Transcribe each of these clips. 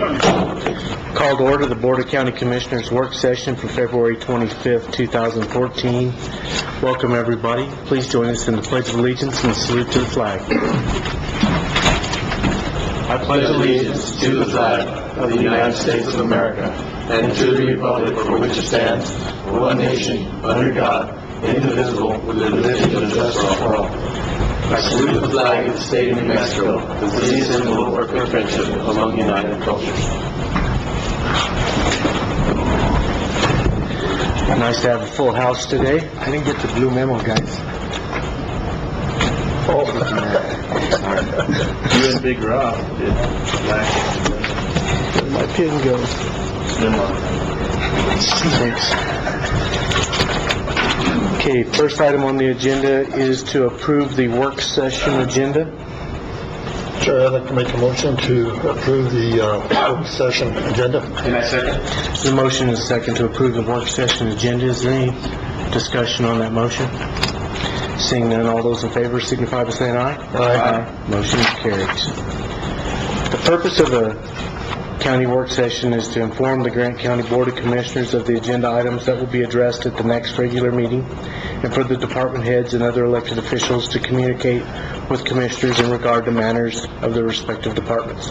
Call to order the Board of County Commissioners work session for February 25th, 2014. Welcome, everybody. Please join us in the Pledge of Allegiance and the salute to the flag. I pledge allegiance to the flag of the United States of America and to the republic for which it stands, one nation, under God, indivisible, with liberty and justice for all. I salute the flag of the state of New Mexico, the symbol of friendship among united cultures. Nice to have a full house today. I didn't get the blue memo, guys. Oh, You and Big Rob did last. where my pin goes. Thanks. Okay, first item on the agenda is to approve the work session agenda. Chair, I'd like to make a motion to approve the work session agenda. Can I second? The motion is second to approve the work session agenda. Is there any discussion on that motion? Seeing none, all those in favor signify by saying aye. Aye. Motion carries. The purpose of the county work session is to inform the Grant County Board of Commissioners of the agenda items that will be addressed at the next regular meeting, and for the department heads and other elected officials to communicate with commissioners in regard to matters of their respective departments.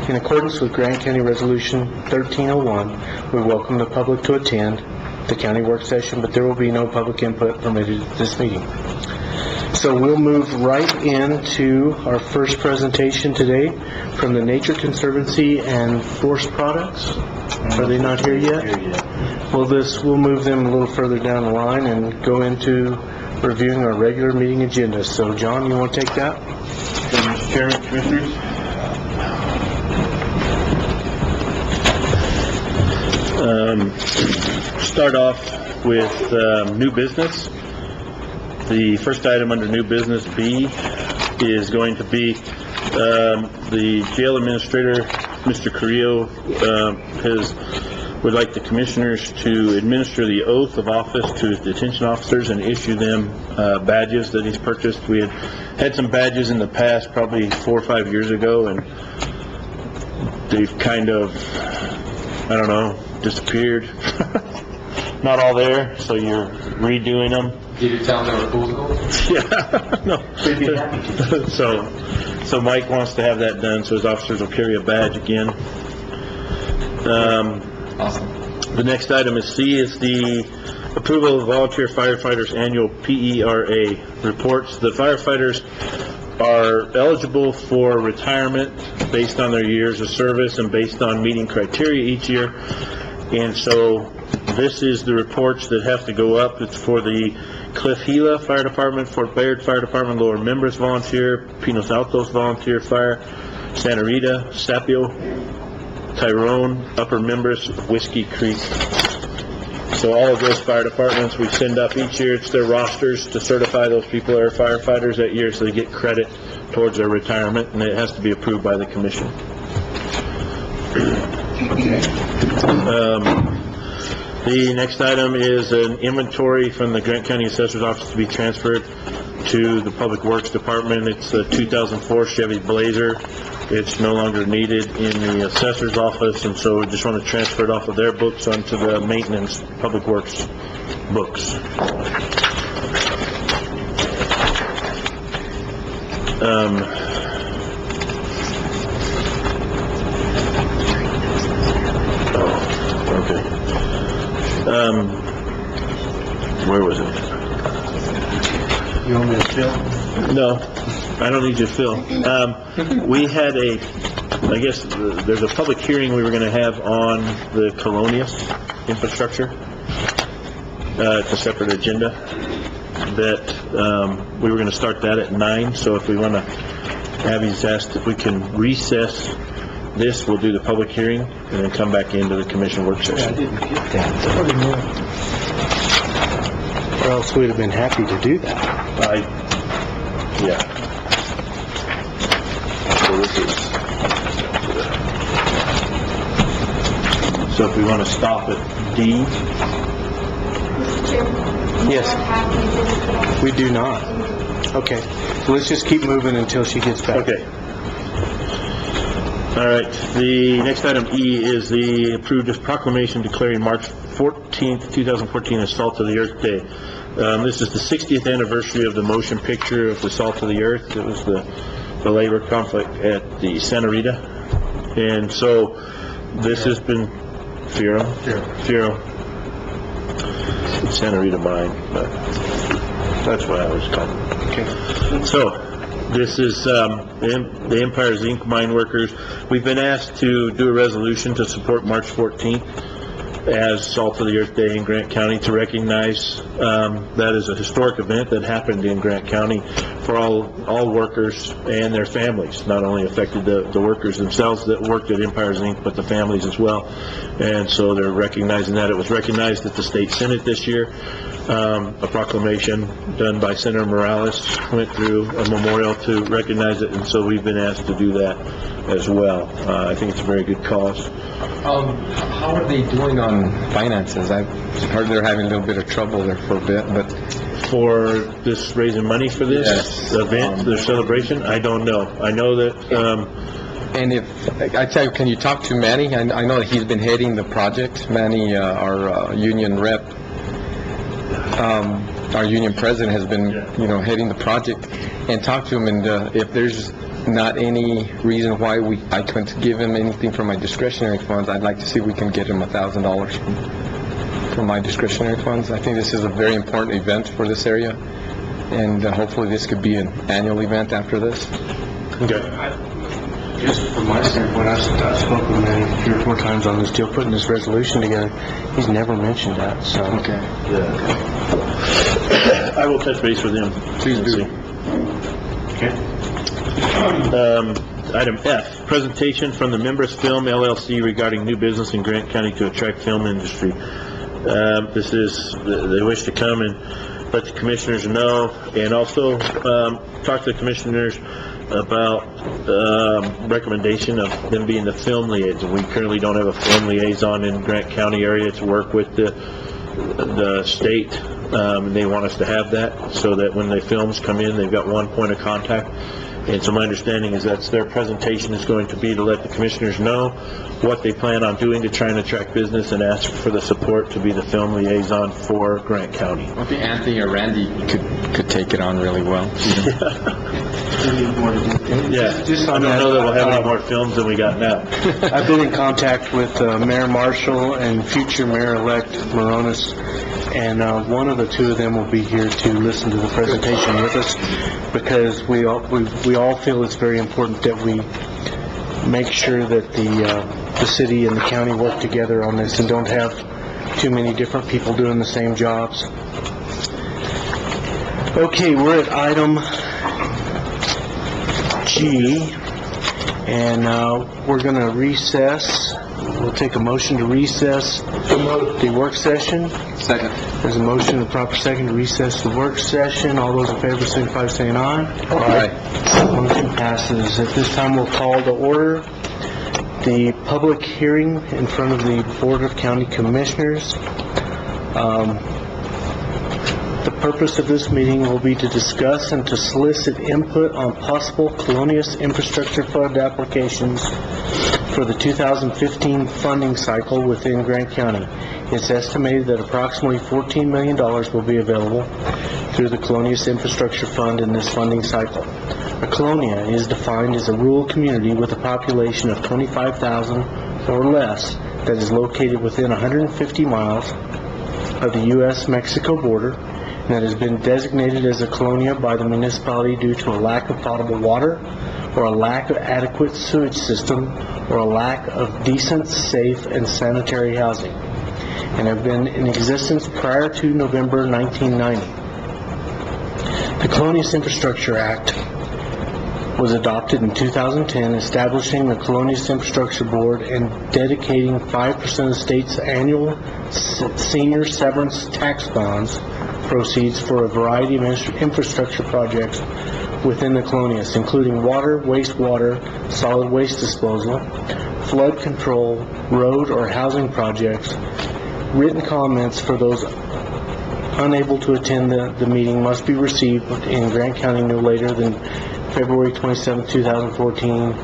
In accordance with Grant County Resolution 1301, we welcome the public to attend the county work session, but there will be no public input permitted at this meeting. So we'll move right into our first presentation today from the Nature Conservancy and Forest Products. Are they not here yet? Well, we'll move them a little further down the line and go into reviewing our regular meeting agenda. So, John, you want to take that? Mr. Chairman, Commissioners. Start off with new business. The first item under new business B is going to be the jail administrator, Mr. Carrillo, would like the commissioners to administer the oath of office to his detention officers and issue them badges that he's purchased. We had some badges in the past, probably 4 or 5 years ago, and they've kind of, I don't know, disappeared. Not all there, so you're redoing them. Did you tell them they were cool? Yeah, no. They'd be happy to. So Mike wants to have that done, so his officers will carry a badge again. Awesome. The next item is C, is the approval of volunteer firefighters annual PERA reports. The firefighters are eligible for retirement based on their years of service and based on meeting criteria each year. And so this is the reports that have to go up. It's for the Cliff Gila Fire Department, Fort Bayard Fire Department, Lower Members Volunteer, Pinos Altos Volunteer Fire, Santa Rita, Sapio, Tyrone, Upper Members, Whiskey Creek. So all of those fire departments we send up each year. It's their rosters to certify those people that are firefighters that year, so they get credit towards their retirement, and it has to be approved by the commission. The next item is an inventory from the Grant County Assessor's Office to be transferred to the Public Works Department. It's the 2004 Chevy Blazer. It's no longer needed in the Assessor's Office, and so we just want to transfer it off of their books onto the Maintenance Public Works books. Where was it? You want me to fill? No, I don't need you to fill. We had I guess there's a public hearing we were going to have on the Colonias infrastructure. It's a separate agenda that we were going to start that at 9. So if we want to have, he's asked if we can recess this, we'll do the public hearing and then come back into the commission work session. I didn't get that. Or else we'd have been happy to do that. Yeah. So this is. So if we want to stop at D. Yes. We do not. Okay. So let's just keep moving until she gets back. Okay. All right, the next item E is the approved proclamation declaring March 14th, 2014 as Salt of the Earth Day. This is the 60th anniversary of the motion picture of the Salt of the Earth. It was the labor conflict at the Santa Rita. And so this has been Fierro. Santa Rita mine, but that's what I was called. Okay. So, this is the Empire Zinc mine workers. We've been asked to do a resolution to support March 14th as Salt of the Earth Day in Grant County to recognize that is a historic event that happened in Grant County for all workers and their families. Not only affected the workers themselves that worked at Empire Zinc, but the families as well. And so they're recognizing that. It was recognized at the State Senate this year. A proclamation done by Senator Morales went through a memorial to recognize it, and so we've been asked to do that as well. I think it's a very good cause. How are they doing on finances? I've heard they're having a little bit of trouble there for a bit, but For this, raising money for this Yes. event, their celebration, I don't know. I know that, and if I tell you, can you talk to Manny? I know that he's been heading the project. Manny, our union rep, our union president has been, heading the project, and talk to him. And if there's not any reason why I couldn't give him anything from my discretionary funds, I'd like to see if we can get him $1,000 from my discretionary funds. I think this is a very important event for this area, and hopefully this could be an annual event after this. Just from my standpoint, I've spoken with him 3 or 4 times on this deal, putting this resolution together. He's never mentioned that, so. Okay. I will touch base with him. Please do. Okay. Item F, presentation from the Members Film LLC regarding new business in Grant County to attract film industry. This is, they wish to come and let the commissioners know, and also talk to the commissioners about recommendation of them being the film liaison. We currently don't have a film liaison in Grant County area to work with the state, and they want us to have that so that when the films come in, they've got one point of contact. And so my understanding is that's their presentation is going to be to let the commissioners know what they plan on doing to try and attract business and ask for the support to be the film liaison for Grant County. I think Anthony or Randy could take it on really well. Yeah, Just I on don't that, know that we'll have any more films than we got now. I've been in contact with Mayor Marshall and future Mayor-elect Moronis, and one of the 2 of them will be here to listen to the presentation with us, because we all feel it's very important that we make sure that the city and the county work together on this and don't have too many different people doing the same jobs. Okay, we're at item G, and we're going to recess. We'll take a motion to recess the work session. Second. There's a motion, a proper second, to recess the work session. All those in favor signify by saying aye. Aye. Motion passes. At this time, we'll call to order the public hearing in front of the Board of County Commissioners. The purpose of this meeting will be to discuss and to solicit input on possible Colonias Infrastructure Fund applications for the 2015 funding cycle within Grant County. It's estimated that approximately $14 million will be available through the Colonias Infrastructure Fund in this funding cycle. A colonia is defined as a rural community with a population of 25,000 or less that is located within 150 miles of the U.S.-Mexico border, and that has been designated as a colonia by the municipality due to a lack of potable water, or a lack of adequate sewage system, or a lack of decent, safe, and sanitary housing, and have been in existence prior to November 1990. The Colonias Infrastructure Act was adopted in 2010, establishing the Colonias Infrastructure Board and dedicating 5% of the state's annual senior severance tax bonds proceeds for a variety of infrastructure projects within the Colonias, including water, wastewater, solid waste disposal, flood control, road or housing projects. Written comments for those unable to attend the meeting must be received in Grant County no later than February 27, 2014,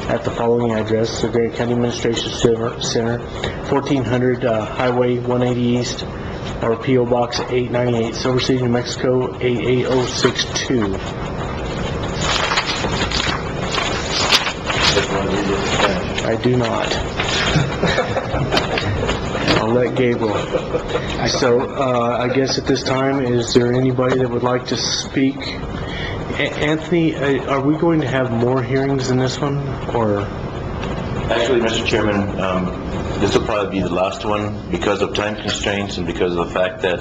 at the following address: the Grant County Administration Center, 1400 Highway 180 East, or P.O. Box 898, Silver City, New Mexico 88062. I do not. I'll let Gabriel. So, I guess at this time, is there anybody that would like to speak? Anthony, are we going to have more hearings than this one, or? Actually, Mr. Chairman, this will probably be the last one because of time constraints and because of the fact that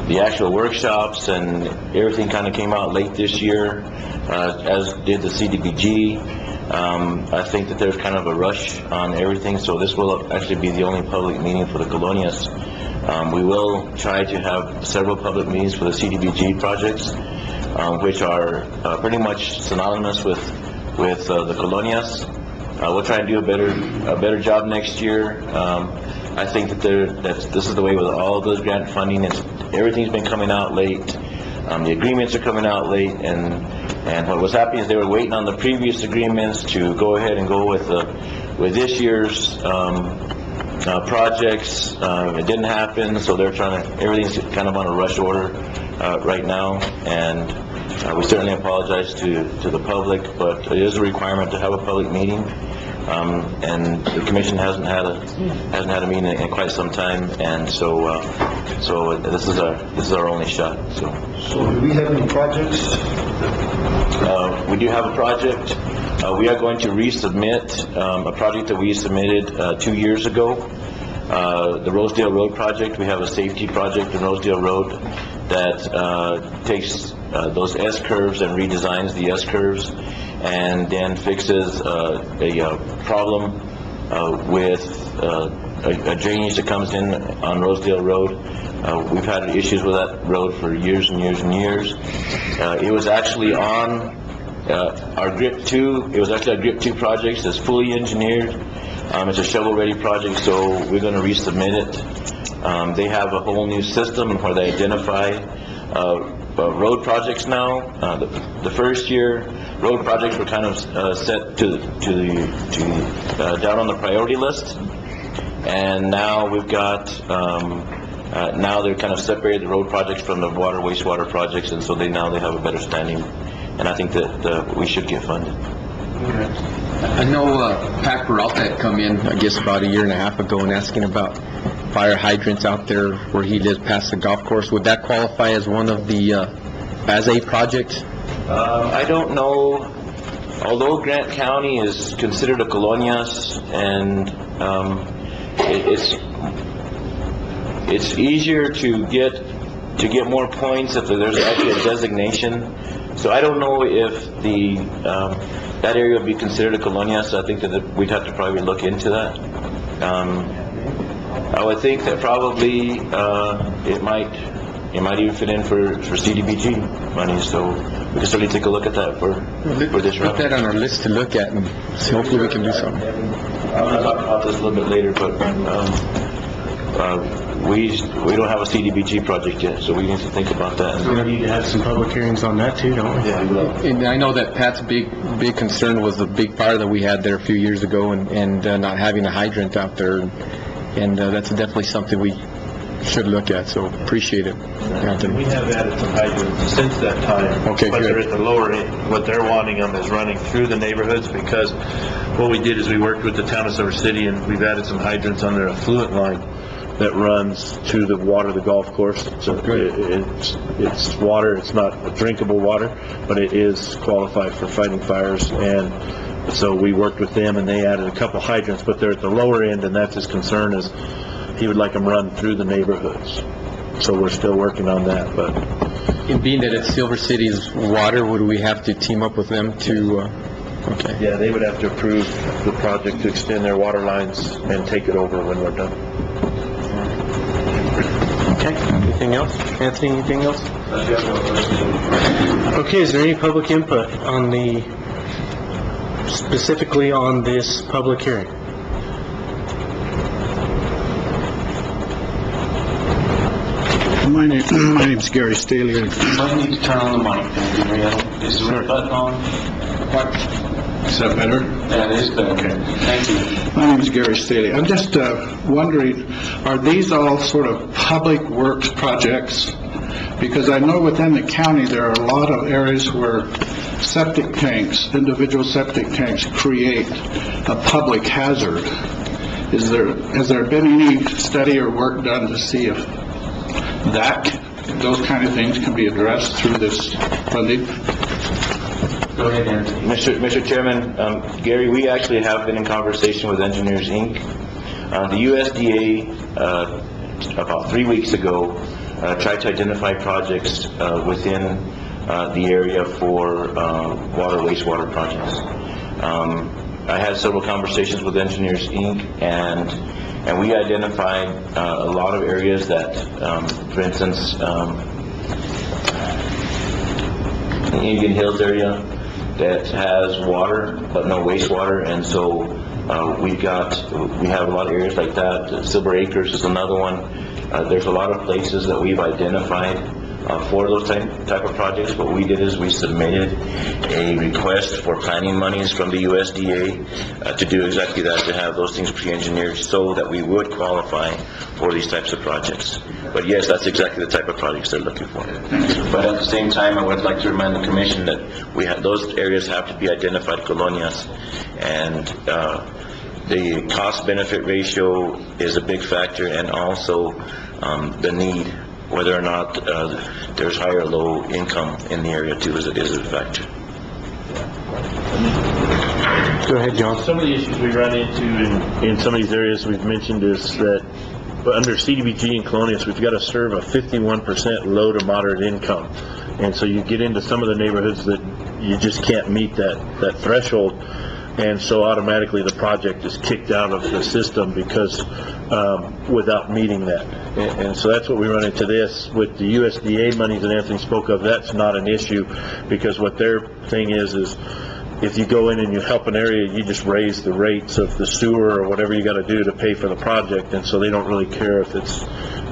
the actual workshops and everything kind of came out late this year, as did the CDBG. I think that there's kind of a rush on everything, so this will actually be the only public meeting for the Colonias. We will try to have several public meetings for the CDBG projects, which are pretty much synonymous with the Colonias. We'll try and do a better job next year. I think that this is the way with all of those grant funding. Everything's been coming out late. The agreements are coming out late, and what was happening is they were waiting on the previous agreements to go ahead and go with this year's projects. It didn't happen, so they're everything's kind of on a rush order right now, and we certainly apologize to the public, but it is a requirement to have a public meeting, and the commission hasn't had a meeting in quite some time, and so this is our only shot. So do we have any projects? we do have a project. We are going to resubmit a project that we submitted 2 years ago. The Rosedale Road project. We have a safety project in Rosedale Road that takes those S-curves and redesigns the S-curves, and then fixes a problem with a drainage that comes in on Rosedale Road. We've had issues with that road for years and years and years. It was actually on our GRIP 2. It was actually a GRIP 2 project that's fully engineered. It's a shovel-ready project, so we're going to resubmit it. They have a whole new system where they identify road projects now. The first year, road projects were kind of set to down on the priority list, and now we've got now they're kind of separated the road projects from the water wastewater projects, and so they have a better standing, and I think that we should get funded. I know Pat Peralta had come in, I guess about a year and a half ago, and asking about fire hydrants out there where he lives past the golf course. Would that qualify as one of the, as a project? I don't know. Although Grant County is considered a colonias, and it's easier to get more points if there's actually a designation. So I don't know if that area would be considered a colonia, so I think that we'd have to probably look into that. I would think that probably it might even fit in for CDBG money, so we can certainly take a look at that for this round. Put that on our list to look at, and hopefully we can do something. I'm going to talk about this a little bit later, but we don't have a CDBG project yet, so we need to think about that. We need to have some public hearings on that too, don't we? Yeah, we will. And I know that Pat's big concern was the big fire that we had there a few years ago, and not having a hydrant out there, and that's definitely something we should look at, so appreciate it, Anthony. We have added some hydrants since that time. Okay, but good. they're at the lower end. What they're wanting them is running through the neighborhoods, because what we did is we worked with the town of Silver City, and we've added some hydrants on their affluent line that runs to the water of the golf course. So it's water. It's not drinkable water, but it is qualified for fighting fires. And so we worked with them, and they added a couple hydrants, but they're at the lower end, and that's his concern, is he would like them run through the neighborhoods. So we're still working on that, but And being that it's Silver City's water, would we have to team up with them to, okay. yeah, they would have to approve the project to extend their water lines and take it over when we're done. Okay, anything else? Anthony, anything else? Okay, is there any public input on specifically on this public hearing? My name's Gary Staley. You might need to turn on the mic. Gary. Is the red button on? Is that better? That is better. Okay. Thank you. My name's Gary Staley. I'm just wondering, are these all sort of public works projects? Because I know within the county, there are a lot of areas where septic tanks, individual septic tanks, create a public hazard. Has there been any study or work done to see if those kind of things can be addressed through this funding? Go ahead, Anthony. Mr. Chairman, Gary, we actually have been in conversation with Engineers, Inc. The USDA, about 3 weeks ago, tried to identify projects within the area for water, wastewater projects. I had several conversations with Engineers, Inc., and we identified a lot of areas that, for instance, the Indian Hills area that has water but no wastewater, and so we have a lot of areas like that. Silver Acres is another one. There's a lot of places that we've identified for those type of projects. What we did is we submitted a request for planning monies from the USDA to do exactly that, to have those things pre-engineered so that we would qualify for these types of projects. But yes, that's exactly the type of projects they're looking for. But at the same time, I would like to remind the Commission that those areas have to be identified colonias, and the cost-benefit ratio is a big factor, and also the need, whether or not there's high or low income in the area too, is a factor. Go ahead, John. Some of the issues we run into in some of these areas we've mentioned is that under CDBG and Colonias, we've got to serve a 51% low to moderate income. And so you get into some of the neighborhoods that you just can't meet that threshold. And so automatically the project is kicked out of the system because without meeting that. And so that's what we run into this. With the USDA monies that Anthony spoke of, that's not an issue, because what their thing is if you go in and you help an area, you just raise the rates of the sewer or whatever you got to do to pay for the project, and so they don't really care if it's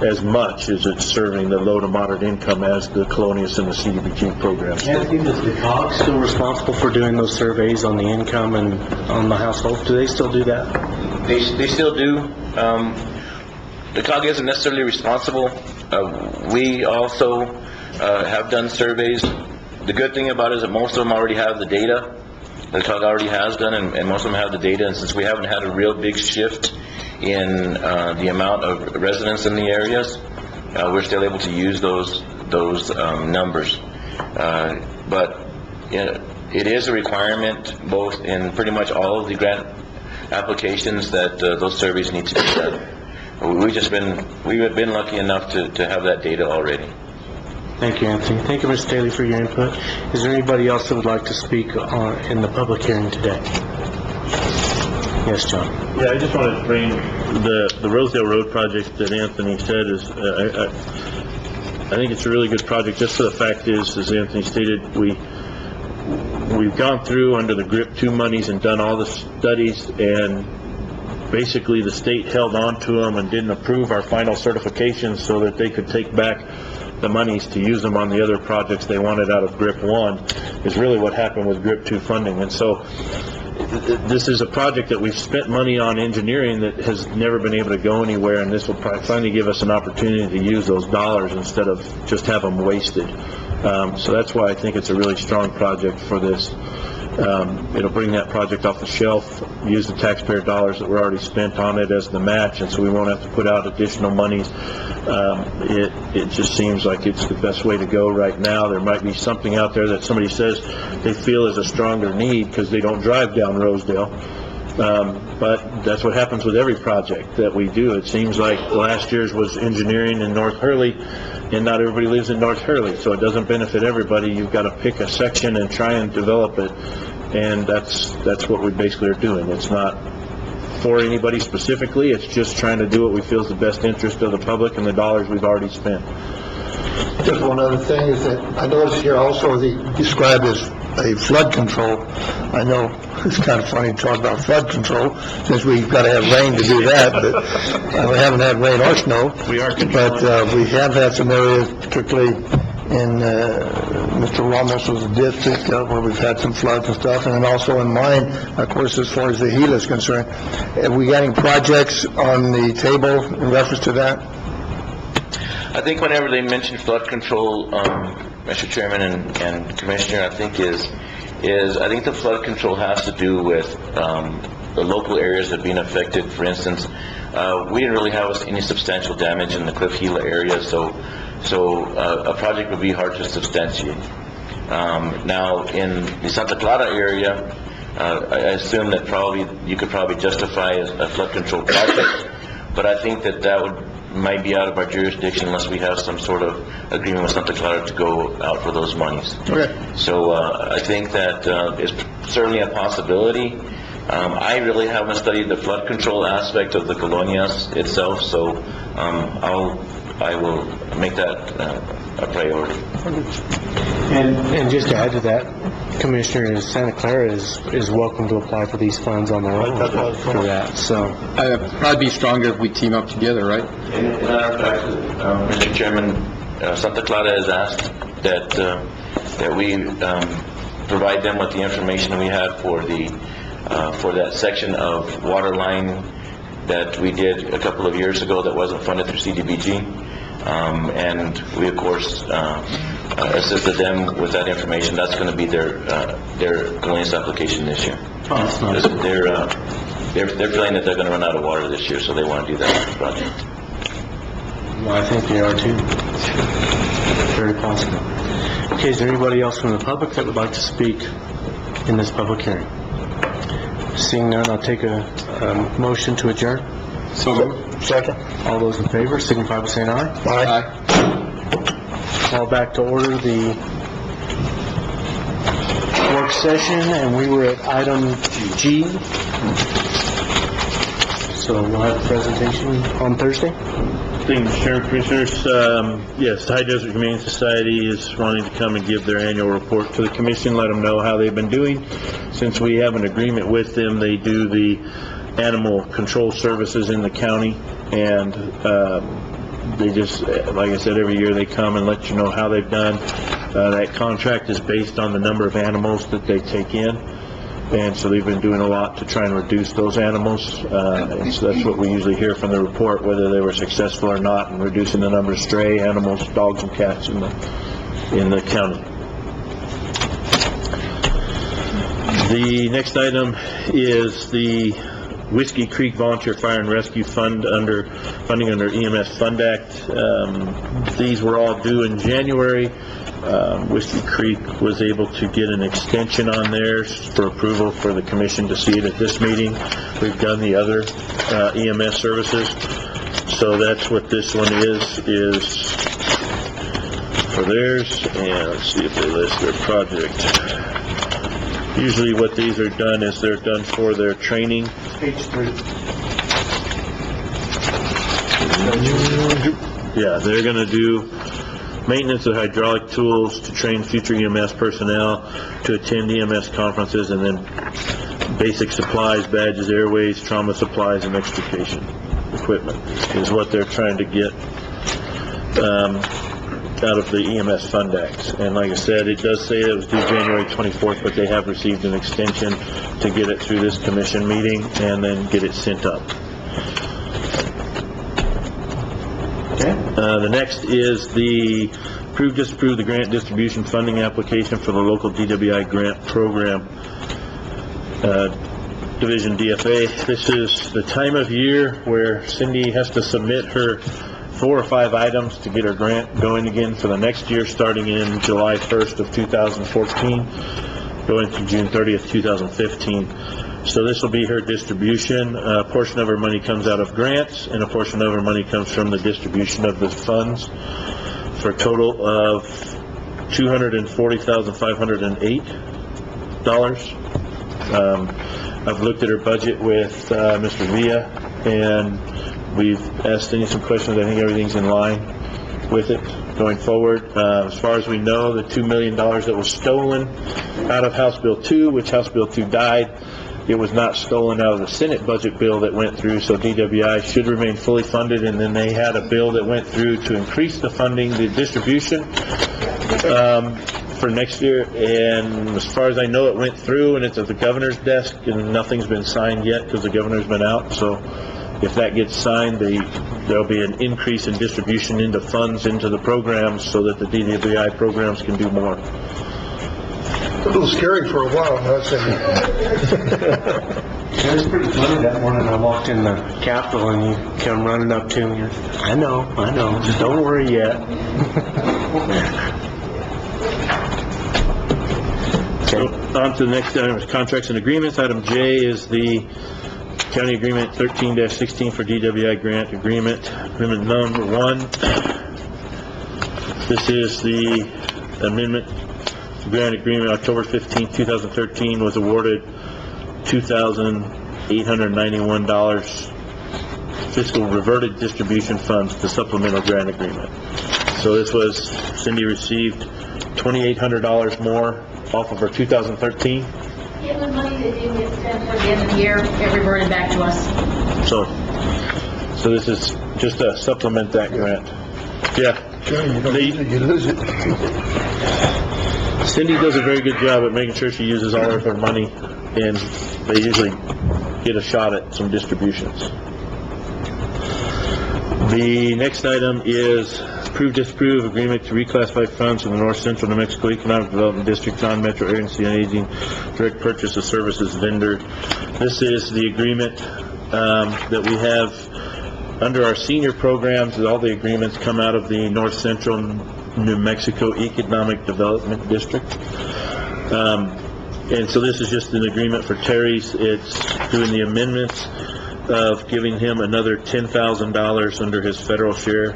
as much as it's serving the low to moderate income as the Colonias and the CDBG programs. Anthony, is the COG still responsible for doing those surveys on the income and on the household? Do they still do that? They still do. The COG isn't necessarily responsible. We also have done surveys. The good thing about it is that most of them already have the data. The COG already has done, and most of them have the data, and since we haven't had a real big shift in the amount of residents in the areas, we're still able to use those numbers. But it is a requirement, both in pretty much all of the grant applications, that those surveys need to be done. We've been lucky enough to have that data already. Thank you, Anthony. Thank you, Mr. Staley, for your input. Is there anybody else that would like to speak in the public hearing today? Yes, John. Yeah, I just wanted to bring the Rosedale Road project that Anthony said is, I think it's a really good project, just for the fact is, as Anthony stated, we've gone through under the GRIP 2 monies and done all the studies, and basically the state held on to them and didn't approve our final certifications so that they could take back the monies to use them on the other projects they wanted out of GRIP 1, is really what happened with GRIP 2 funding. And so this is a project that we've spent money on engineering that has never been able to go anywhere, and this will finally give us an opportunity to use those dollars instead of just have them wasted. So that's why I think it's a really strong project for this. It'll bring that project off the shelf, use the taxpayer dollars that were already spent on it as the match, and so we won't have to put out additional monies. It just seems like it's the best way to go right now. There might be something out there that somebody says they feel is a stronger need because they don't drive down Rosedale. But that's what happens with every project that we do. It seems like last year's was engineering in North Hurley, and not everybody lives in North Hurley, so it doesn't benefit everybody. You've got to pick a section and try and develop it, and that's what we basically are doing. It's not for anybody specifically, it's just trying to do what we feel is the best interest of the public and the dollars we've already spent. Just one other thing is that I noticed here also described as a flood control. I know it's kind of funny to talk about flood control since we've got to have rain to do that, but we haven't had rain or snow. We are But we have had some areas, particularly in Mr. Ramos's district, where we've had some floods and stuff, and then also in mine, of course, as far as the Gila is concerned. Have we got any projects on the table in reference to that? I think whenever they mention flood control, Mr. Chairman and Commissioner, I think I think the flood control has to do with the local areas that are being affected. For instance, we didn't really have any substantial damage in the Cliff Gila area, so a project would be hard to substantiate. Now, in the Santa Clara area, I assume that you could probably justify a flood control project, but I think that might be out of our jurisdiction unless we have some sort of agreement with Santa Clara to go out for those monies. Okay. So I think that is certainly a possibility. I really haven't studied the flood control aspect of the colonias itself, so I will make that a priority. And just to add to that, Commissioner, Santa Clara is welcome to apply for these funds on their own for that, so. It'd probably be stronger if we team up together, right? In matter of fact, Mr. Chairman, Santa Clara has asked that we provide them with the information we have for that section of water line that we did a couple of years ago that wasn't funded through CDBG. And we, of course, assisted them with that information. That's going to be their Colonias application this year. They're feeling that they're going to run out of water this year, so they want to do that project. Well, I think they are too. Very possible. Okay, is there anybody else from the public that would like to speak in this public hearing? Seeing none, I'll take a motion to adjourn. Second. All those in favor, signify by saying aye. Aye. Call back to order the work session, and we were at item G. So we'll have a presentation on Thursday. Thank you, Chair, Commissioners. Yes, High Desert Humane Society is wanting to come and give their annual report to the Commission, let them know how they've been doing. Since we have an agreement with them, they do the animal control services in the county, and they just, like I said, every year they come and let you know how they've done. That contract is based on the number of animals that they take in, and so they've been doing a lot to try and reduce those animals, and so that's what we usually hear from the report, whether they were successful or not in reducing the number of stray animals, dogs and cats in the county. The next item is the Whiskey Creek Volunteer Fire and Rescue Fund funding under EMS Fund Act. These were all due in January. Whiskey Creek was able to get an extension on theirs for approval for the commission to see it at this meeting. We've done the other EMS services, so that's what this one is for theirs. And let's see if they list their project. Usually what these are done is they're done for their training. Page 3. Yeah, they're going to do maintenance of hydraulic tools to train future EMS personnel to attend EMS conferences, and then basic supplies, badges, airways, trauma supplies, and extrication equipment is what they're trying to get out of the EMS Fund Act. And like I said, it does say it was due January 24th, but they have received an extension to get it through this commission meeting and then get it sent up. The next is the disapprove the grant distribution funding application for the local DWI grant program, Division DFA. This is the time of year where Cindy has to submit her 4 or 5 items to get her grant going again for the next year, starting in July 1st of 2014, going to June 30th, 2015. So this will be her distribution. A portion of her money comes out of grants, and a portion of her money comes from the distribution of the funds, for a total of $240,508. I've looked at her budget with Mr. Villa, and we've asked some questions. I think everything's in line with it. going forward. As far as we know, the $2 million that was stolen out of House Bill 2, which House Bill 2 died, it was not stolen out of the Senate budget bill that went through, so DWI should remain fully funded. And then they had a bill that went through to increase the funding, the distribution, for next year. And as far as I know, it went through, and it's at the governor's desk, and nothing's been signed yet because the governor's been out. So if that gets signed, there'll be an increase in distribution into funds into the programs so that the DWI programs can do more. A little scary for a while, huh, Cindy? It was pretty funny that morning. I walked in the Capitol and you come running up to me. I know, just don't worry yet. So on to the next item, is contracts and agreements. Item J is the county agreement 13-16 for DWI grant agreement. Amendment number 1. This is the amendment grant agreement. October 15, 2013 was awarded $2,891 fiscal reverted distribution funds to supplemental grant agreement. So this was, Cindy received $2,800 more off of her 2013. It was money that didn't get spent for the end of the year, it reverted back to us. So this is just to supplement that grant. Yeah. You lose it. Cindy does a very good job at making sure she uses all of her money, and they usually get a shot at some distributions. The next item is disapprove agreement to reclassify funds from the North Central New Mexico Economic Development District non-metro agency on aging direct purchase of services vendor. This is the agreement that we have under our senior programs. All the agreements come out of the North Central New Mexico Economic Development District. And so this is just an agreement for Terry's. It's doing the amendments of giving him another $10,000 under his federal share.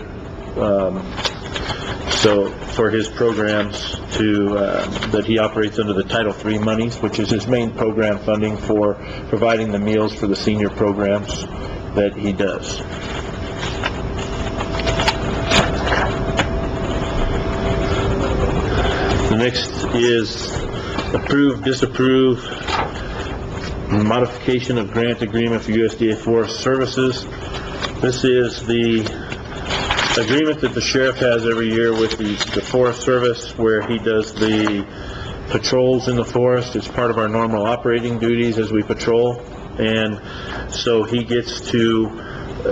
So for his programs that he operates under the Title III monies, which is his main program funding for providing the meals for the senior programs that he does. The next is approve, disapprove, modification of grant agreement for USDA Forest Services. This is the agreement that the sheriff has every year with the Forest Service, where he does the patrols in the forest. It's part of our normal operating duties as we patrol. And so he gets to,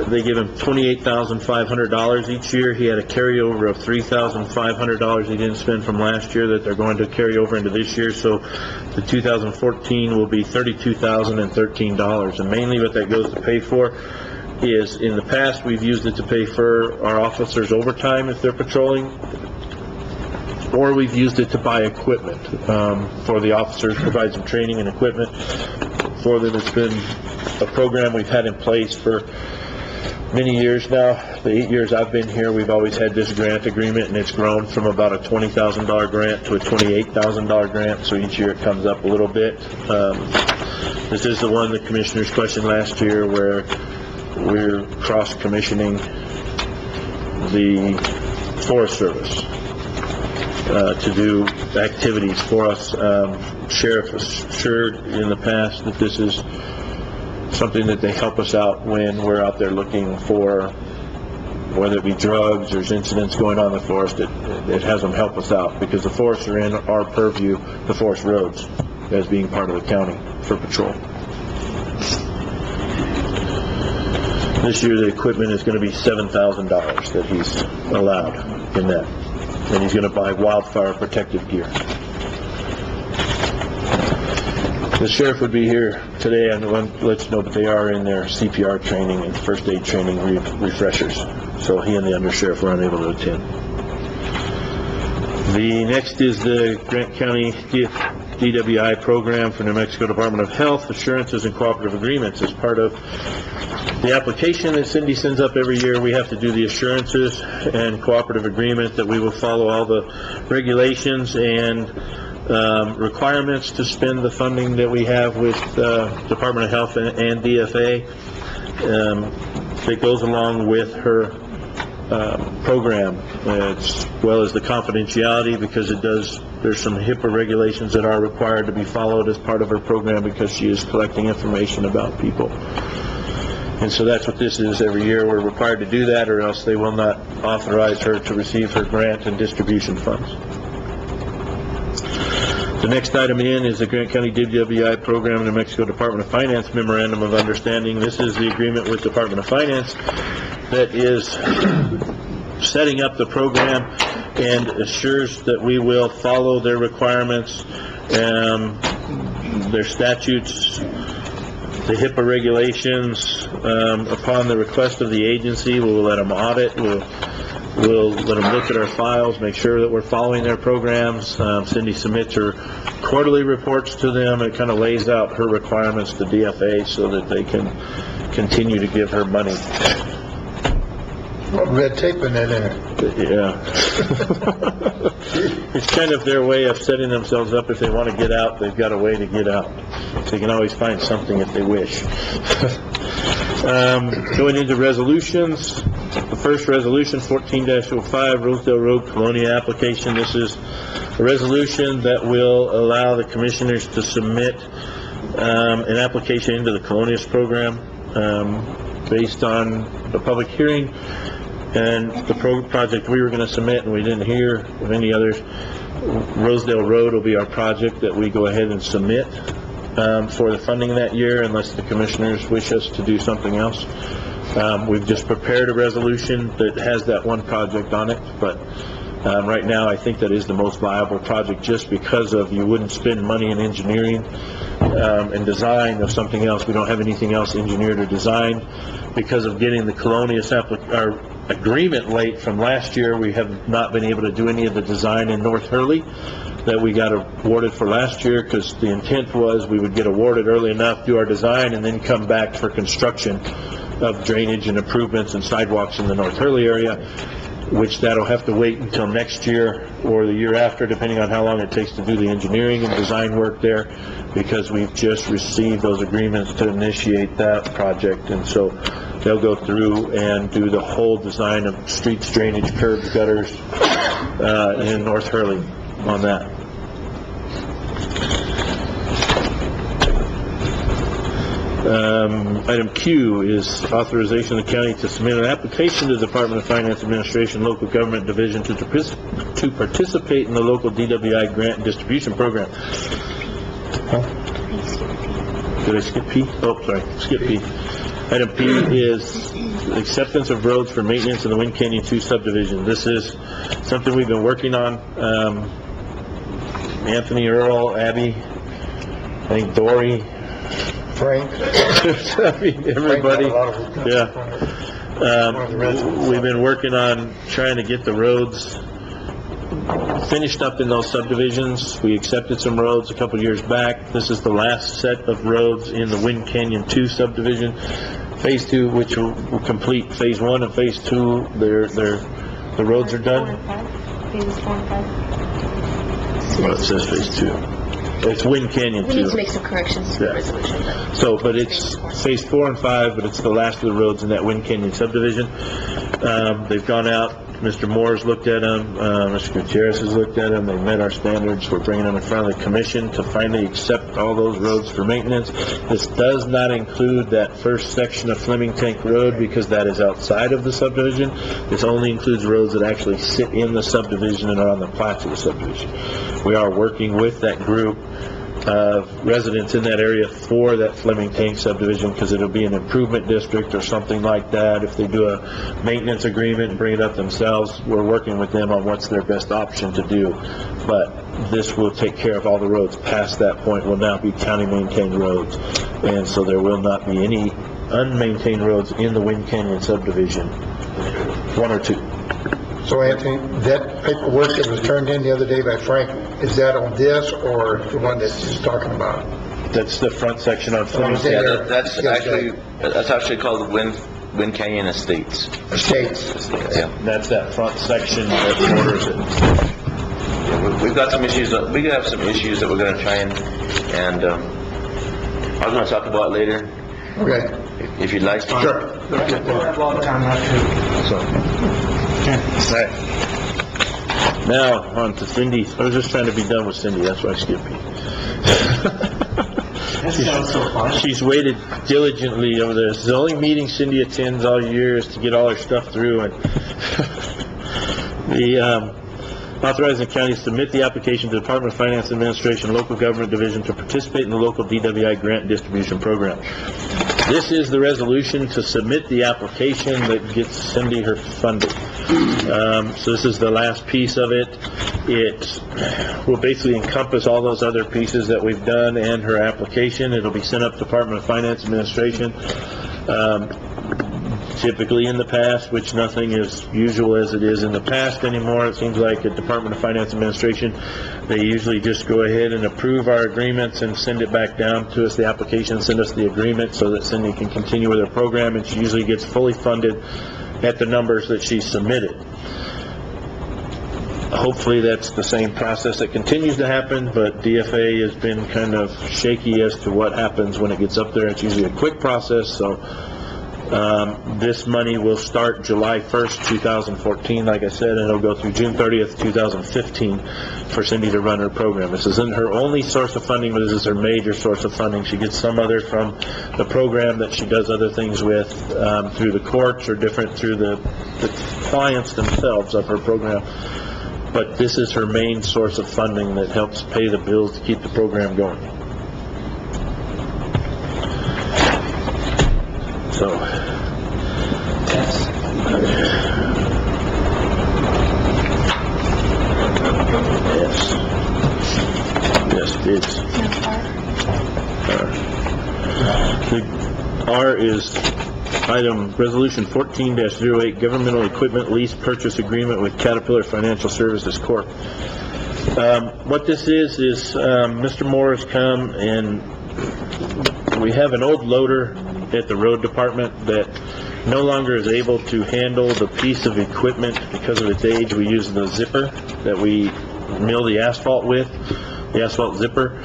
they give him $28,500 each year. He had a carryover of $3,500 he didn't spend from last year that they're going to carry over into this year. So the 2014 will be $32,013. And mainly what that goes to pay for is, in the past, we've used it to pay for our officers' overtime if they're patrolling, or we've used it to buy equipment for the officers, provide some training and equipment for them. It's been a program we've had in place for many years now. The 8 years I've been here, we've always had this grant agreement, and it's grown from about a $20,000 grant to a $28,000 grant, so each year it comes up a little bit. This is the one the commissioners questioned last year, where we're cross-commissioning the Forest Service to do activities for us. Sheriff assured in the past that this is something that they help us out when we're out there looking for, whether it be drugs or incidents going on in the forest. It has them help us out, because the forests are in our purview, the forest roads, as being part of the county for patrol. This year, the equipment is going to be $7,000 that he's allowed in that. And he's going to buy wildfire protective gear. The sheriff would be here today, and I'll let you know, but they are in their CPR training and first aid training refreshers. So he and the undersheriff were unable to attend. The next is the Grant County DWI program for New Mexico Department of Health, Assurances and Cooperative Agreements. As part of the application that Cindy sends up every year, we have to do the assurances and cooperative agreement that we will follow all the regulations and requirements to spend the funding that we have with Department of Health and DFA. That goes along with her program, as well as the confidentiality, because there's some HIPAA regulations that are required to be followed as part of her program because she is collecting information about people. And so that's what this is. Every year we're required to do that, or else they will not authorize her to receive her grant and distribution funds. The next item in is the Grant County DWI Program and New Mexico Department of Finance Memorandum of Understanding. This is the agreement with Department of Finance that is setting up the program and assures that we will follow their requirements, their statutes, the HIPAA regulations. Upon the request of the agency, we will let them audit, we'll let them look at our files, make sure that we're following their programs. Cindy submits her quarterly reports to them. It kind of lays out her requirements to DFA so that they can continue to give her money. Red tape in that in it. Yeah. It's kind of their way of setting themselves up. If they want to get out, they've got a way to get out. So they can always find something if they wish. Going into resolutions, the first resolution, 14-05, Rosedale Road Colonia application. This is a resolution that will allow the commissioners to submit an application into the Colonias program based on a public hearing. And the project we were going to submit, and we didn't hear of any others, Rosedale Road will be our project that we go ahead and submit for the funding that year, unless the commissioners wish us to do something else. We've just prepared a resolution that has that one project on it, but right now I think that is the most viable project, just because of you wouldn't spend money in engineering and design of something else. We don't have anything else engineered or designed. Because of getting the Colonias agreement late from last year, we have not been able to do any of the design in North Hurley that we got awarded for last year, because the intent was we would get awarded early enough, do our design, and then come back for construction of drainage and improvements and sidewalks in the North Hurley area, which that'll have to wait until next year or the year after, depending on how long it takes to do the engineering and design work there, because we've just received those agreements to initiate that project. And so they'll go through and do the whole design of streets, drainage, curbs, gutters in North Hurley on that. Item Q is authorization of the county to submit an application to the Department of Finance Administration Local Government Division to participate in the local DWI grant and distribution program. Did I skip P? Oh, sorry, skip P. Item P is acceptance of roads for maintenance in the Wind Canyon 2 subdivision. This is something we've been working on. Anthony, Earl, Abby, I think Dory, Frank. I mean, everybody. Yeah. We've been working on trying to get the roads finished up in those subdivisions. We accepted some roads a couple years back. This is the last set of roads in the Wind Canyon 2 subdivision. Phase 2, which will complete Phase 1 and Phase 2, the roads are done. Phases 4 and 5. Well, it says Phase 2. It's Wind Canyon 2. We need to make some corrections to the resolution. So, but it's Phase 4 and 5, but it's the last of the roads in that Wind Canyon subdivision. They've gone out. Mr. Moore's looked at them. Mr. Gutierrez has looked at them. They met our standards. We're bringing them in front of the commission to finally accept all those roads for maintenance. This does not include that first section of Fleming Tank Road, because that is outside of the subdivision. This only includes roads that actually sit in the subdivision and are on the plats of the subdivision. We are working with that group of residents in that area for that Fleming Tank subdivision, because it'll be an improvement district or something like that. If they do a maintenance agreement and bring it up themselves, we're working with them on what's their best option to do. But this will take care of all the roads past that point, will now be county maintained roads. And so there will not be any unmaintained roads in the Wind Canyon subdivision, 1 or 2. So Anthony, that paperwork that was turned in the other day by Frank, is that on this or the one that he's talking about? That's the front section on Fleming Tank. Yeah, that's actually called Wind Canyon Estates. Estates. Yeah. That's that front section that borders it. Yeah, we've got some issues. We have some issues that we're going to try and I was going to talk about later. Okay, If you'd like. sure. Now, on to Cindy. I was just trying to be done with Cindy, that's why I skipped you. She's waited diligently over this. The only meeting Cindy attends all year is to get all her stuff through, and the authorizing the county to submit the application to the Department of Finance Administration, Local Government Division to participate in the local DWI grant distribution program. This is the resolution to submit the application that gets Cindy her funding. So this is the last piece of it. It will basically encompass all those other pieces that we've done and her application. It'll be sent up to Department of Finance Administration. Typically in the past, which nothing is usual as it is in the past anymore, it seems like at Department of Finance Administration, they usually just go ahead and approve our agreements and send it back down to us, the application, send us the agreement so that Cindy can continue with her program, and she usually gets fully funded at the numbers that she submitted. Hopefully that's the same process that continues to happen, but DFA has been kind of shaky as to what happens when it gets up there. It's usually a quick process, so this money will start July 1st, 2014, like I said, and it'll go through June 30th, 2015 for Cindy to run her program. This isn't her only source of funding, but this is her major source of funding. She gets some other from the program that she does other things with through the courts or different through the clients themselves of her program. But this is her main source of funding that helps pay the bills to keep the program going. So, yes, it's the R is item resolution 14-08, governmental equipment lease purchase agreement with Caterpillar Financial Services Corp. What this is Mr. Moore has come, and we have an old loader at the road department that no longer is able to handle the piece of equipment because of its age. We use the zipper that we mill the asphalt with, the asphalt zipper.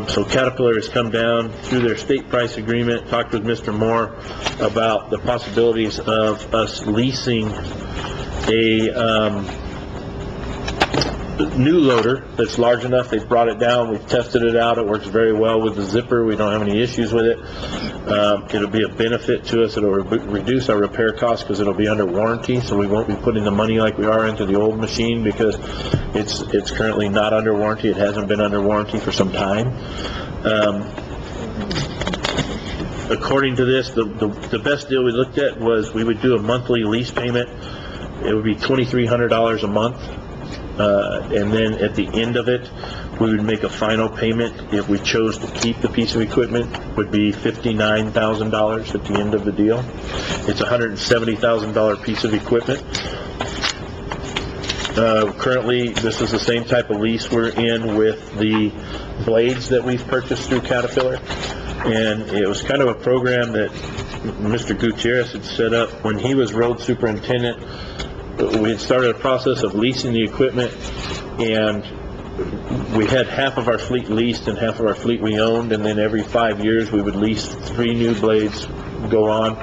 So Caterpillar has come down through their state price agreement, talked with Mr. Moore about the possibilities of us leasing a new loader that's large enough. They've brought it down, we've tested it out, it works very well with the zipper, we don't have any issues with it. It'll be a benefit to us, it'll reduce our repair costs because it'll be under warranty, so we won't be putting the money like we are into the old machine because it's currently not under warranty. It hasn't been under warranty for some time. According to this, the best deal we looked at was we would do a monthly lease payment. It would be $2,300 a month. And then at the end of it, we would make a final payment if we chose to keep the piece of equipment, would be $59,000 at the end of the deal. It's a $170,000 piece of equipment. Currently, this is the same type of lease we're in with the blades that we've purchased through Caterpillar. And it was kind of a program that Mr. Gutierrez had set up when he was road superintendent. We had started a process of leasing the equipment, and we had half of our fleet leased and half of our fleet we owned, and then every 5 years we would lease 3 new blades, go on.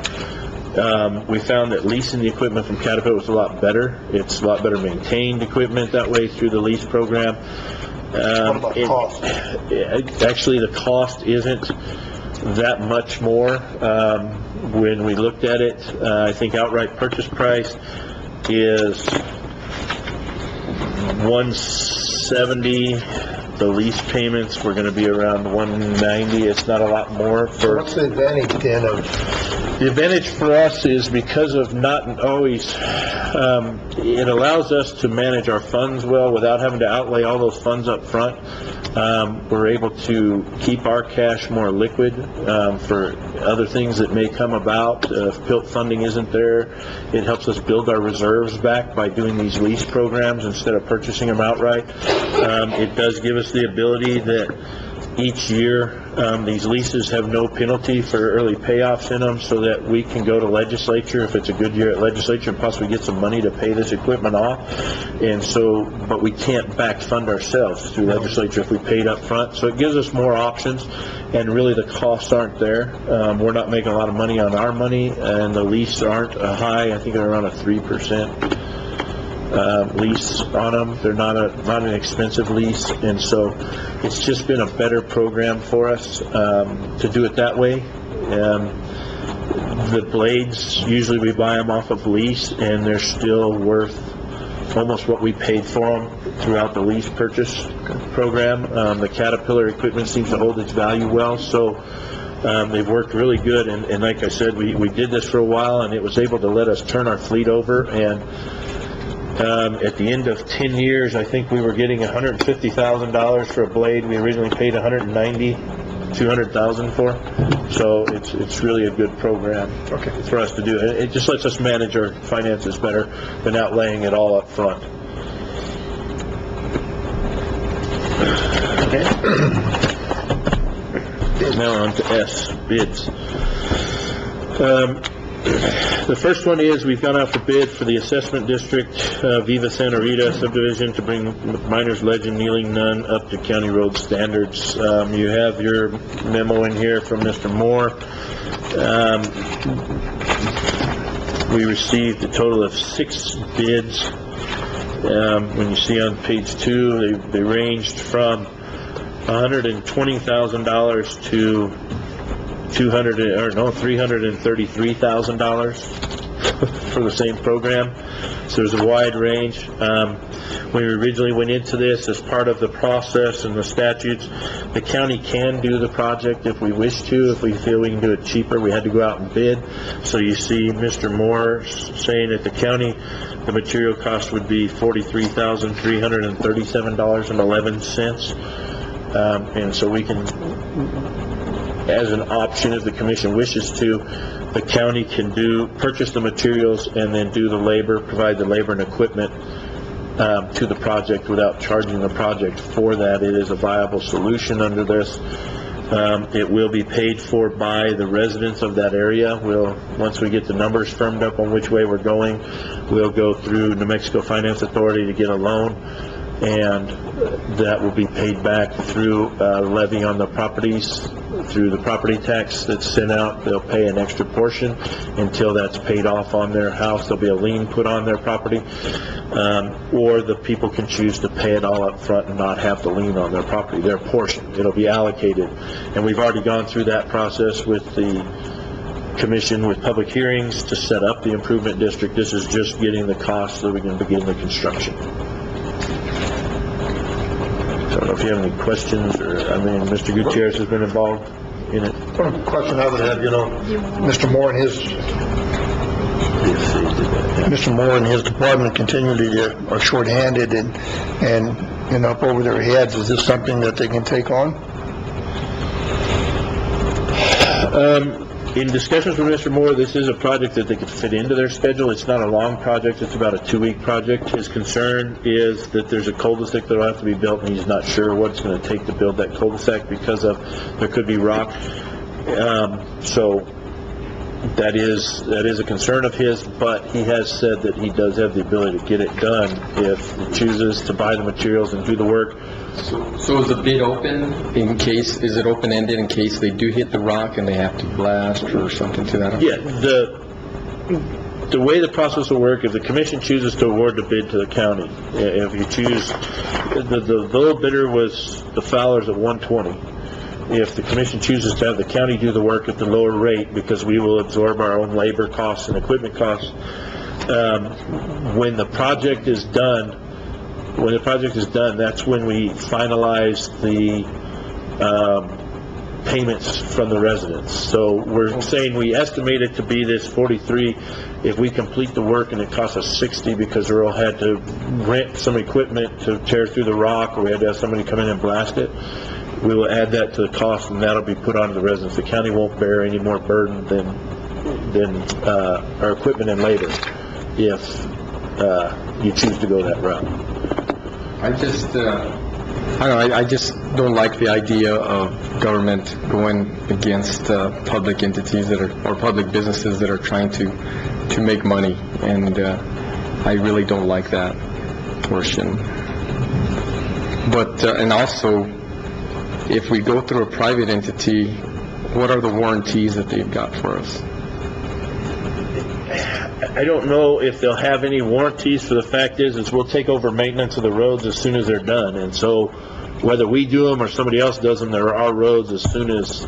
We found that leasing the equipment from Caterpillar was a lot better. It's a lot better maintained equipment that way through the lease program. What about cost? Actually, the cost isn't that much more. When we looked at it, I think outright purchase price is $170. The lease payments were going to be around $190. It's not a lot more for. What's the advantage then of? The advantage for us is because of not always, it allows us to manage our funds well without having to outlay all those funds up front. We're able to keep our cash more liquid for other things that may come about. If PILT funding isn't there, it helps us build our reserves back by doing these lease programs instead of purchasing them outright. It does give us the ability that each year. These leases have no penalty for early payoffs in them, so that we can go to legislature if it's a good year at legislature and possibly get some money to pay this equipment off. And so, but we can't back fund ourselves through legislature if we paid up front. So it gives us more options, and really the costs aren't there. We're not making a lot of money on our money, and the lease aren't high. I think they're around a 3%. Lease on them. They're not an expensive lease, and so it's just been a better program for us to do it that way. The blades, usually we buy them off of lease, and they're still worth almost what we paid for them throughout the lease purchase program. The Caterpillar equipment seems to hold its value well, so they've worked really good, and like I said, we did this for a while, and it was able to let us turn our fleet over. And at the end of 10 years, I think we were getting $150,000 for a blade. We originally paid $200,000 for. So it's really a good program for us to do. It just lets us manage our finances better than outlaying it all up front. Now on to S, bids. The first one is we've gone out for bid for the assessment district, Viva Santa Rita subdivision, to bring Miners Legend Kneeling Nun up to county road standards. You have your memo in here from Mr. Moore. We received a total of 6 bids. When you see on page 2, they ranged from $120,000 to $333,000 for the same program. So there's a wide range. When we originally went into this, as part of the process and the statutes, the county can do the project if we wish to. If we feel we can do it cheaper, we had to go out and bid. So you see Mr. Moore saying at the county, the material cost would be $43,337.11. And so we can, as an option, if the commission wishes to, the county can purchase the materials and then do the labor, provide the labor and equipment to the project without charging the project for that. It is a viable solution under this. It will be paid for by the residents of that area. Once we get the numbers firmed up on which way we're going, we'll go through New Mexico Finance Authority to get a loan, and that will be paid back through levy on the properties, through the property tax that's sent out. They'll pay an extra portion until that's paid off on their house. There'll be a lien put on their property, or the people can choose to pay it all up front and not have the lien on their property, their portion. It'll be allocated, and we've already gone through that process with the commission with public hearings to set up the improvement district. This is just getting the cost so we can begin the construction. I don't know if you have any questions, Mr. Gutierrez has been involved in it. One question I would have, Mr. Moore and his department continually are shorthanded and up over their heads. Is this something that they can take on? In discussions with Mr. Moore, this is a project that they could fit into their schedule. It's not a long project. It's about a 2-week project. His concern is that there's a cul-de-sac that will have to be built, and he's not sure what it's going to take to build that cul-de-sac because there could be rock. So that is a concern of his, but he has said that he does have the ability to get it done if he chooses to buy the materials and do the work. So is the bid open is it open-ended in case they do hit the rock and they have to blast or something to that effect? Yeah, the way the process will work, if the commission chooses to award the bid to the county, if you choose, the low bidder was the Fowlers at $120. If the commission chooses to have the county do the work at the lower rate, because we will absorb our own labor costs and equipment costs, when the project is done, that's when we finalize the payments from the residents. So we're saying we estimate it to be this 43. If we complete the work and it costs us 60 because Earl had to rent some equipment to tear through the rock, or we had to have somebody come in and blast it, we will add that to the cost, and that'll be put on to the residents. The county won't bear any more burden than our equipment and labor if you choose to go that route. I just I don't know, I just don't like the idea of government going against public entities that are, or public businesses that are trying to make money, and I really don't like that portion. But, and also, if we go through a private entity, what are the warranties that they've got for us? I don't know if they'll have any warranties, for the fact is we'll take over maintenance of the roads as soon as they're done, and so whether we do them or somebody else does them, they're our roads as soon as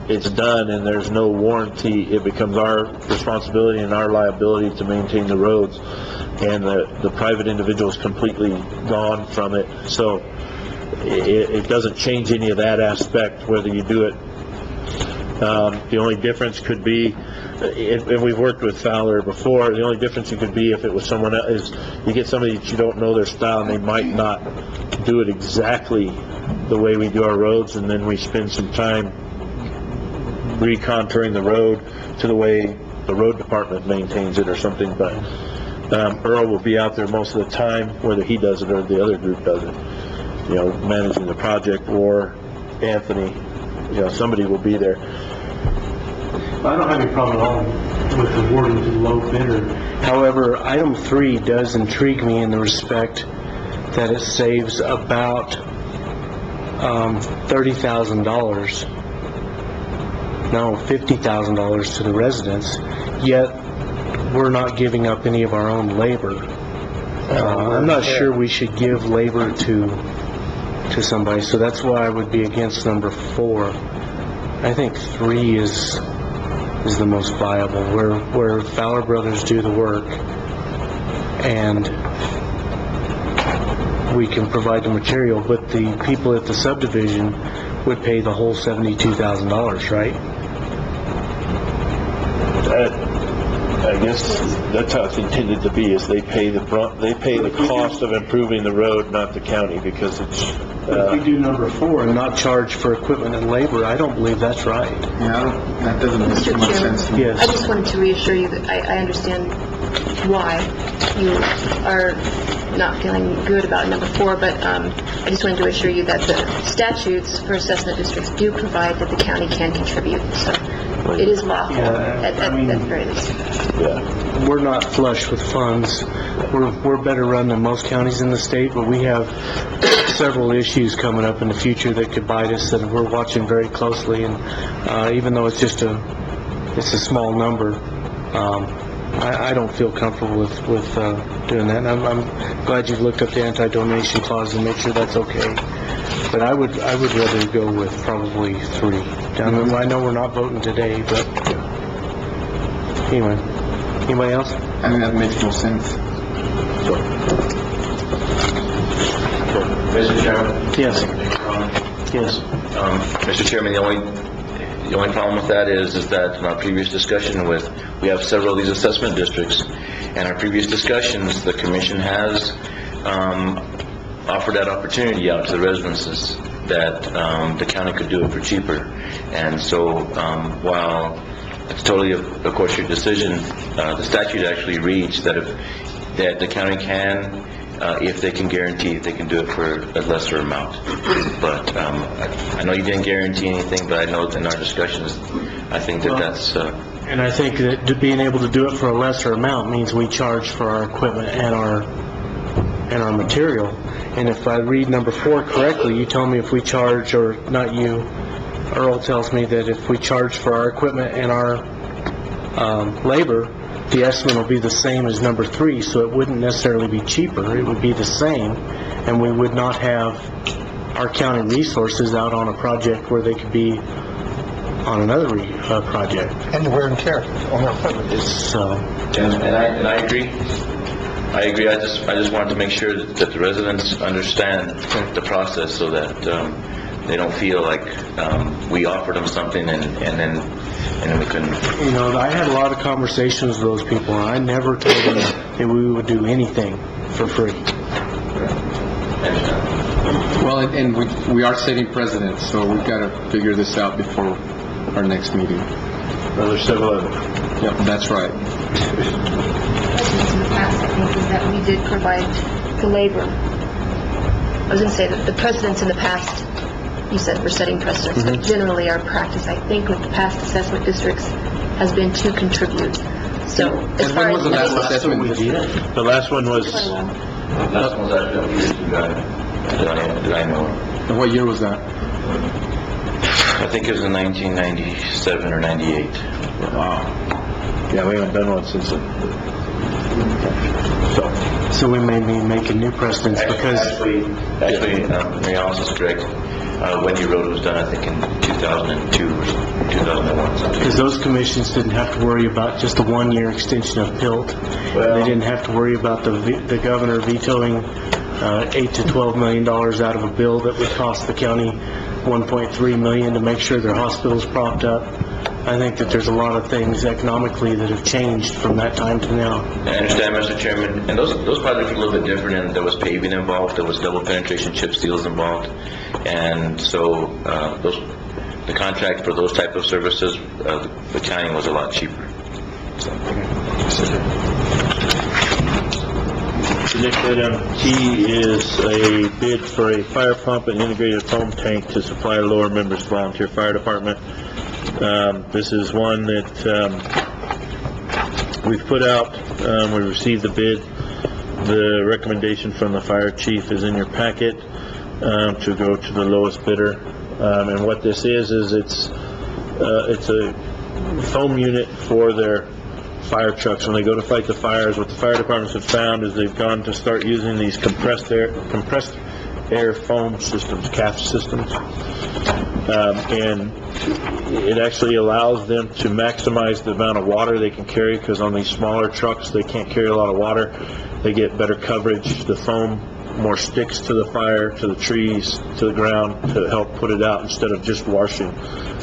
it's done, and there's no warranty. It becomes our responsibility and our liability to maintain the roads, and the private individual is completely gone from it. So it doesn't change any of that aspect, whether you do it. The only difference could be, and we've worked with Fowler before, the only difference it could be if it was someone else, is you get somebody that you don't know their style, and they might not do it exactly the way we do our roads, and then we spend some time recontouring the road to the way the road department maintains it or something. But Earl will be out there most of the time, whether he does it or the other group does it, you know, managing the project, or Anthony, you know, somebody will be there. I don't have any problem at all with awarding to the low bidder. However, item 3 does intrigue me in the respect that it saves about $30,000, no, $50,000 to the residents, yet we're not giving up any of our own labor. I'm not sure we should give labor to somebody, so that's why I would be against number 4. I think 3 is the most viable, where Fowler Brothers do the work, and we can provide the material, but the people at the subdivision would pay the whole $72,000, right? I guess that's how it's intended to be, is they pay the cost of improving the road, not the county, because it's... If we do number 4 and not charge for equipment and labor, I don't believe that's right. Yeah, that doesn't make too much sense to me. Yes. I just wanted to reassure you that I understand why you are not feeling good about number 4, but I just wanted to assure you that the statutes for assessment districts do provide that the county can contribute, so it is lawful, at the very least. Yeah. We're not flush with funds. We're better run than most counties in the state, but we have several issues coming up in the future that could bite us, that we're watching very closely, and even though it's just a small number, I don't feel comfortable with doing that. And I'm glad you've looked up the anti-donation clause and make sure that's okay. But I would rather go with probably 3. I know we're not voting today, but anyway. Anybody else? I think that makes no sense. Mr. Chairman? Yes. Yes. Mr. Chairman, the only problem with that is that in our previous discussion we have several of these assessment districts, and our previous discussions, the commission has offered that opportunity out to the residences, that the county could do it for cheaper. And so while it's totally, of course, your decision, the statute actually reads that that the county can, if they can guarantee, they can do it for a lesser amount. But I know you didn't guarantee anything, but I know in our discussions, I think that's... And I think that being able to do it for a lesser amount means we charge for our equipment and our material. And if I read number 4 correctly, you tell me if we charge, or not you, Earl tells me that if we charge for our equipment and our labor, the estimate will be the same as number 3, so it wouldn't necessarily be cheaper. It would be the same, and we would not have our county resources out on a project where they could be on another project. And the wear and tear on our equipment. And I agree. I agree. I just wanted to make sure that the residents understand the process, so that they don't feel like we offered them something and then we couldn't. You know, I had a lot of conversations with those people, and I never told them that we would do anything for free. Well, and we are setting precedents, so we've got to figure this out before our next meeting. Another 7-Eleven. Yep, that's right. In the past, I think, is that we did provide the labor I was going to say that the precedents in the past, you said we're setting precedents, but generally our practice, I think, with the past assessment districts has been to contribute. So as far as... the last assessment we did? The last one was, Last one's actually a year ago, that I know of. And what year was that? I think it was in 1997 or 98. wow. Yeah, we haven't done one since it. So we may be making new precedents because Actually, Mary Alice is correct. Wendy Road was done, I think, in 2002 or 2001, something. because those commissions didn't have to worry about just a one-year extension of PILT. They didn't have to worry about the governor vetoing $8 to $12 million out of a bill that would cost the county $1.3 million to make sure their hospital's propped up. I think that there's a lot of things economically that have changed from that time to now. I understand, Mr. Chairman, and those projects were a little bit different, and there was paving involved, there was double penetration chip seals involved, and so the contract for those type of services, the county was a lot cheaper. The next item T is a bid for a fire pump and integrated foam tank to supply Lower Members Volunteer Fire Department. This is one that we've put out. We received the bid. The recommendation from the fire chief is in your packet to go to the lowest bidder. And what this is it's a foam unit for their fire trucks when they go to fight the fires. What the fire departments have found is they've gone to start using these compressed air foam systems, CAF systems, and it actually allows them to maximize the amount of water they can carry, because on these smaller trucks they can't carry a lot of water. They get better coverage. The foam more sticks to the fire, to the trees, to the ground to help put it out instead of just washing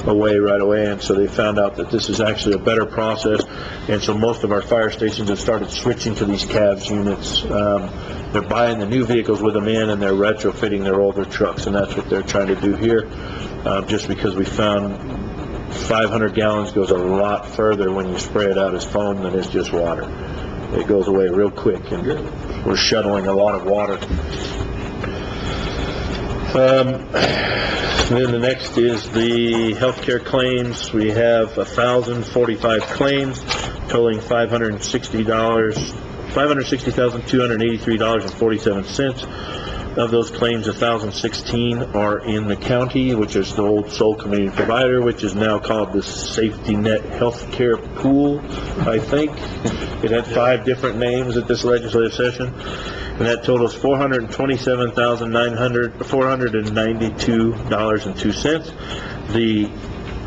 away right away. And so they found out that this is actually a better process, and so most of our fire stations have started switching to these CAVS units. They're buying the new vehicles with them in, and they're retrofitting their older trucks, and that's what they're trying to do here, just because we found 500 gallons goes a lot further when you spray it out as foam than it's just water. It goes away real quick, and we're shuttling a lot of water. Then the next is the healthcare claims. We have 1,045 claims totaling $560,283.47. Of those claims, 1,016 are in the county, which is the old sole community provider, which is now called the Safety Net Healthcare Pool, I think. It had 5 different names at this legislative session, and that totals $427,492.02. The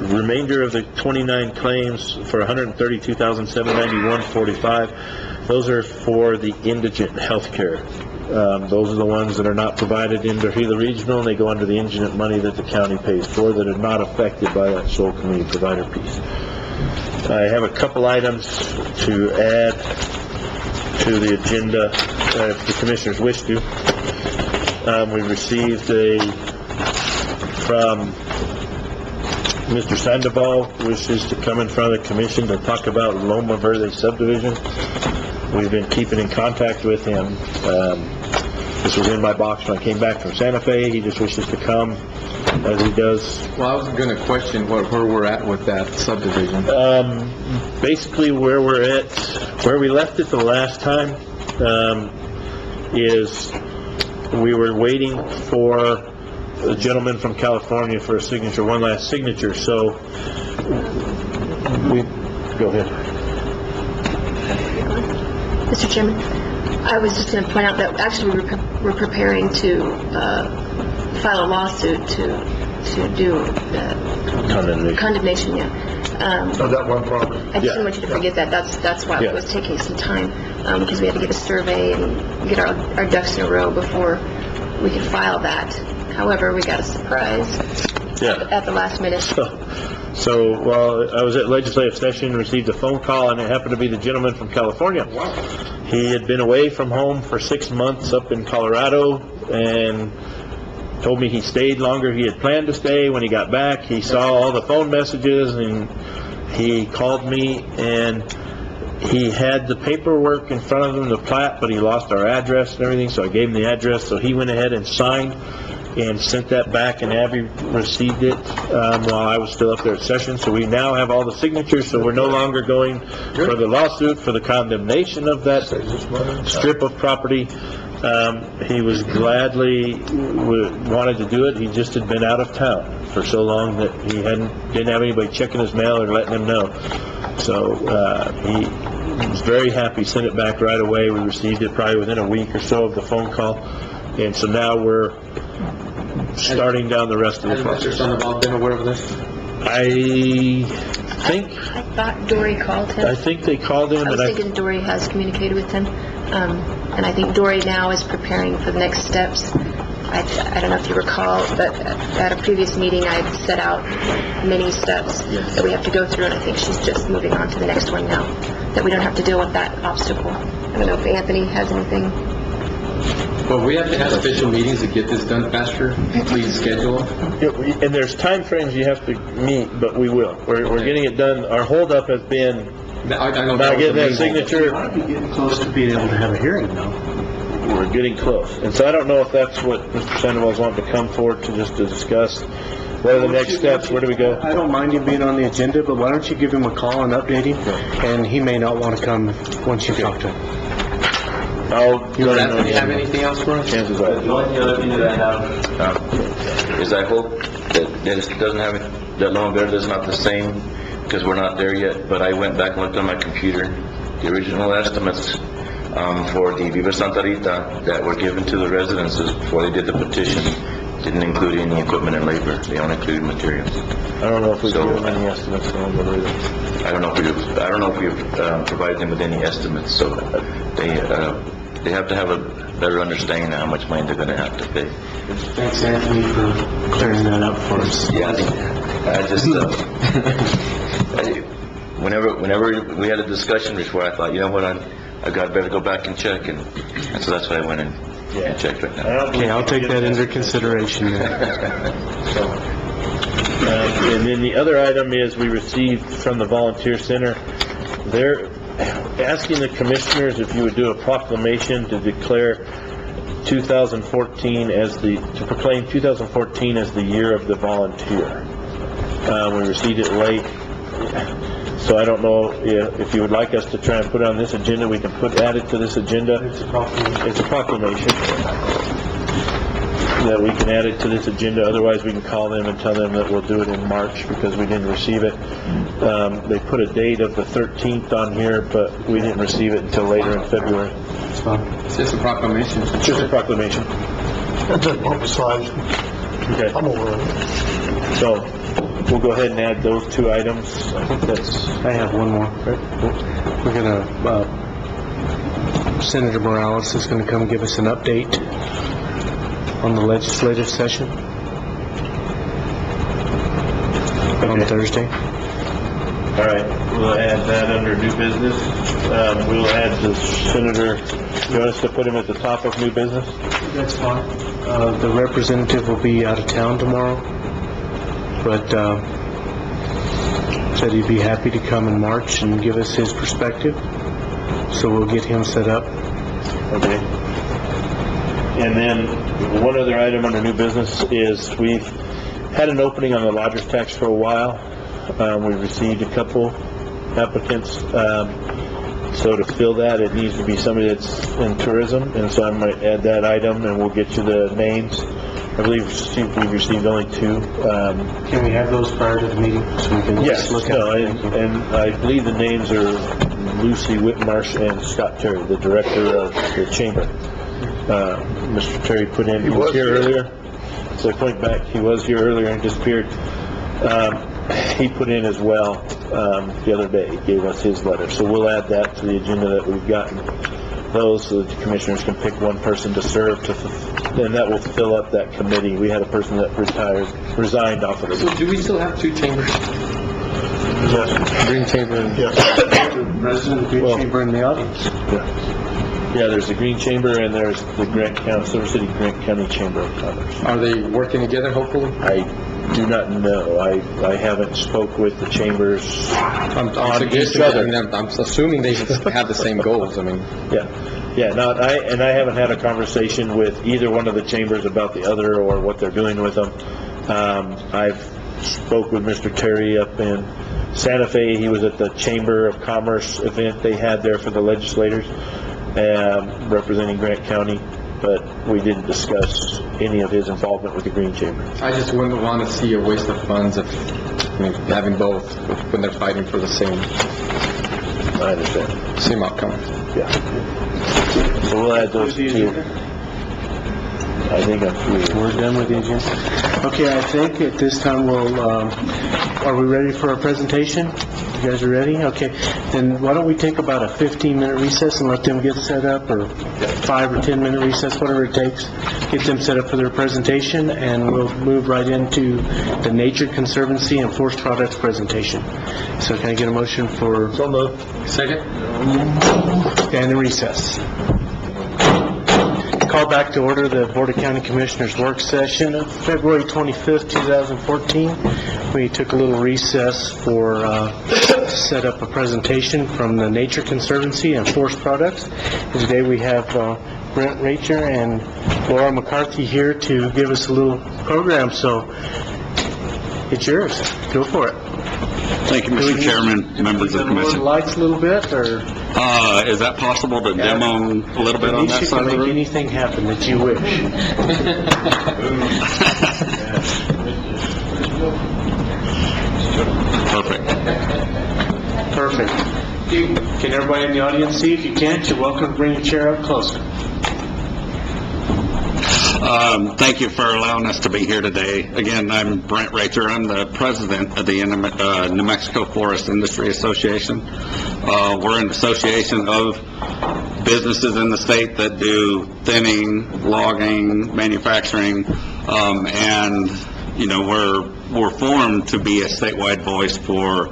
remainder of the 29 claims for $132,791.45, those are for the indigent health care. Those are the ones that are not provided into Gila Regional, and they go under the indigent money that the county pays for, that are not affected by that sole community provider piece. I have a couple items to add to the agenda if the commissioners wish to. We received from Mr. Sandoval wishes to come in front of the commission to talk about Loma Verde subdivision. We've been keeping in contact with him. This was in my box when I came back from Santa Fe. He just wishes to come, as he does. Well, I was going to question where we're at with that subdivision. Basically, where we left it the last time is we were waiting for a gentleman from California for a signature, one last signature. So we go ahead. Mr. Chairman, I was just going to point out that actually we're preparing to file a lawsuit to do condemnation. Of that one property. I just didn't want you to forget that. That's why it was taking some time, because we had to get a survey and get our ducks in a row before we could file that. However, we got a surprise at the last minute. So while I was at legislative session, received a phone call, and it happened to be the gentleman from California. Wow. He had been away from home for 6 months up in Colorado, and told me he stayed longer. He had planned to stay. When he got back, he saw all the phone messages, and he called me, and he had the paperwork in front of him, the plat, but he lost our address and everything, so I gave him the address, so he went ahead and signed and sent that back, and Abby received it while I was still up there at session. So we now have all the signatures, so we're no longer going for the lawsuit for the condemnation of that strip of property. He was gladly wanted to do it. He just had been out of town for so long that he didn't have anybody checking his mail or letting him know. So he was very happy, sent it back right away. We received it probably within a week or so of the phone call. And so now we're starting down the rest of the process. Has Mr. Sandoval been aware of this? I thought Dory called him. I think they called him, I was and thinking Dory has communicated with him. And I think Dory now is preparing for the next steps. I don't know if you recall, but at a previous meeting, I had set out many steps that we have to go through, and I think she's just moving on to the next one now, that we don't have to deal with that obstacle. I don't know if Anthony has anything. Well, we have to have official meetings to get this done faster. Please schedule. and there's time frames you have to meet, but we will. We're getting it done. Our holdup has been I know not getting that was the main signature. You ought to be getting close to being able to have a hearing now. We're getting close. And so I don't know if that's what Mr. Sandoval's wanting to come forward to just to discuss. What are the next steps? Where do we go? I don't mind him being on the agenda, but why don't you give him a call and update him? And he may not want to come once you talk to him. Do you have anything else for us? Chances are. The only other thing that I have is I hope that Dennis doesn't have, that Loma Verde is not the same, because we're not there yet, but I went back and looked on my computer. The original estimates for the Viva Santa Rita that were given to the residences before they did the petition didn't include any equipment and labor. They only included materials. I don't know if we've given any estimates on the later. I don't know if we've provided them with any estimates, so they have to have a better understanding of how much money they're going to have to pay. Thanks, Anthony, for clearing that up for us. Yeah, I just, whenever we had a discussion before, I thought, you know what, I better go back and check, and so that's why I went and checked right now. Okay, I'll take that into consideration then. And then the other item is we received from the Volunteer Center, they're asking the commissioners if you would do a proclamation to declare 2014 to proclaim 2014 as the year of the volunteer. We received it late, so I don't know if you would like us to try and put it on this agenda. We can add it to this agenda. It's a proclamation that we can add it to this agenda. Otherwise, we can call them and tell them that we'll do it in March because we didn't receive it. They put a date of the 13th on here, but we didn't receive it until later in February. It's just a proclamation. It's just a proclamation. That's just both sides. Okay. I'm aware of it. So we'll go ahead and add those two items. I think that's. I have one more. We're gonna, Senator Morales is gonna come give us an update on the legislative session on Thursday. All right, we'll add that under new business. We'll add the senator. You want us to put him at the top of new business? That's fine. The representative will be out of town tomorrow, but said he'd be happy to come in March and give us his perspective. So we'll get him set up. Okay. And then one other item under new business is we've had an opening on the lodger's tax for a while. We received a couple applicants. So to fill that, it needs to be somebody that's in tourism, and so I might add that item, and we'll get you the names. I believe we've received only two. Can we have those prior to the meeting so we can Yes, look at no, it? and I believe the names are Lucy Whitmarsh and Scott Terry, the director of the chamber. Mr. Terry put in, he was here earlier, so I point back, he was here earlier and disappeared. He put in as well the other day, he gave us his letter, so we'll add that to the agenda that we've gotten those, so that the commissioners can pick one person to serve, and that will fill up that committee. We had a person that resigned off of it. So do we still have two chambers? Green chamber and... President of the Green Chamber in the audience. Yeah, there's the Green Chamber and there's the Silver City Grant County Chamber of Commerce. Are they working together, hopefully? I do not know. I haven't spoke with the chambers I'm on each suggesting, I mean, other. I'm assuming they have the same goals, I mean. Yeah, no, I haven't had a conversation with either one of the chambers about the other or what they're doing with them. I've spoke with Mr. Terry up in Santa Fe. He was at the Chamber of Commerce event they had there for the legislators, representing Grant County, but we didn't discuss any of his involvement with the Green Chamber. I just wouldn't want to see a waste of funds of, I mean, having both when they're fighting for the same I understand. same outcome. Yeah. So we'll add those two. I think I'm through. We're done with the agenda? Okay, I think at this time we'll, are we ready for our presentation? You guys are ready? Okay. Then why don't we take about a 15-minute recess and let them get set up, or 5 or 10-minute recess, whatever it takes. Get them set up for their presentation, and we'll move right into the Nature Conservancy and Forest Products presentation. So can I get a motion for... So moved. Second. And a recess. Call back to order the Board of County Commissioners work session of February 25th, 2014. We took a little recess for set up a presentation from the Nature Conservancy and Forest Products. And today we have Brent Racher and Laura McCarthy here to give us a little program, so it's yours. Go for it. Thank you, Mr. Chairman, members of the Lower the commission. lights a little bit, or Is that possible to demo a little bit on that you side can of the make room? anything happen that you wish. Perfect. Can everybody in the audience see? If you can't, you're welcome to bring your chair up closer. Thank you for allowing us to be here today. Again, I'm Brent Racher. I'm the president of the New Mexico Forest Industry Association. We're an association of businesses in the state that do thinning, logging, manufacturing, and, you know, we're formed to be a statewide voice for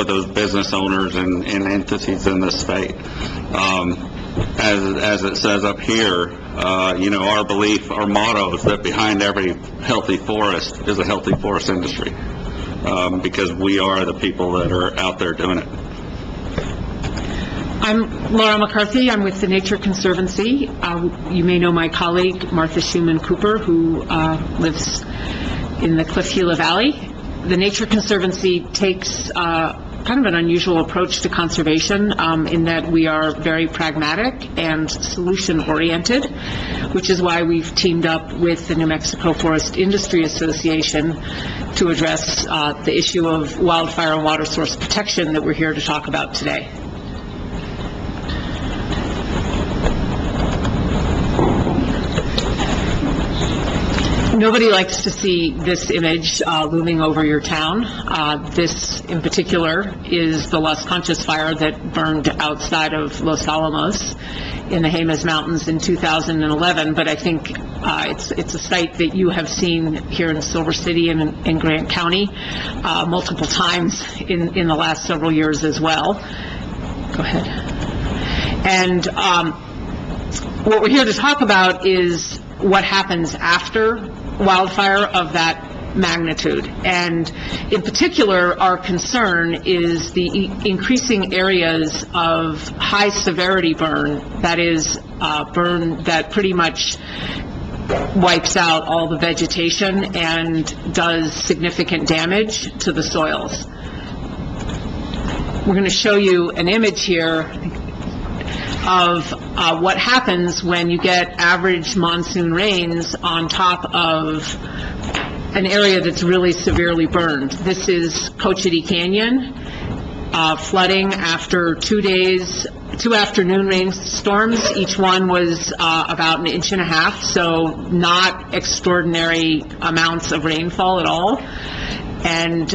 those business owners and entities in the state. As it says up here, you know, our belief, our motto is that behind every healthy forest is a healthy forest industry, because we are the people that are out there doing it. I'm Laura McCarthy. I'm with the Nature Conservancy. You may know my colleague, Martha Schumann Cooper, who lives in the Cliff Gila Valley. The Nature Conservancy takes kind of an unusual approach to conservation in that we are very pragmatic and solution-oriented, which is why we've teamed up with the New Mexico Forest Industry Association to address the issue of wildfire and water source protection that we're here to talk about today. Nobody likes to see this image looming over your town. This, in particular, is the Las Conchas fire that burned outside of Los Alamos in the Jemez Mountains in 2011. But I think it's a site that you have seen here in Silver City and in Grant County multiple times in the last several years as well. Go ahead. And what we're here to talk about is what happens after wildfire of that magnitude. And in particular, our concern is the increasing areas of high severity burn, that is, burn that pretty much wipes out all the vegetation and does significant damage to the soils. We're going to show you an image here of what happens when you get average monsoon rains on top of an area that's really severely burned. This is Cochiti Canyon, flooding after 2 afternoon rainstorms. Each one was about 1.5 inches, so not extraordinary amounts of rainfall at all. And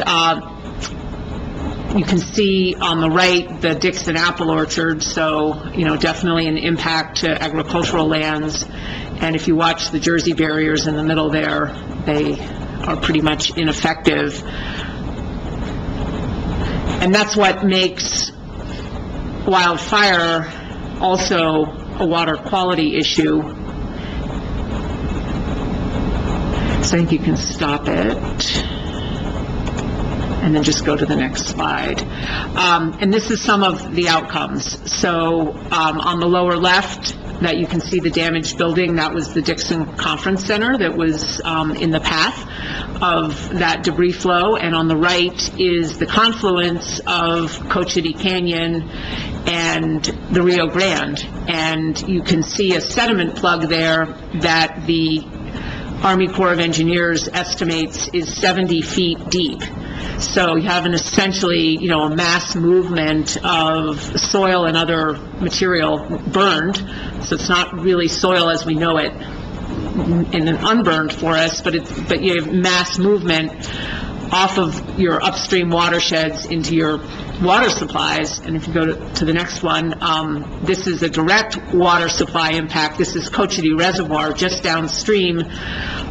you can see on the right the Dixon apple orchard, so, you know, definitely an impact to agricultural lands. And if you watch the Jersey barriers in the middle there, they are pretty much ineffective. And that's what makes wildfire also a water quality issue. So I think you can stop it, and then just go to the next slide. And this is some of the outcomes. So on the lower left, that you can see the damaged building, that was the Dixon Conference Center that was in the path of that debris flow. And on the right is the confluence of Cochiti Canyon and the Rio Grande. And you can see a sediment plug there that the Army Corps of Engineers estimates is 70 feet deep. So you have an essentially, a mass movement of soil and other material burned. So it's not really soil as we know it in an unburned forest, but you have mass movement off of your upstream watersheds into your water supplies. And if you go to the next one, this is a direct water supply impact. This is Cochiti Reservoir, just downstream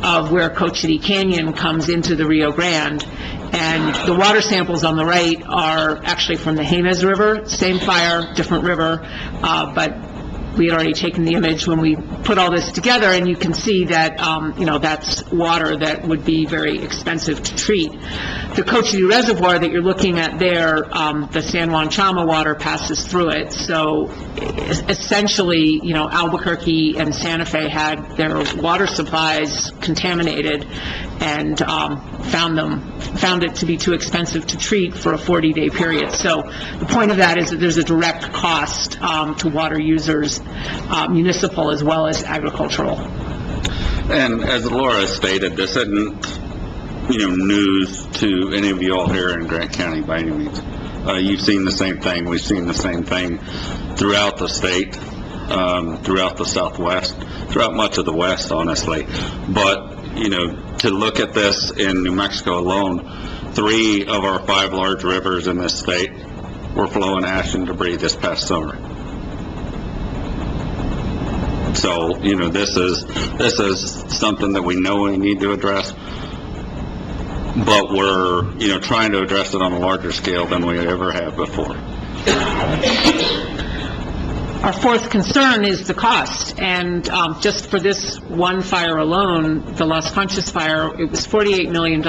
of where Cochiti Canyon comes into the Rio Grande. And the water samples on the right are actually from the Jemez River, same fire, different river, but we had already taken the image when we put all this together, and you can see that, that's water that would be very expensive to treat. The Cochiti Reservoir that you're looking at there, the San Juan Chama water passes through it. So essentially, Albuquerque and Santa Fe had their water supplies contaminated and found it to be too expensive to treat for a 40-day period. So the point of that is that there's a direct cost to water users, municipal as well as agricultural. And as Laura stated, this isn't, news to any of you all here in Grant County by any means. You've seen the same thing. We've seen the same thing throughout the state, throughout the Southwest, throughout much of the West, honestly. But, to look at this in New Mexico alone, 3 of our 5 large rivers in this state were flowing ash and debris this past summer. So, this is something that we know we need to address, but we're, trying to address it on a larger scale than we ever have before. Our fourth concern is the cost, and just for this one fire alone, the Las Conchas fire, it was $48 million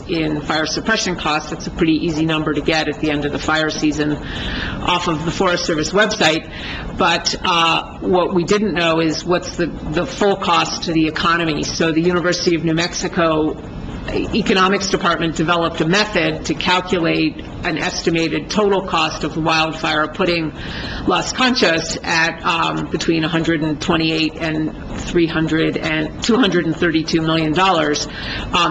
in fire suppression costs. That's a pretty easy number to get at the end of the fire season off of the Forest Service website. But what we didn't know is what's the full cost to the economy. So the University of New Mexico Economics Department developed a method to calculate an estimated total cost of the wildfire, putting Las Conchas at between 128 and $232 million.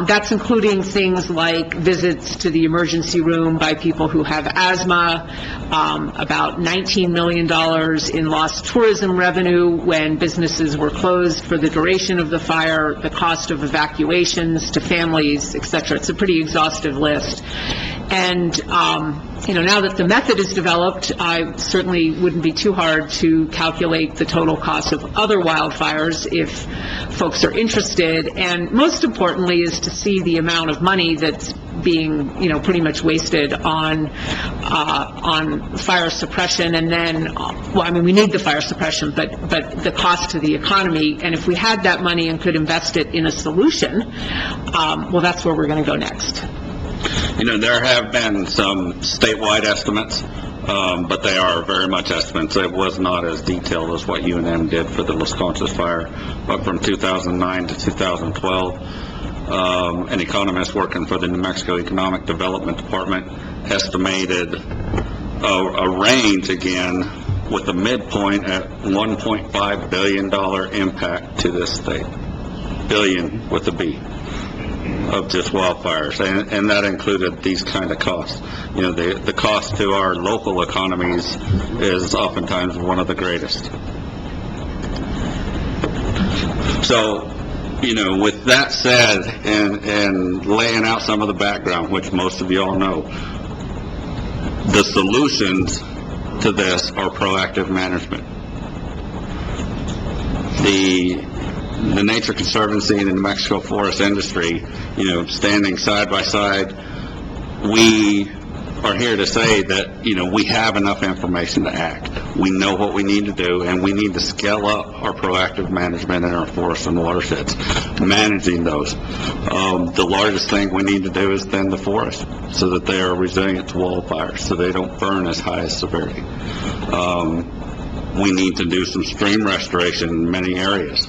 That's including things like visits to the emergency room by people who have asthma, about $19 million in lost tourism revenue when businesses were closed for the duration of the fire, the cost of evacuations to families, etc. It's a pretty exhaustive list. And, now that the method is developed, I certainly wouldn't be too hard to calculate the total cost of other wildfires if folks are interested. And most importantly is to see the amount of money that's being, pretty much wasted on fire suppression. And then, we need the fire suppression, but the cost to the economy. And if we had that money and could invest it in a solution, that's where we're going to go next. There have been some statewide estimates, but they are very much estimates. It was not as detailed as what UNM did for the Las Conchas fire, but from 2009 to 2012, an economist working for the New Mexico Economic Development Department estimated a range, again, with a midpoint at $1.5 billion impact to this state. Billion with a B. Of just wildfires, and that included these kind of costs. The cost to our local economies is oftentimes one of the greatest. So, with that said, and laying out some of the background, which most of you all know, the solutions to this are proactive management. The Nature Conservancy and the New Mexico forest industry, standing side by side, we are here to say that, we have enough information to act. We know what we need to do, and we need to scale up our proactive management in our forests and watersheds, managing those. The largest thing we need to do is thin the forest so that they are resilient to wildfires, so they don't burn as high as severity. We need to do some stream restoration in many areas.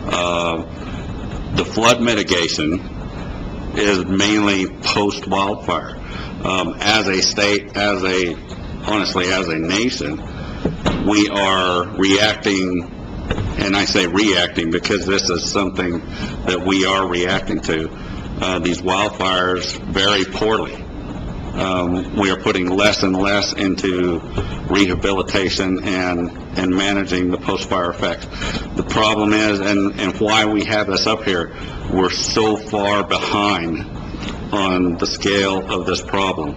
The flood mitigation is mainly post-wildfire. As a state, honestly, as a nation, we are reacting, and I say reacting because this is something that we are reacting to, these wildfires very poorly. We are putting less and less into rehabilitation and managing the post-fire effects. The problem is, and why we have this up here, we're so far behind on the scale of this problem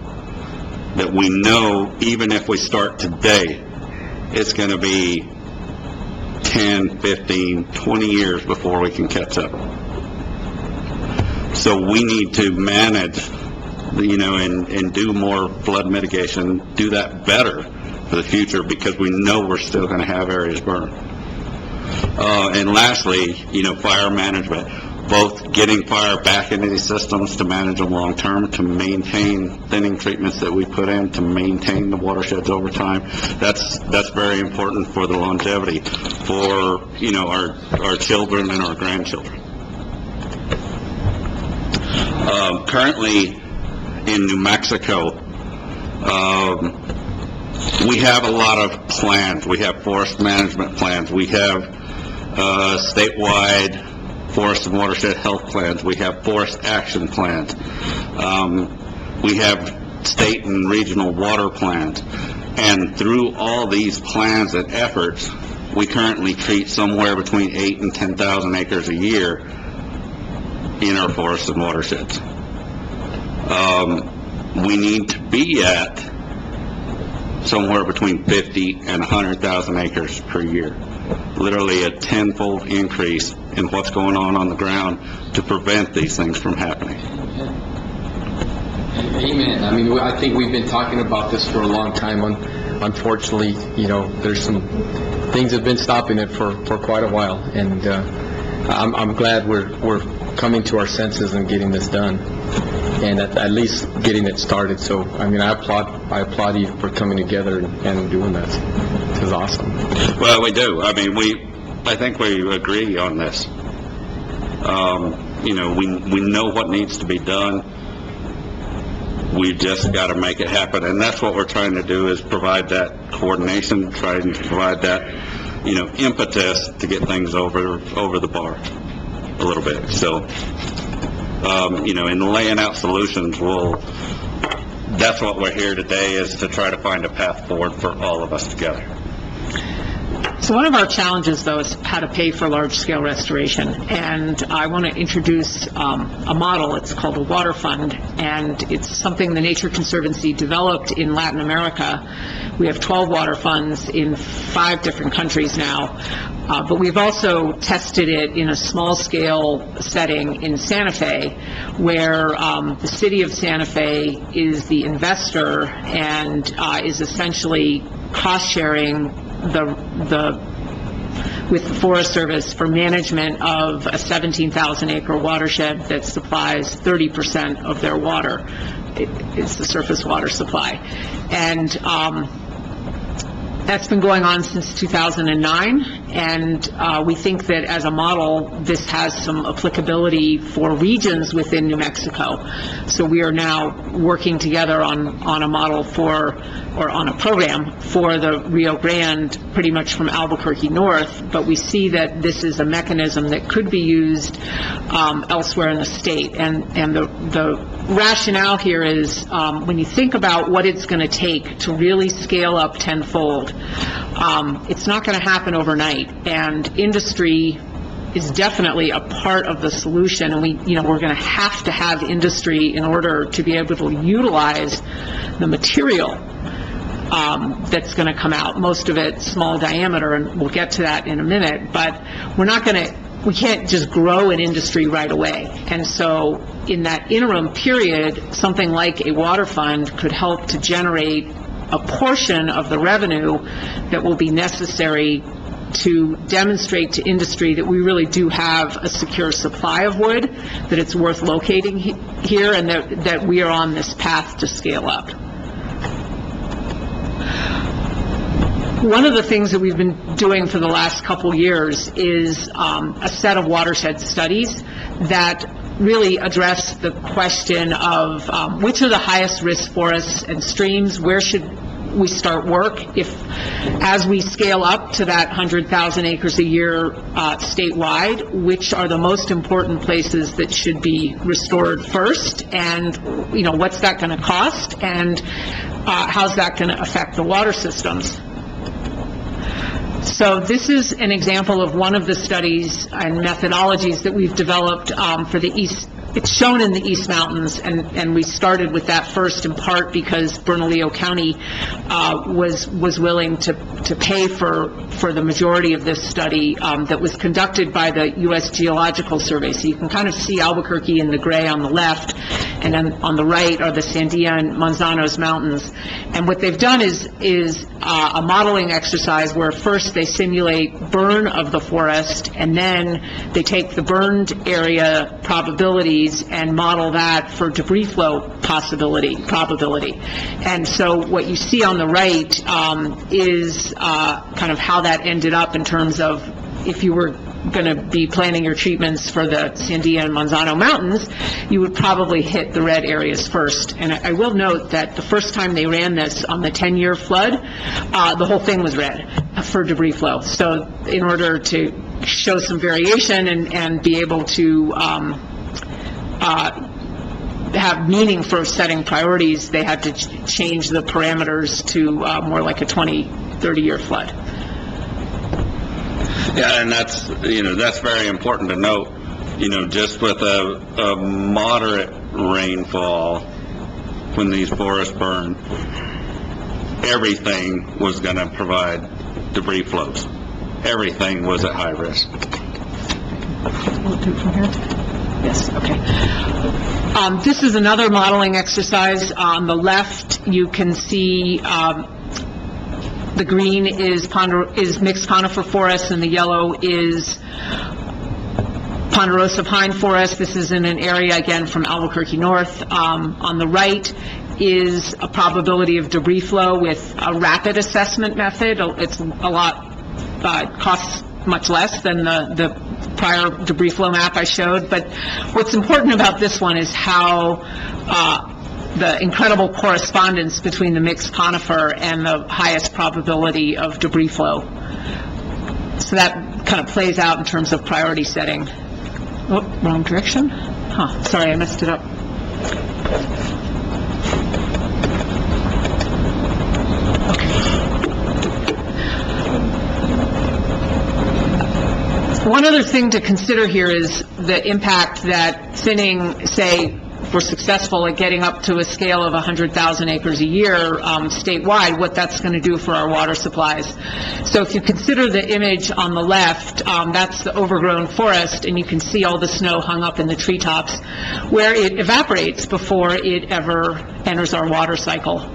that we know even if we start today, it's going to be 10, 15, 20 years before we can catch up. So we need to manage, and do more flood mitigation, do that better for the future, because we know we're still going to have areas burn. And lastly, fire management, both getting fire back into these systems to manage them long term, to maintain thinning treatments that we put in, to maintain the watersheds over time. That's very important for the longevity for our children and our grandchildren. Currently in New Mexico, we have a lot of plans. We have forest management plans. We have statewide forest and watershed health plans. We have forest action plans. We have state and regional water plans. And through all these plans and efforts, we currently treat somewhere between 8,000 and 10,000 acres a year in our forests and watersheds. We need to be at somewhere between 50 and 100,000 acres per year. Literally a tenfold increase in what's going on the ground to prevent these things from happening. Amen. I mean, I think we've been talking about this for a long time. Unfortunately, there's some things that have been stopping it for quite a while, and I'm glad we're coming to our senses and getting this done, and at least getting it started. So, I mean, I applaud you for coming together and doing this. This is awesome. Well, we do. I mean, I think we agree on this. We know what needs to be done. We've just got to make it happen, and that's what we're trying to do, is provide that coordination, trying to provide that, impetus to get things over the bar a little bit. So, in laying out solutions, that's what we're here today, is to try to find a path forward for all of us together. So one of our challenges, though, is how to pay for large-scale restoration. And I want to introduce a model. It's called a water fund, and it's something the Nature Conservancy developed in Latin America. We have 12 water funds in 5 different countries now. But we've also tested it in a small-scale setting in Santa Fe, where the city of Santa Fe is the investor and is essentially cost-sharing with the Forest Service for management of a 17,000-acre watershed that supplies 30% of their water. It's the surface water supply. And that's been going on since 2009, and we think that as a model, this has some applicability for regions within New Mexico. So we are now working together on a model or on a program for the Rio Grande, pretty much from Albuquerque north, but we see that this is a mechanism that could be used elsewhere in the state. And the rationale here is, when you think about what it's going to take to really scale up tenfold, it's not going to happen overnight, and industry is definitely a part of the solution, and we're going to have industry in order to be able to utilize the material that's going to come out. Most of it small diameter, and we'll get to that in a minute, but we're not going to we can't just grow an industry right away. And so in that interim period, something like a water fund could help to generate a portion of the revenue that will be necessary to demonstrate to industry that we really do have a secure supply of wood, that it's worth locating here, and that we are on this path to scale up. One of the things that we've been doing for the last couple years is a set of watershed studies that really address the question of which are the highest risk forests and streams, where should we start work if, as we scale up to that 100,000 acres a year statewide, which are the most important places that should be restored first, and, you know, what's that going to cost, and how's that going to affect the water systems. So this is an example of one of the studies and methodologies that we've developed for the East. It's shown in the East Mountains, and we started with that first in part because Bernalillo County was willing to pay for the majority of this study that was conducted by the U.S. Geological Survey. So you can kind of see Albuquerque in the gray on the left, and then on the right are the Sandia and Manzanos Mountains. And what they've done is a modeling exercise where first they simulate burn of the forest, and then they take the burned area probabilities and model that for debris flow probability. And so what you see on the right is kind of how that ended up in terms of if you were going to be planning your treatments for the Sandia and Manzano Mountains, you would probably hit the red areas first. And I will note that the first time they ran this on the 10-year flood, the whole thing was red for debris flow. So in order to show some variation and be able to have meaning for setting priorities, they had to change the parameters to more like a 20, 30-year flood. Yeah, and that's very important to note. Just with a moderate rainfall when these forests burn, everything was going to provide debris flows. Everything was at high risk. We'll do it from here. Yes, okay. This is another modeling exercise. On the left, you can see the green is mixed conifer forest, and the yellow is ponderosa pine forest. This is in an area, again, from Albuquerque North. On the right is a probability of debris flow with a rapid assessment method. It's a lot, costs much less than the prior debris flow map I showed. But what's important about this one is how the incredible correspondence between the mixed conifer and the highest probability of debris flow. So that kind of plays out in terms of priority setting. Oh, wrong direction. Sorry, I messed it up. One other thing to consider here is the impact that thinning, say, if we're successful at getting up to a scale of 100,000 acres a year statewide, what that's going to do for our water supplies. So if you consider the image on the left, that's the overgrown forest, and you can see all the snow hung up in the treetops, where it evaporates before it ever enters our water cycle.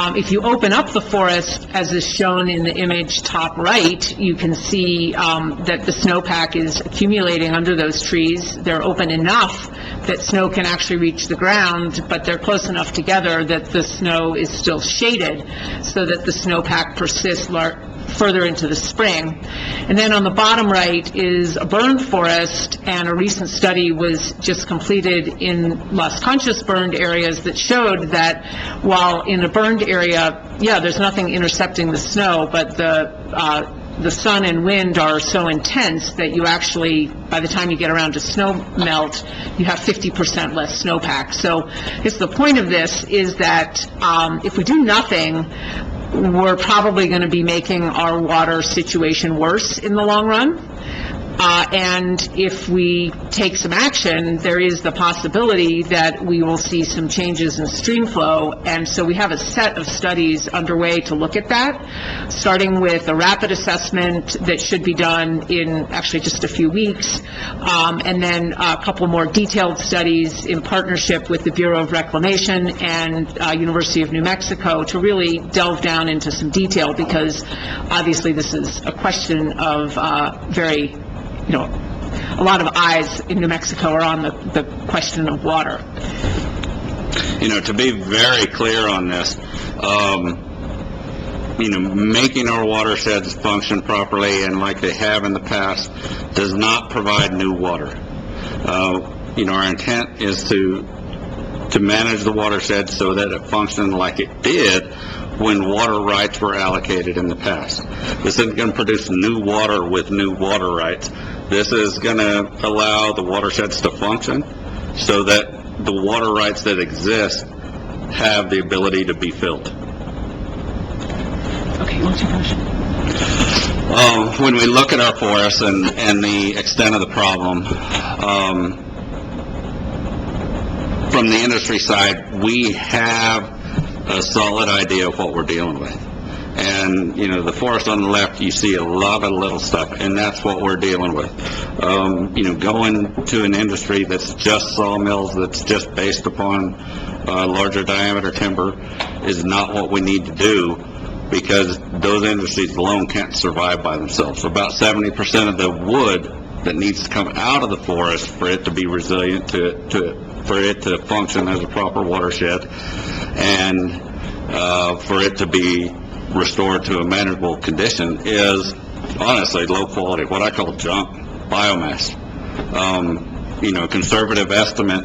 If you open up the forest, as is shown in the image top right, you can see that the snowpack is accumulating under those trees. They're open enough that snow can actually reach the ground, but they're close enough together that the snow is still shaded so that the snowpack persists further into the spring. And then on the bottom right is a burned forest, and a recent study was just completed in Las Conchas burned areas that showed that while in a burned area, there's nothing intercepting the snow, but the sun and wind are so intense that you actually, by the time you get around to snow melt, you have 50% less snowpack. So I guess the point of this is that if we do nothing, we're probably going to be making our water situation worse in the long run. And if we take some action, there is the possibility that we will see some changes in stream flow. And so we have a set of studies underway to look at that, starting with a rapid assessment that should be done in actually just a few weeks, and then a couple more detailed studies in partnership with the Bureau of Reclamation and University of New Mexico to really delve down into some detail, because obviously this is a question of very, a lot of eyes in New Mexico are on the question of water. To be very clear on this, making our watersheds function properly and like they have in the past does not provide new water. Our intent is to manage the watershed so that it functioned like it did when water rights were allocated in the past. This isn't going to produce new water with new water rights. This is going to allow the watersheds to function so that the water rights that exist have the ability to be filled. Okay, what's your question? When we look at our forests and the extent of the problem, from the industry side, we have a solid idea of what we're dealing with. And, the forest on the left, you see a lot of little stuff, and that's what we're dealing with. Going to an industry that's just sawmills, that's just based upon larger diameter timber is not what we need to do, because those industries alone can't survive by themselves. About 70% of the wood that needs to come out of the forest for it to be resilient, for it to function as a proper watershed, and for it to be restored to a manageable condition, is honestly low quality, what I call junk biomass. A conservative estimate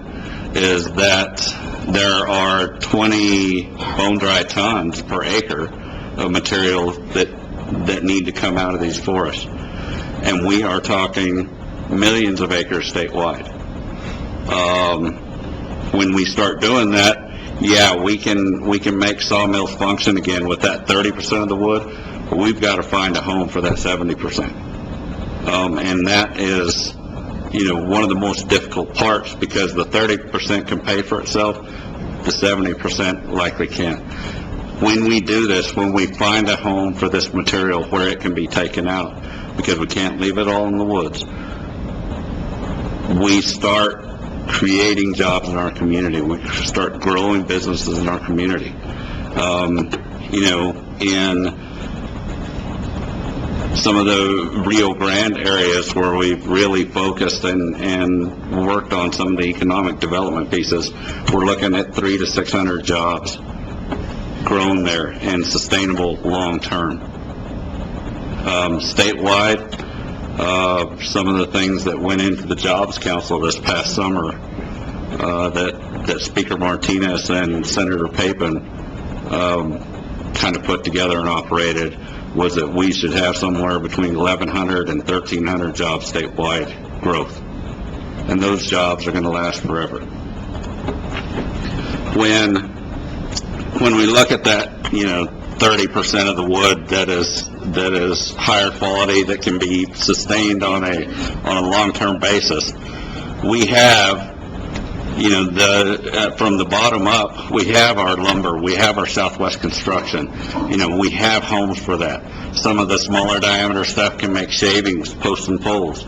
is that there are 20 bone-dry tons per acre of material that need to come out of these forests. And we are talking millions of acres statewide. When we start doing that, we can make sawmills function again with that 30% of the wood, but we've got to find a home for that 70%. And that is, one of the most difficult parts, because the 30% can pay for itself, the 70% likely can't. When we do this, when we find a home for this material where it can be taken out, because we can't leave it all in the woods, we start creating jobs in our community. We start growing businesses in our community. In some of the Rio Grande areas where we've really focused and worked on some of the economic development pieces, we're looking at 300 to 600 jobs grown there and sustainable long-term. Statewide, some of the things that went into the Jobs Council this past summer that Speaker Martinez and Senator Papin kind of put together and operated was that we should have somewhere between 1,100 and 1,300 jobs statewide growth. And those jobs are going to last forever. When we look at that, 30% of the wood that is higher quality, that can be sustained on a long-term basis, we have, from the bottom up, we have our lumber, we have our Southwest Construction, we have homes for that. Some of the smaller diameter stuff can make shavings, posts and poles.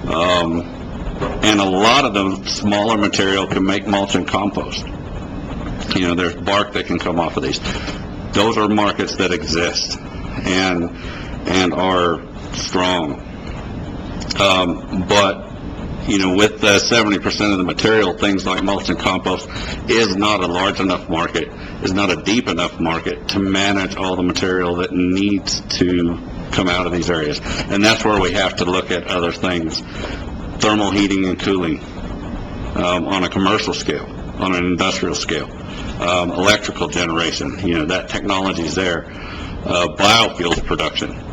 And a lot of the smaller material can make mulch and compost. There's bark that can come off of these. Those are markets that exist and are strong. But with the 70% of the material, things like mulch and compost is not a large enough market, is not a deep enough market to manage all the material that needs to come out of these areas. And that's where we have to look at other things. Thermal heating and cooling on a commercial scale, on an industrial scale. Electrical generation, that technology is there. Biofuels production.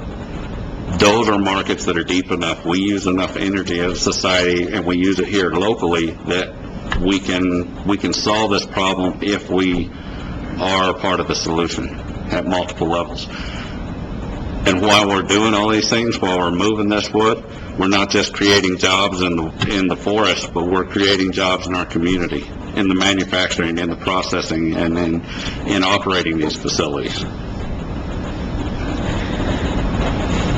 Those are markets that are deep enough. We use enough energy as a society, and we use it here locally, that we can solve this problem if we are part of the solution at multiple levels. And while we're doing all these things, while we're moving this wood, we're not just creating jobs in the forest, but we're creating jobs in our community, in the manufacturing, in the processing, and in operating these facilities.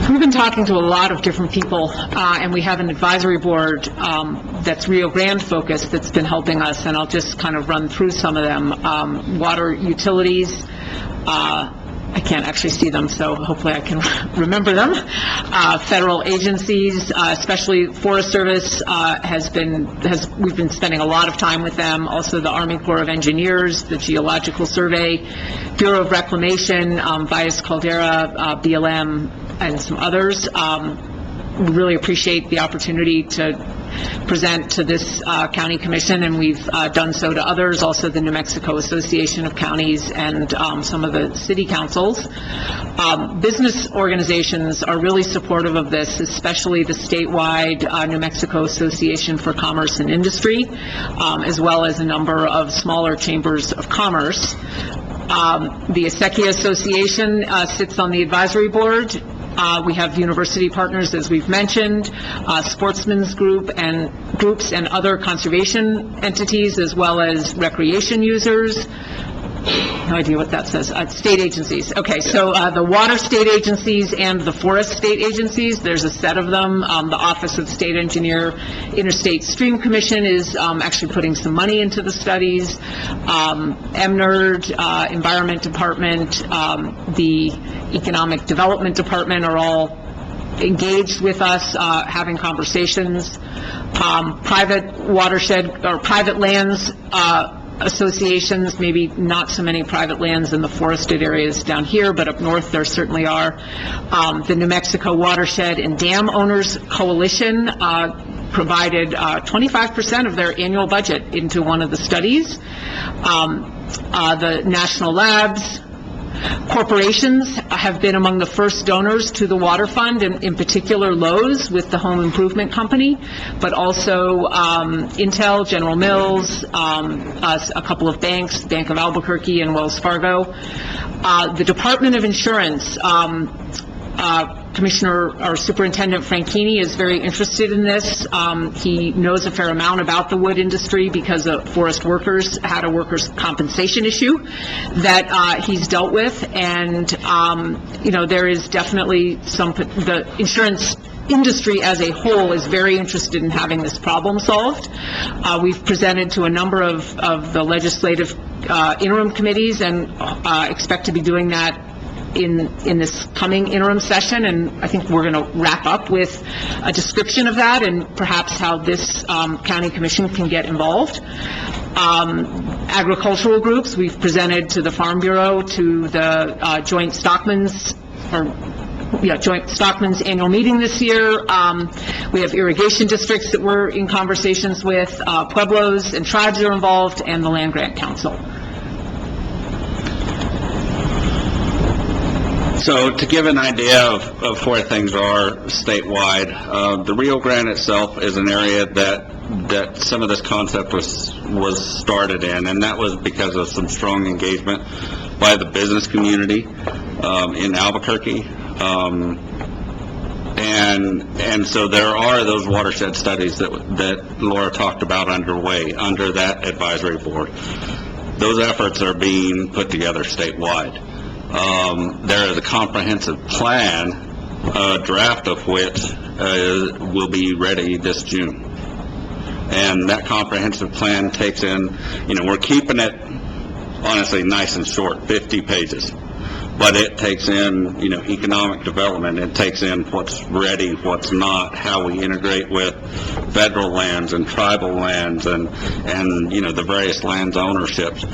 We've been talking to a lot of different people, and we have an advisory board that's Rio Grande focused that's been helping us, and I'll just kind of run through some of them. Water utilities, I can't actually see them, so hopefully I can remember them. Federal agencies, especially Forest Service, we've been spending a lot of time with them. Also the Army Corps of Engineers, the Geological Survey, Bureau of Reclamation, Valles Caldera, BLM, and some others. We really appreciate the opportunity to present to this county commission, and we've done so to others, also the New Mexico Association of Counties and some of the city councils. Business organizations are really supportive of this, especially the statewide New Mexico Association for Commerce and Industry, as well as a number of smaller chambers of commerce. The Acequia Association sits on the advisory board. We have university partners, as we've mentioned, sportsmen's groups and other conservation entities, as well as recreation users. No idea what that says. State agencies. Okay, so the water state agencies and the forest state agencies, there's a set of them. The Office of State Engineer Interstate Stream Commission is actually putting some money into the studies. MNERD, Environment Department, the Economic Development Department are all engaged with us, having conversations. Private watershed or private lands associations, maybe not so many private lands in the forested areas down here, but up north there certainly are. The New Mexico Watershed and Dam Owners Coalition provided 25% of their annual budget into one of the studies. The national labs, corporations have been among the first donors to the Water Fund, and in particular Lowe's with the Home Improvement Company, but also Intel, General Mills, a couple of banks, Bank of Albuquerque and Wells Fargo. The Department of Insurance, Commissioner or Superintendent Franchini is very interested in this. He knows a fair amount about the wood industry because forest workers had a workers' compensation issue that he's dealt with, and there is definitely the insurance industry as a whole is very interested in having this problem solved. We've presented to a number of the legislative interim committees and expect to be doing that in this coming interim session, and I think we're going to wrap up with a description of that and perhaps how this county commission can get involved. Agricultural groups, we've presented to the Farm Bureau, to the Joint Stockman's annual meeting this year. We have irrigation districts that we're in conversations with, Pueblos and tribes are involved, and the Land Grant Council. So to give an idea of where things are statewide, the Rio Grande itself is an area that some of this concept was started in, and that was because of some strong engagement by the business community in Albuquerque. And so there are those watershed studies that Laura talked about underway under that advisory board. Those efforts are being put together statewide. There is a comprehensive plan, a draft of which will be ready this June. And that comprehensive plan takes in, we're keeping it honestly nice and short, 50 pages. But it takes in, economic development, it takes in what's ready, what's not, how we integrate with federal lands and tribal lands and the various lands ownerships.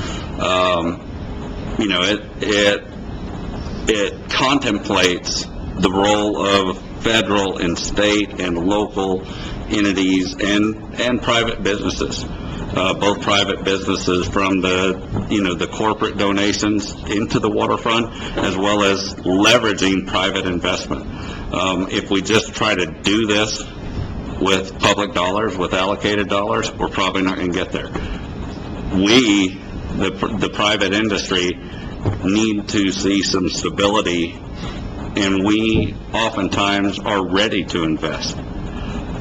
It contemplates the role of federal and state and local entities and private businesses, both private businesses from the corporate donations into the waterfront, as well as leveraging private investment. If we just try to do this with public dollars, with allocated dollars, we're probably not going to get there. We, the private industry, need to see some stability and we oftentimes are ready to invest.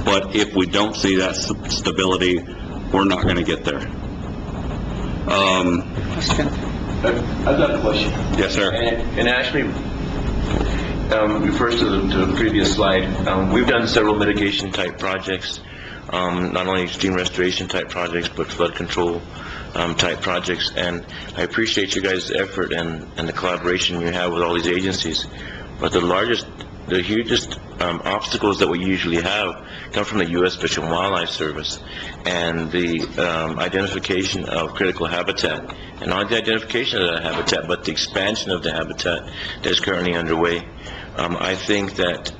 But if we don't see that stability, we're not going to get there. I've got a question. Yes, sir. And actually, refers to the previous slide. We've done several mitigation type projects, not only extreme restoration type projects, but flood control type projects. And I appreciate you guys' effort and the collaboration you have with all these agencies. But the hugest obstacles that we usually have come from the U.S. Fish and Wildlife Service and the identification of critical habitat. And not the identification of that habitat, but the expansion of the habitat that is currently underway. I think that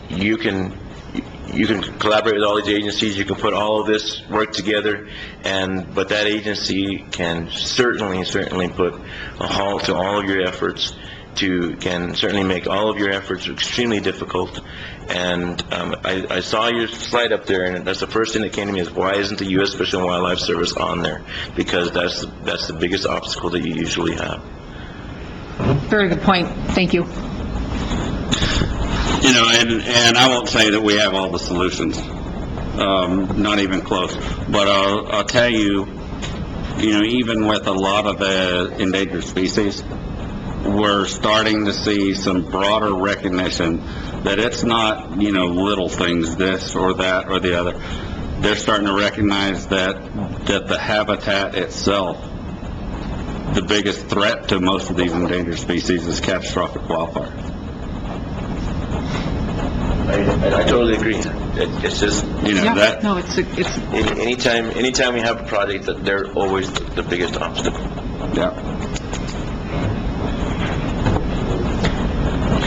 you can collaborate with all these agencies, you can put all of this work together, but that agency can certainly put a halt to all of your efforts, can certainly make all of your efforts extremely difficult. And I saw your slide up there, and that's the first thing that came to me is, why isn't the U.S. Fish and Wildlife Service on there? Because that's the biggest obstacle that you usually have. Very good point. Thank you. You know, and I won't say that we have all the solutions, not even close. But I'll tell you, even with a lot of the endangered species, we're starting to see some broader recognition that it's not, little things, this or that or the other. They're starting to recognize that the habitat itself, the biggest threat to most of these endangered species is catastrophic wildfire. I totally agree. It's just, that. No, it's anytime we have a project, that they're always the biggest obstacle. Yeah.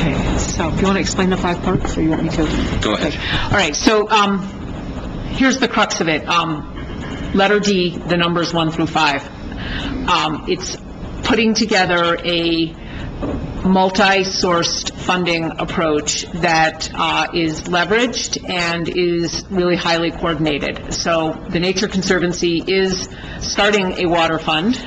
okay. So, if you want to explain the 5 parts, or you want me to? Go ahead. Okay. All right. So, here's the crux of it. Letter D, the numbers 1 through 5. It's putting together a multi-sourced funding approach that is leveraged and is really highly coordinated. So the Nature Conservancy is starting a water fund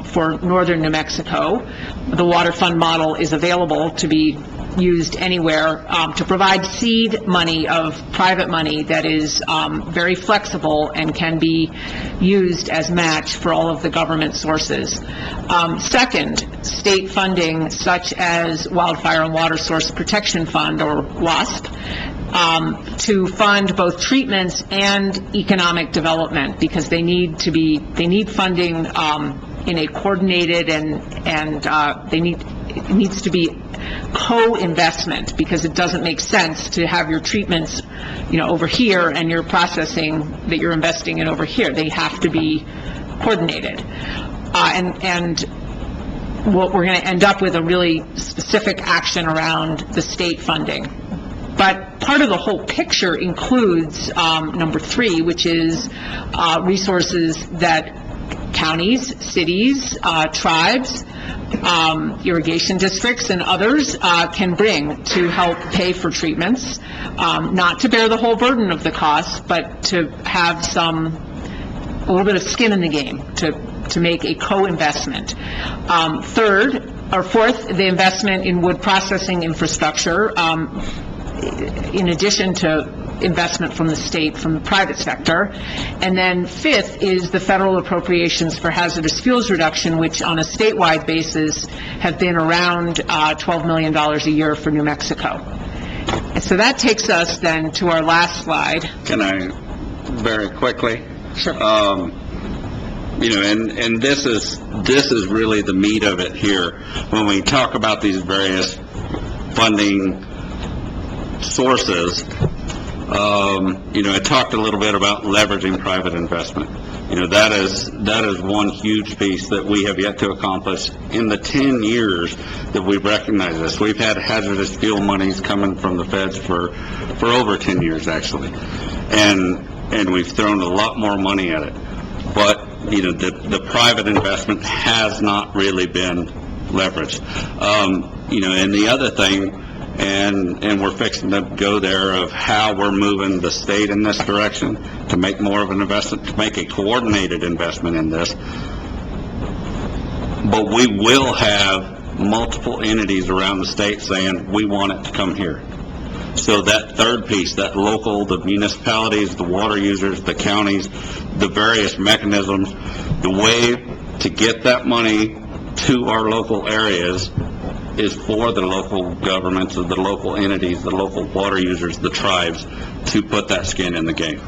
for northern New Mexico. The water fund model is available to be used anywhere to provide seed money of private money that is very flexible and can be used as match for all of the government sources. Second, state funding such as Wildfire and Water Source Protection Fund, or WASP, to fund both treatments and economic development, because they need funding in a coordinated and it needs to be co-investment, because it doesn't make sense to have your treatments, over here and your processing that you're investing in over here. They have to be coordinated. And what we're going to end up with a really specific action around the state funding. But part of the whole picture includes number 3, which is resources that counties, cities, tribes, irrigation districts, and others can bring to help pay for treatments, not to bear the whole burden of the cost, but to have a little bit of skin in the game, to make a co-investment. Fourth, the investment in wood processing infrastructure, in addition to investment from the state, from the private sector. And then 5th is the federal appropriations for hazardous fuels reduction, which on a statewide basis have been around $12 million a year for New Mexico. And so that takes us then to our last slide. Can I, very quickly? Sure. And this is really the meat of it here. When we talk about these various funding sources, I talked a little bit about leveraging private investment. That is one huge piece that we have yet to accomplish in the 10 years that we've recognized this. We've had hazardous fuel monies coming from the feds for over 10 years, actually. And we've thrown a lot more money at it. But, the private investment has not really been leveraged. And the other thing, and we're fixing to go there, of how we're moving the state in this direction to make more of an investment, to make a coordinated investment in this. But we will have multiple entities around the state saying, we want it to come here. So that third piece, that local, the municipalities, the water users, the counties, the various mechanisms, the way to get that money to our local areas is for the local governments, the local entities, the local water users, the tribes, to put that skin in the game.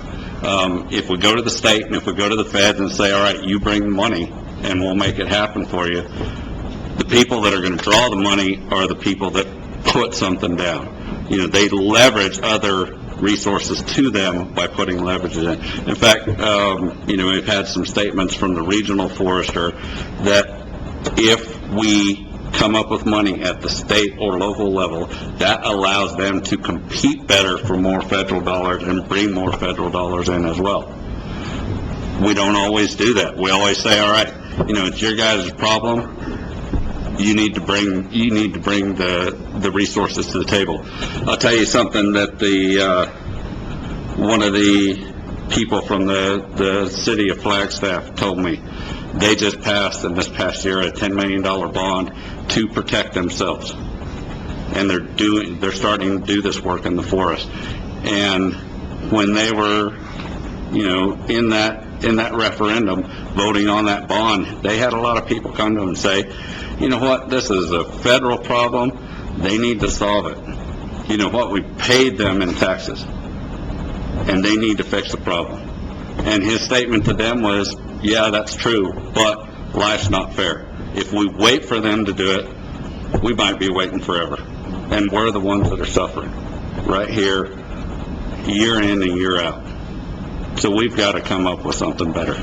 If we go to the state and if we go to the feds and say, all right, you bring the money and we'll make it happen for you, the people that are going to draw the money are the people that put something down. You know, they leverage other resources to them by putting leverage in. In fact, you know, we've had some statements from the regional forester that if we come up with money at the state or local level, that allows them to compete better for more federal dollars and bring more federal dollars in as well. We don't always do that. We always say, all right, you know, it's your guys' problem. You need to bring the resources to the table. I'll tell you something that one of the people from the city of Flagstaff told me. They just passed in this past year a $10 million bond to protect themselves, and they're starting to do this work in the forest. And when they were, you know, in that referendum voting on that bond, they had a lot of people come to them and say, you know what, this is a federal problem, they need to solve it. You know what, we paid them in taxes, and they need to fix the problem. And his statement to them was, yeah, that's true, but life's not fair. If we wait for them to do it, we might be waiting forever. And we're the ones that are suffering right here, year in and year out. So we've got to come up with something better.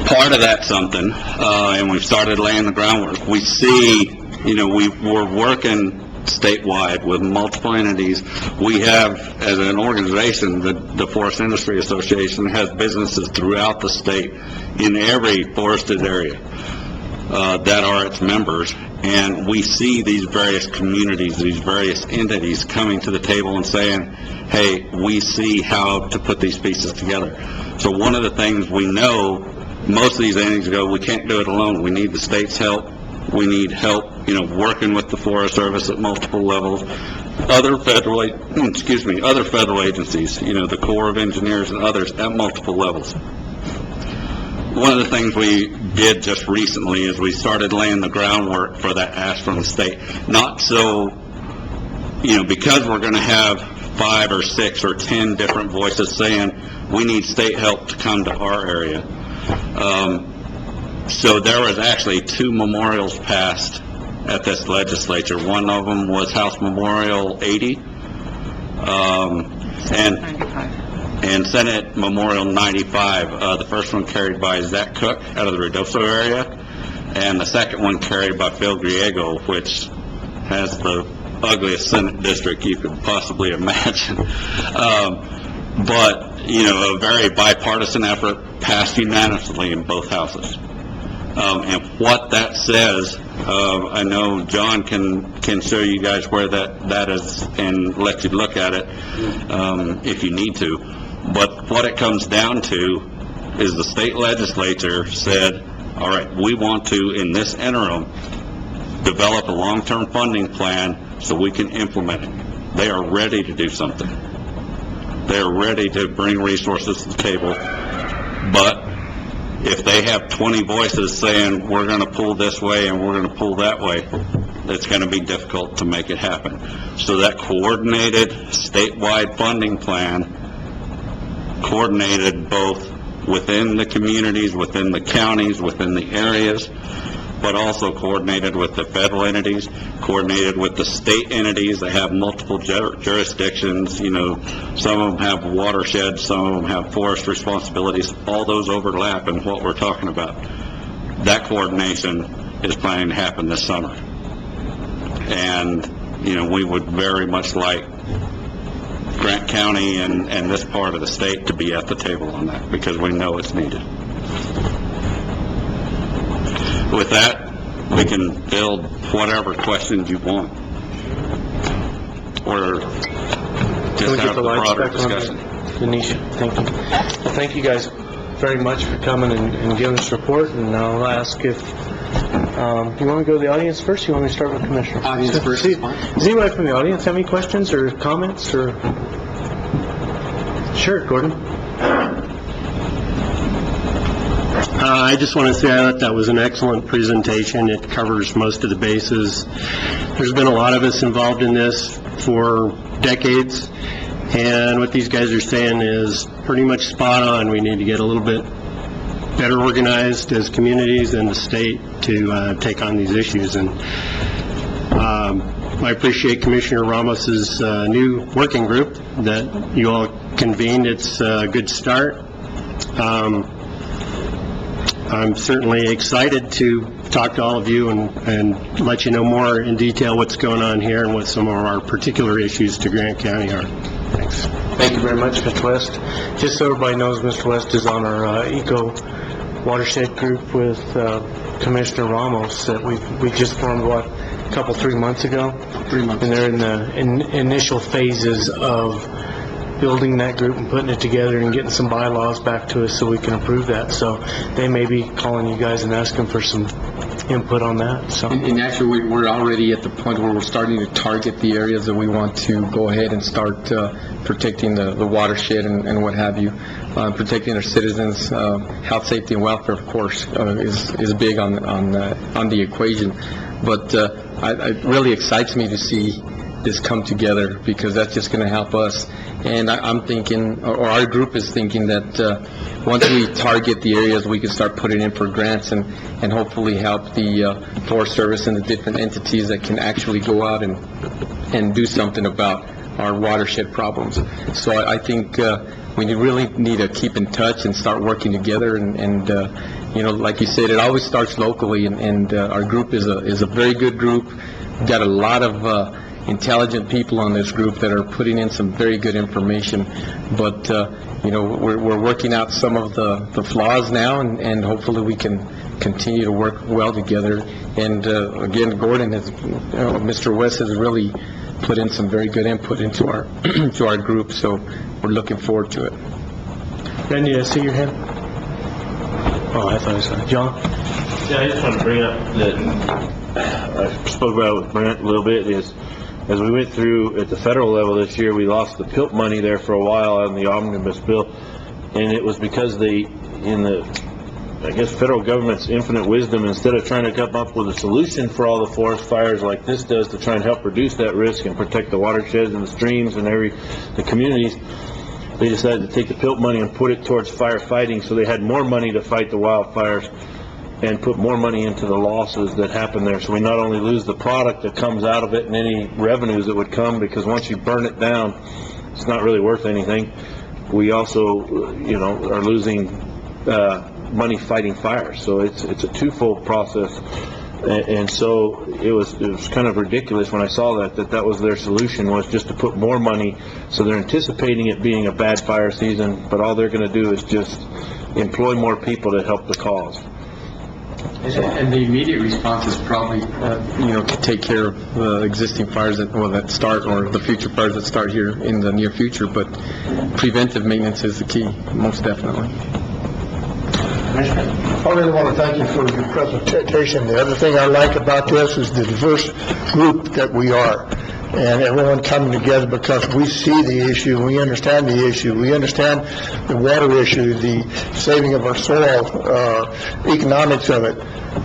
Part of that something, and we've started laying the groundwork. We see, you know, we're working statewide with multiple entities. We have, as an organization, the Forest Industry Association has businesses throughout the state in every forested area that are its members, and we see these various communities, these various entities coming to the table and saying, hey, we see how to put these pieces together. So one of the things we know, most of these entities go, we can't do it alone. We need the state's help. We need help, you know, working with the Forest Service at multiple levels, other federal agencies, you know, the Corps of Engineers and others at multiple levels. One of the things we did just recently is we started laying the groundwork for that ask from the state. Not so, you know, because we're going to have 5 or 6 or 10 different voices saying we need state help to come to our area. So there was actually 2 memorials passed at this legislature. One of them was House Memorial 80, and Senate Memorial 95. The first one carried by Zach Cook out of the Ruidoso area, and the second one carried by Phil Griego, which has the ugliest Senate district you could possibly imagine. But, you know, a very bipartisan effort, passed unanimously in both houses. And what that says, I know John can show you guys where that is and let you look at it if you need to. But what it comes down to is the state legislature said, all right, we want to, in this interim, develop a long-term funding plan so we can implement it. They are ready to do something. They are ready to bring resources to the table, but if they have 20 voices saying we're going to pull this way and we're going to pull that way, it's going to be difficult to make it happen. So that coordinated statewide funding plan, coordinated both within the communities, within the counties, within the areas, but also coordinated with the federal entities, coordinated with the state entities that have multiple jurisdictions. You know, some of them have watersheds, some of them have forest responsibilities. All those overlap in what we're talking about. That coordination is planning to happen this summer. And, you know, we would very much like Grant County and this part of the state to be at the table on that, because we know it's needed. With that, we can build whatever questions you want, or Can just we get have the the lights broader back on? discussion. Denisha, thank you. Well, thank you guys very much for coming and giving us a report, and I'll ask if, you want to go to the audience first, or you want me to start with Commissioner? Audience first is fine. Does anybody from the audience have any questions or comments, or? Sure, Gordon? I just want to say I thought that was an excellent presentation. It covers most of the bases. There's been a lot of us involved in this for decades, and what these guys are saying is pretty much spot on. We need to get a little bit better organized as communities and the state to take on these issues. And I appreciate Commissioner Ramos's new working group that you all convened. It's a good start. I'm certainly excited to talk to all of you and let you know more in detail what's going on here and what some of our particular issues to Grant County are. Thanks. Thank you very much, Mr. West. Just so everybody knows, Mr. West is on our Eco Watershed group with Commissioner Ramos that we just formed, a couple, 3 months ago? 3 months. And they're in the initial phases of building that group and putting it together and getting some bylaws back to us so we can approve that. So they may be calling you guys and asking for some input on that, so. And actually, we're already at the point where we're starting to target the areas that we want to go ahead and start protecting the watershed and what have you. Protecting our citizens' health, safety, and welfare, of course, is big on the equation. But it really excites me to see this come together, because that's just going to help us. And I'm thinking, or our group is thinking, that once we target the areas, we can start putting in for grants and hopefully help the Forest Service and the different entities that can actually go out and do something about our watershed problems. So I think we really need to keep in touch and start working together. And like you said, it always starts locally, and our group is a very good group. We've got a lot of intelligent people on this group that are putting in some very good information, but we're working out some of the flaws now, and hopefully we can continue to work well together. And again, Gordon has, Mr. West has really put in some very good input into our to our group, so we're looking forward to it. Randy, did I see your hand? Oh, I thought I saw it. John? Yeah, I just want to bring up that I spoke about it with Brent a little bit, is as we went through at the federal level this year, we lost the PILT money there for a while on the omnibus bill, and it was because I guess federal government's infinite wisdom, instead of trying to come up with a solution for all the forest fires like this does to try and help reduce that risk and protect the watersheds and the streams and the communities, they decided to take the PILT money and put it towards firefighting, so they had more money to fight the wildfires and put more money into the losses that happen there. So we not only lose the product that comes out of it and any revenues that would come, because once you burn it down, it's not really worth anything. We also, are losing money fighting fires. So it's a twofold process. And so it was kind of ridiculous when I saw that was their solution, was just to put more money. So they're anticipating it being a bad fire season, but all they're going to do is just employ more people to help the cause. And the immediate response is probably, to take care of the existing fires that start, or the future fires that start here in the near future. But preventive maintenance is the key, most definitely. I really want to thank you for your presentation. The other thing I like about this is the diverse group that we are, and everyone coming together, because we see the issue, we understand the issue, we understand the water issue, the saving of our soil, economics of it.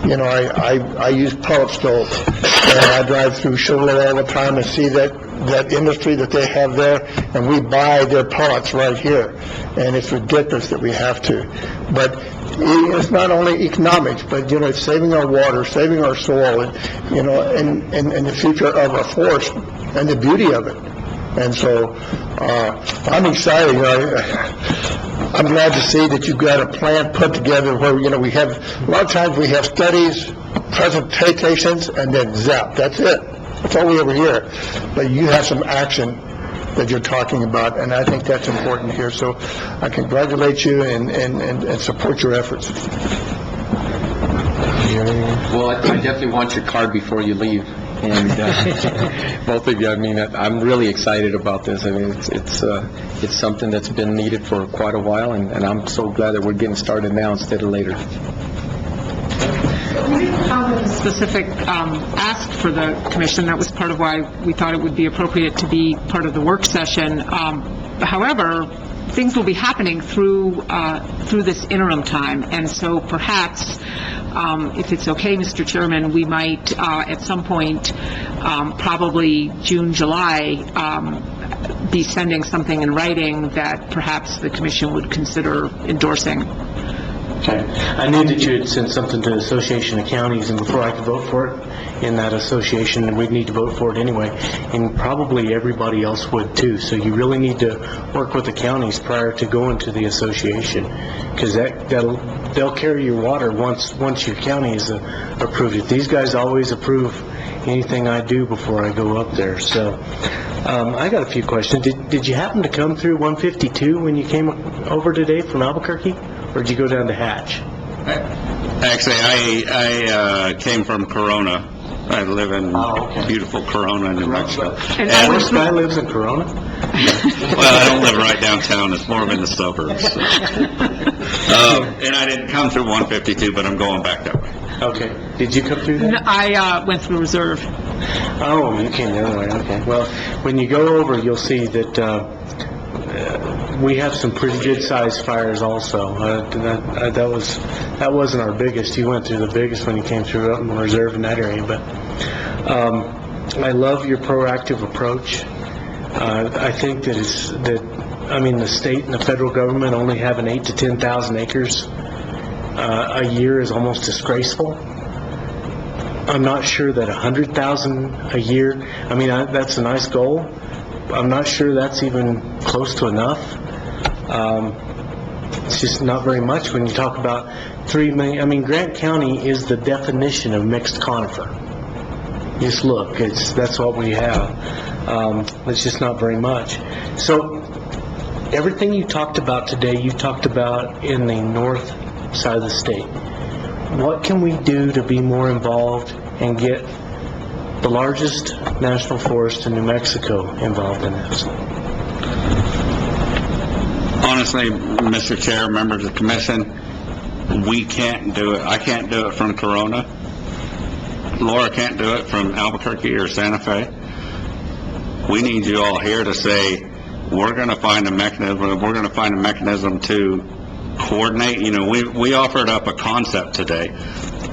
I use pellet stove, and I drive through Chevrolet all the time and see that industry that they have there, and we buy their pellets right here, and it's ridiculous that we have to. But it's not only economics, but it's saving our water, saving our soil, and the future of our forest and the beauty of it. And so I'm excited. I'm glad to see that you've got a plan put together where we have, a lot of times we have studies, presentations, and then zap. That's it. That's all we ever hear. But you have some action that you're talking about, and I think that's important here. So I congratulate you and support your efforts. Well, I definitely want your card before you leave. And both of you, I mean, I'm really excited about this. I mean, it's something that's been needed for quite a while, and I'm so glad that we're getting started now instead of later. Specific ask for the commission. That was part of why we thought it would be appropriate to be part of the work session. However, things will be happening through this interim time, and so perhaps, if it's okay, Mr. Chairman, we might at some point, probably June, July, be sending something in writing that perhaps the commission would consider endorsing. Okay. I knew that you had sent something to the Association of Counties, and before I could vote for it in that association, we'd need to vote for it anyway, and probably everybody else would too. So you really need to work with the counties prior to going to the association, because they'll carry your water once your county has approved it. These guys always approve anything I do before I go up there. So I got a few questions. Did you happen to come through 152 when you came over today from Albuquerque? Or did you go down to Hatch? Actually, I came from Corona. I live in beautiful Corona, New Mexico. And this guy lives in Corona? Well, I don't live right downtown. It's more in the suburbs. So. And I didn't come through 152, but I'm going back that way. Okay. Did you come through that? I went through Reserve. Oh, you came the other way. Okay. Well, when you go over, you'll see that we have some pretty good-sized fires also. That wasn't our biggest. You went through the biggest when you came through up in Reserve in that area. But I love your proactive approach. I think that the state and the federal government only having 8,000 to 10,000 acres a year is almost disgraceful. I'm not sure that 100,000 a year, that's a nice goal. I'm not sure that's even close to enough. It's just not very much when you talk about 3 million. Grant County is the definition of mixed conifer. Just look, that's what we have. It's just not very much. So everything you talked about today, you talked about in the north side of the state. What can we do to be more involved and get the largest national forest in New Mexico involved in this? Honestly, Mr. Chair, members of the commission, we can't do it. I can't do it from Corona. Laura can't do it from Albuquerque or Santa Fe. We need you all here to say, we're going to find a mechanism to coordinate. We offered up a concept today,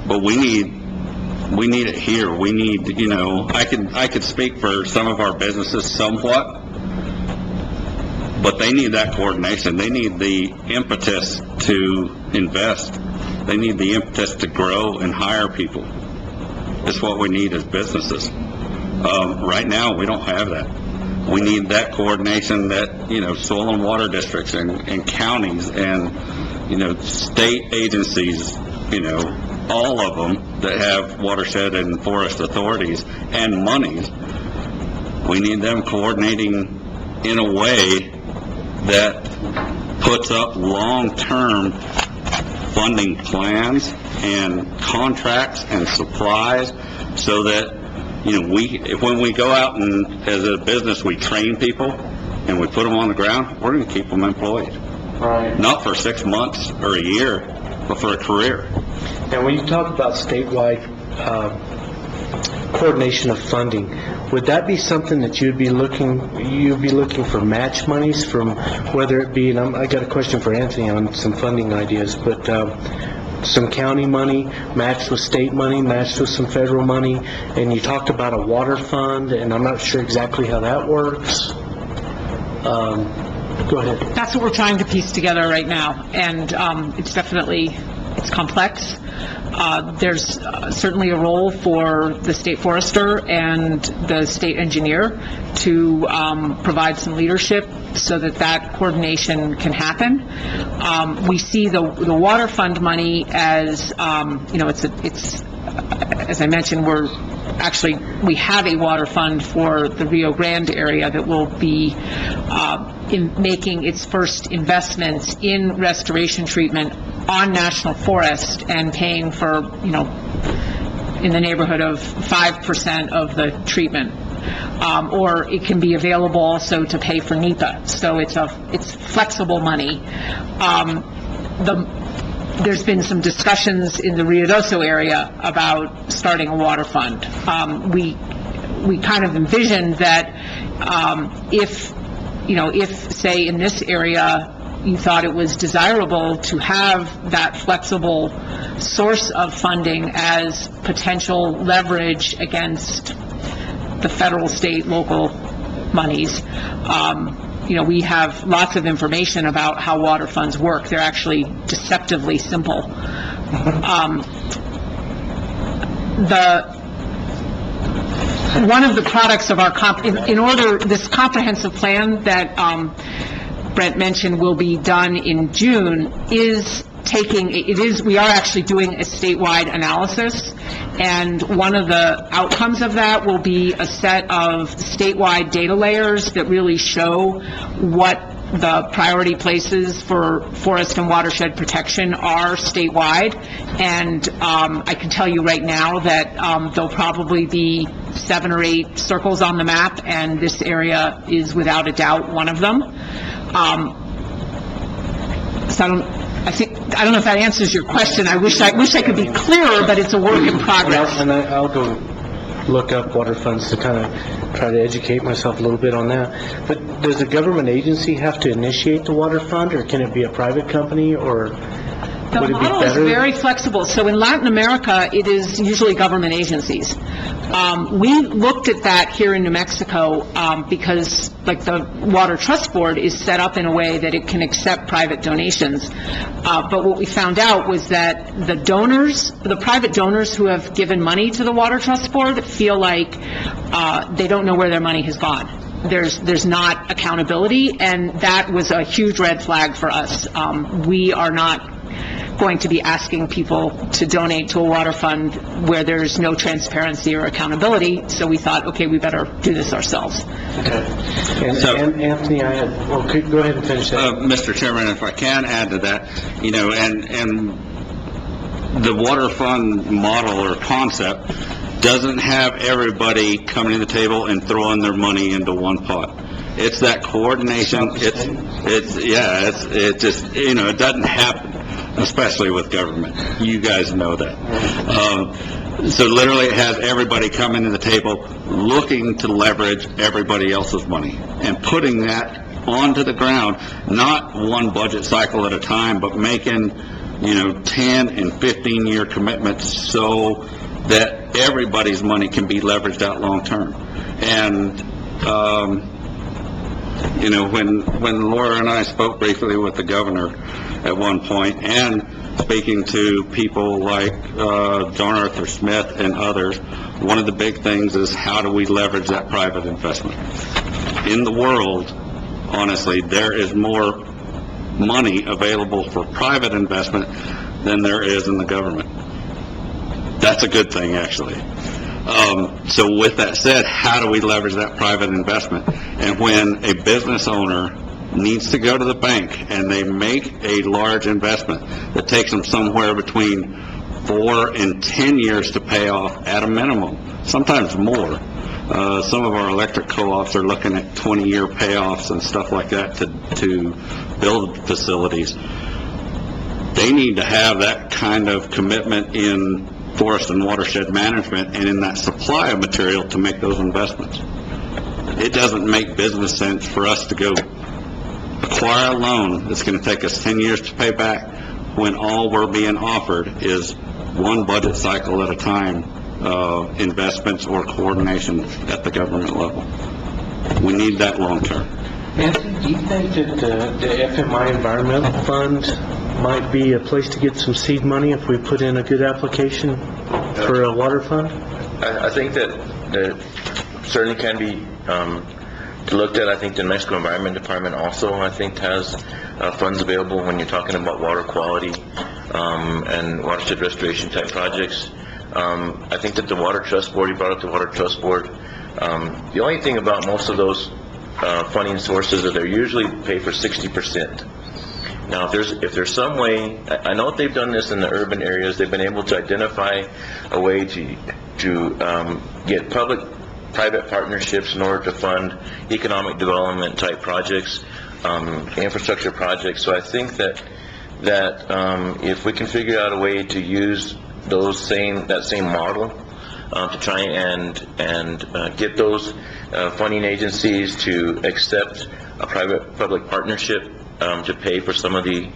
but we need it here. We need, I could speak for some of our businesses somewhat, but they need that coordination. They need the impetus to invest. They need the impetus to grow and hire people. That's what we need as businesses. Right now, we don't have that. We need that coordination that, soil and water districts and counties and, state agencies, all of them that have watershed and forest authorities and monies. We need them coordinating in a way that puts up long-term funding plans and contracts and supplies so that, when we go out and as a business we train people and we put them on the ground, we're going to keep them employed. Right. Not for 6 months or a year, but for a career. And when you talk about statewide coordination of funding, would that be something that you'd be looking for match monies from, whether it be, and I got a question for Anthony on some funding ideas, but some county money matched with state money, matched with some federal money, and you talked about a water fund, and I'm not sure exactly how that works. Go ahead. That's what we're trying to piece together right now, and it's complex. There's certainly a role for the state forester and the state engineer to provide some leadership so that coordination can happen. We see the water fund money as, it's as I mentioned, we have a water fund for the Rio Grande area that will be in making its first investments in restoration treatment on national forest and paying for, in the neighborhood of 5% of the treatment. Or it can be available also to pay for NEPA. So it's flexible money. There's been some discussions in the Ruidoso area about starting a water fund. We kind of envisioned that if, say, in this area, you thought it was desirable to have that flexible source of funding as potential leverage against the federal, state, local monies. We have lots of information about how water funds work. They're actually deceptively simple. One of the products of our this comprehensive plan that Brent mentioned will be done in June we are actually doing a statewide analysis, and one of the outcomes of that will be a set of statewide data layers that really show what the priority places for forest and watershed protection are statewide. And I can tell you right now that there'll probably be 7 or 8 circles on the map, and this area is without a doubt one of them. So I don't know if that answers your question. I wish I could be clearer, but it's a work in progress. And I'll go look up water funds to kind of try to educate myself a little bit on that. But does a government agency have to initiate the water fund, or can it be a private company, or The would it be model is better? very flexible. So in Latin America, it is usually government agencies. We looked at that here in New Mexico because, like, the Water Trust Board is set up in a way that it can accept private donations. But what we found out was that the private donors who have given money to the Water Trust Board feel like they don't know where their money has gone. There's not accountability, and that was a huge red flag for us. We are not going to be asking people to donate to a water fund where there's no transparency or accountability, so we thought, okay, we better do this ourselves. Okay. And Anthony, go ahead and finish that. Mr. Chairman, if I can add to that, and the water fund model or concept doesn't have everybody coming to the table and throwing their money into one pot. It's that coordination. It doesn't happen, especially with government. You guys know that. So literally it has everybody coming to the table looking to leverage everybody else's money and putting that onto the ground, not one budget cycle at a time, but making, 10 and 15-year commitments so that everybody's money can be leveraged out long-term. And, when Laura and I spoke briefly with the governor at one point, and speaking to people like John Arthur Smith and others, one of the big things is how do we leverage that private investment? In the world, honestly, there is more money available for private investment than there is in the government. That's a good thing, actually. So with that said, how do we leverage that private investment? And when a business owner needs to go to the bank and they make a large investment that takes them somewhere between 4 and 10 years to pay off at a minimum, sometimes more. Some of our electric co-ops are looking at 20-year payoffs and stuff like that to build facilities. They need to have that kind of commitment in forest and watershed management and in that supply of material to make those investments. It doesn't make business sense for us to go acquire a loan that's going to take us 10 years to pay back when all we're being offered is one budget cycle at a time, investments or coordination at the government level. We need that long term. Anthony, do you think that the FMI Environmental Fund might be a place to get some seed money if we put in a good application for a water fund? I think that there certainly can be looked at. I think the New Mexico Environment Department also, I think, has funds available when you're talking about water quality and watershed restoration type projects. I think that the Water Trust Board, you brought up the Water Trust Board. The only thing about most of those funding sources is they're usually pay for 60%. Now, if there's some way, I know they've done this in the urban areas, they've been able to identify a way to get public-private partnerships in order to fund economic development type projects, infrastructure projects. So I think that if we can figure out a way to use that same model to try and get those funding agencies to accept a private-public partnership to pay for some of the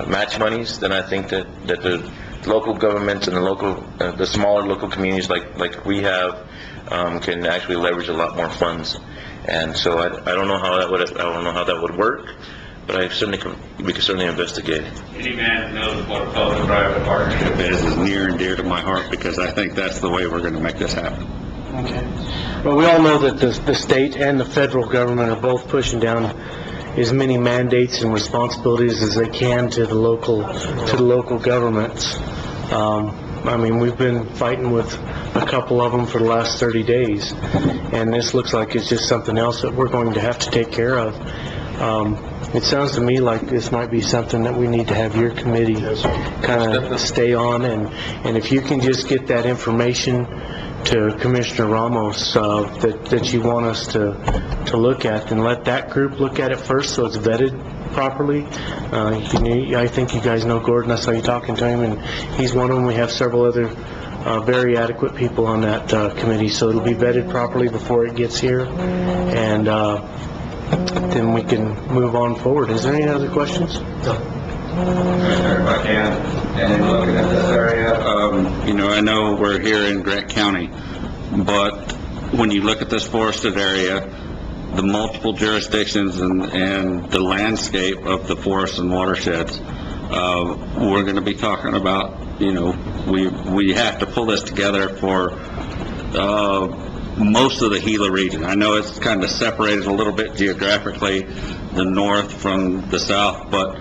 match monies, then I think that the local governments and the smaller local communities like we have can actually leverage a lot more funds. And so I don't know how that would work, but we can certainly investigate it. Any man who knows what a public-private partnership is near and dear to my heart, because I think that's the way we're going to make this happen. Okay. Well, we all know that the state and the federal government are both pushing down as many mandates and responsibilities as they can to the local governments. I mean, we've been fighting with a couple of them for the last 30 days, and this looks like it's just something else that we're going to have to take care of. It sounds to me like this might be something that we need to have your committee kind of stay on, and if you can just get that information to Commissioner Ramos that you want us to look at, and let that group look at it first so it's vetted properly. I think you guys know Gordon. I saw you talking to him, and he's one of them. We have several other very adequate people on that committee, so it'll be vetted properly before it gets here, and then we can move on forward. Is there any other questions? If I can, and looking at this area, I know we're here in Grant County, but when you look at this forested area, the multiple jurisdictions and the landscape of the forests and watersheds, we're going to be talking about, we have to pull this together for most of the Gila region. I know it's kind of separated a little bit geographically, the north from the south, but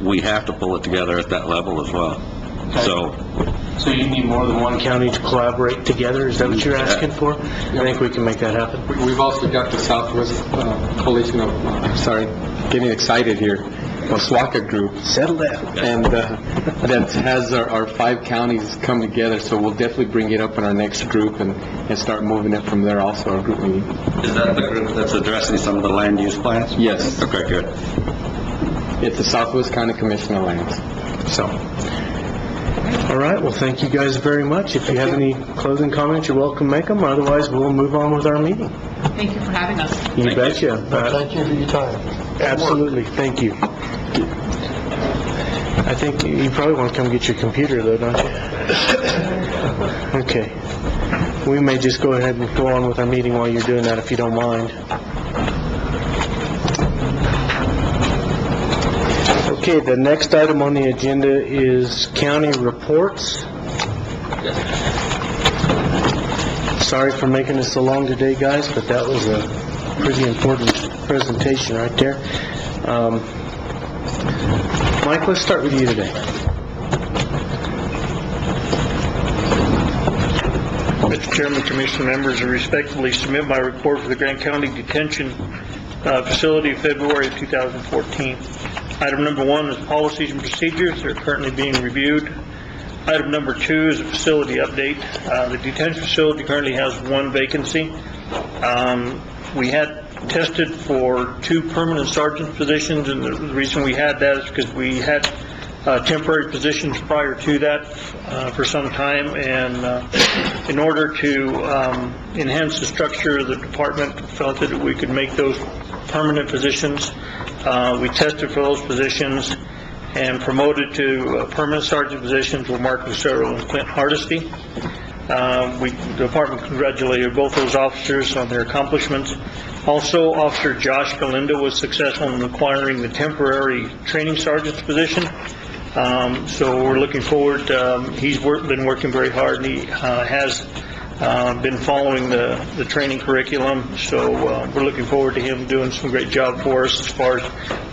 we have to pull it together at that level as well. So you need more than one county to collaborate together? Is that what you're asking for? I think we can make that happen. We've also got the Southwest Coalition of, getting excited here, Oswaka Group. Settle down. And that has our 5 counties come together, so we'll definitely bring it up in our next group and start moving it from there also, our group meeting. Is that the group that's addressing some of the land use plans? Yes. Okay, good. It's the Southwest County Commission of Lands. So, All right, well, thank you guys very much. If you have any closing comments, you're welcome to make them. Otherwise, we'll move on with our meeting. Thank you for having us. You betcha. Thank you for your time. Absolutely, thank you. I think you probably want to come get your computer, though, don't you? Okay. We may just go ahead and go on with our meeting while you're doing that, if you don't mind. Okay, the next item on the agenda is county reports. Sorry for making this so long today, guys, but that was a pretty important presentation right there. Mike, let's start with you today. Mr. Chairman, Commission members, I respectfully submit my report for the Grant County Detention Facility, February of 2014. Item number 1 is policies and procedures. They're currently being reviewed. Item number 2 is a facility update. The detention facility currently has 1 vacancy. We had tested for 2 permanent sergeant positions, and the reason we had that is because we had temporary positions prior to that for some time, and in order to enhance the structure of the department, felt that we could make those permanent positions. We tested for those positions and promoted to permanent sergeant positions were Mark Lucero and Clint Hardesty. The department congratulated both those officers on their accomplishments. Also, Officer Josh Galindo was successful in acquiring the temporary training sergeant's position. So we're looking forward. He's been working very hard, and he has been following the training curriculum. So we're looking forward to him doing some great job for us as far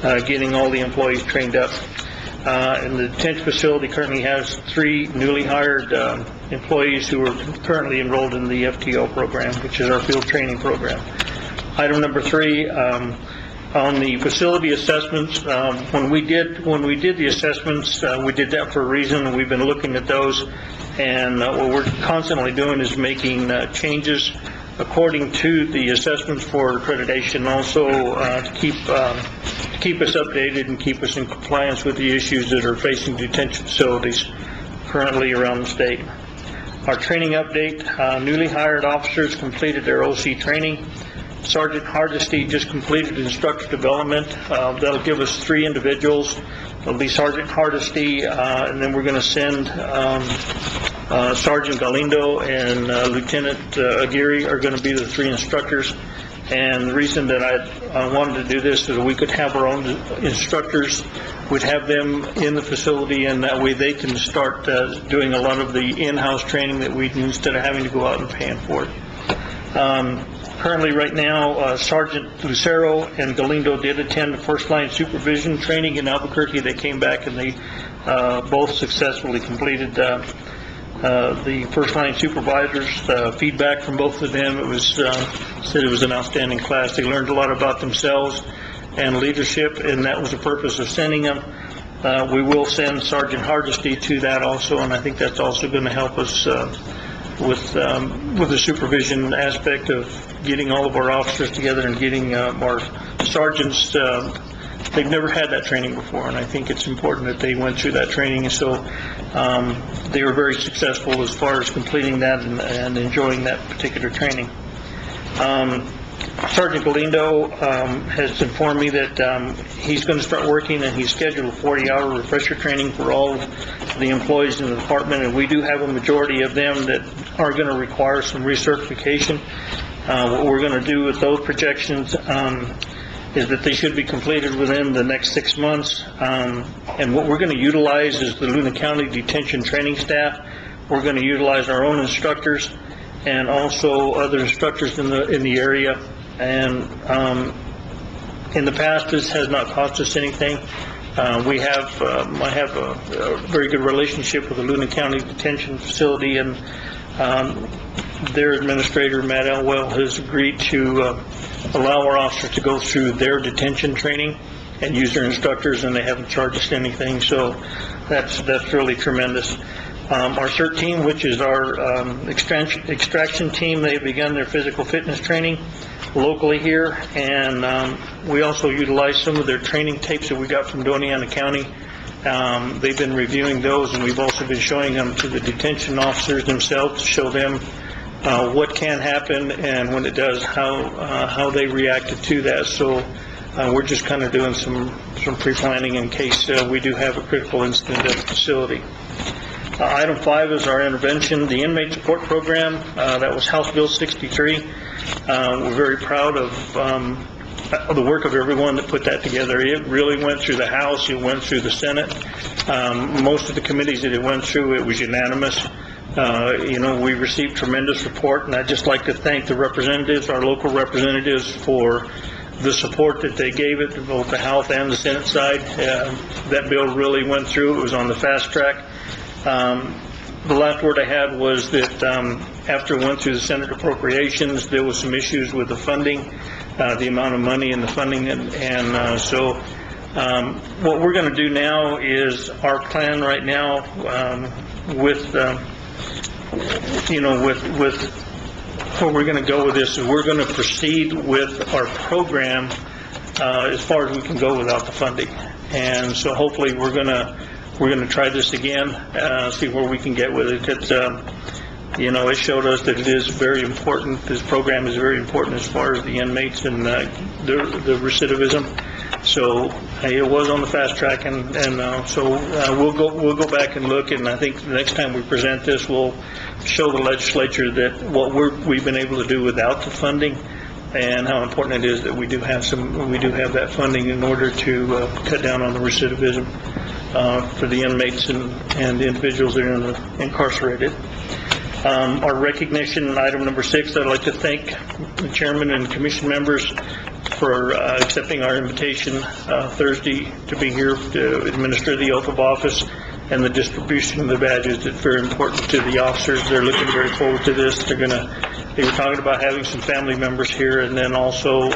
as getting all the employees trained up. And the detention facility currently has 3 newly hired employees who are currently enrolled in the FTO program, which is our field training program. Item number 3, On the facility assessments, when we did the assessments, we did that for a reason, and we've been looking at those. And what we're constantly doing is making changes according to the assessments for accreditation, also to keep us updated and keep us in compliance with the issues that are facing detention facilities currently around the state. Our training update, newly hired officers completed their OC training. Sergeant Hardesty just completed instructor development. That'll give us 3 individuals. It'll be Sergeant Hardesty, and then we're going to send Sergeant Galindo and Lieutenant Aguirre are going to be the 3 instructors. And the reason that I wanted to do this is that we could have our own instructors. We'd have them in the facility, and that way they can start doing a lot of the in-house training that we do instead of having to go out and paying for it. Currently, right now, Sergeant Lucero and Galindo did attend the first-line supervision training in Albuquerque. They came back and they both successfully completed the first-line supervisors. Feedback from both of them, said it was an outstanding class. They learned a lot about themselves and leadership, and that was the purpose of sending them. We will send Sergeant Hardesty to that also, and I think that's also going to help us with the supervision aspect of getting all of our officers together and getting our sergeants. They've never had that training before, and I think it's important that they went through that training, and so they were very successful as far as completing that and enjoying that particular training. Sergeant Galindo has informed me that he's going to start working, and he's scheduled a 40-hour refresher training for all of the employees in the department, and we do have a majority of them that are going to require some recertification. What we're going to do with those projections is that they should be completed within the next 6 months. And what we're going to utilize is the Luna County Detention Training staff. We're going to utilize our own instructors and also other instructors in the area. And in the past, this has not cost us anything. I have a very good relationship with the Luna County Detention Facility, and their administrator, Matt Elwell, has agreed to allow our officers to go through their detention training and use their instructors, and they haven't charged us anything, so that's really tremendous. Our CERT team, which is our extraction team, they've begun their physical fitness training locally here, and we also utilize some of their training tapes that we got from Doñana County. They've been reviewing those, and we've also been showing them to the detention officers themselves to show them what can happen, and when it does, how they reacted to that. So we're just kind of doing some pre-planning in case we do have a critical incident at the facility. Item 5 is our intervention, the inmate support program. That was House Bill 63. We're very proud of the work of everyone that put that together. It really went through the House, it went through the Senate. Most of the committees that it went through, it was unanimous. We received tremendous support, and I'd just like to thank the representatives, our local representatives, for the support that they gave it, both the House and the Senate side. That bill really went through. It was on the fast track. The last word I had was that after it went through the Senate appropriations, there was some issues with the funding, the amount of money and the funding, and so what we're going to do now is our plan right now with where we're going to go with this is we're going to proceed with our program as far as we can go without the funding, and so hopefully we're going to try this again, see where we can get with it. It showed us that it is very important. This program is very important as far as the inmates and the recidivism. So it was on the fast track, and so we'll go back and look. And I think the next time we present this, we'll show the legislature that what we've been able to do without the funding, and how important it is that we do have that funding in order to cut down on the recidivism for the inmates and the individuals that are incarcerated. Our recognition, item number 6, I'd like to thank the chairman and commission members for accepting our invitation Thursday to be here to administer the oath of office and the distribution of the badges. It's very important to the officers. They're looking very forward to this. They were talking about having some family members here, and then also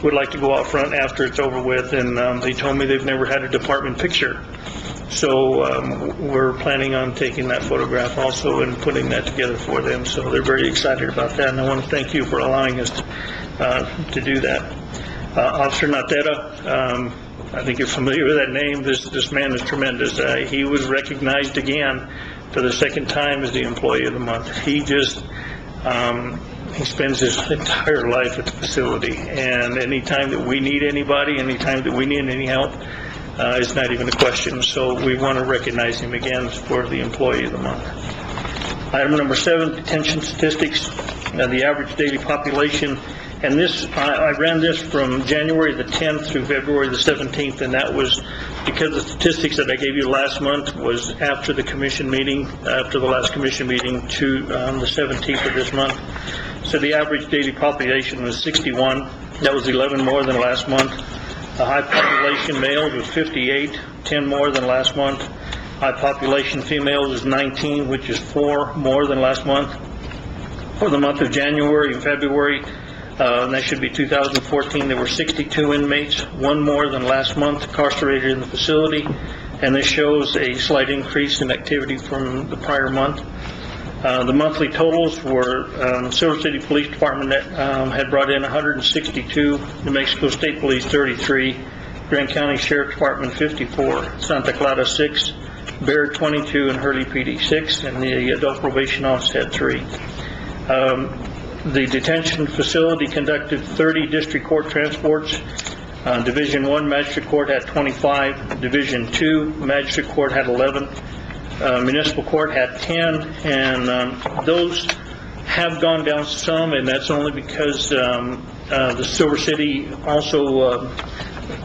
would like to go out front after it's over with, and they told me they've never had a department picture. So we're planning on taking that photograph also and putting that together for them. So they're very excited about that, and I want to thank you for allowing us to do that. Officer Natera, I think you're familiar with that name. This man is tremendous. He was recognized again for the second time as the Employee of the Month. He just, he spends his entire life at the facility, and anytime that we need anybody, anytime that we need any help, it's not even a question. So we want to recognize him again for the Employee of the Month. Item number 7, detention statistics. The average daily population, and this, I ran this from January the 10th through February the 17th, and that was because the statistics that I gave you last month was after the commission meeting, after the last commission meeting to the 17th of this month. So the average daily population was 61. That was 11 more than last month. The high population males was 58, 10 more than last month. High population females is 19, which is 4 more than last month. For the month of January and February, and that should be 2014, there were 62 inmates, 1 more than last month, incarcerated in the facility, and this shows a slight increase in activity from the prior month. The monthly totals were Silver City Police Department had brought in 162, New Mexico State Police 33, Grant County Sheriff Department 54, Santa Clara 6, Baird 22, and Hurley PD 6, and the Adult Probation Office had 3. The detention facility conducted 30 district court transports. Division 1 Magistrate Court had 25. Division 2 Magistrate Court had 11. Municipal Court had 10, and those have gone down some, and that's only because the Silver City also,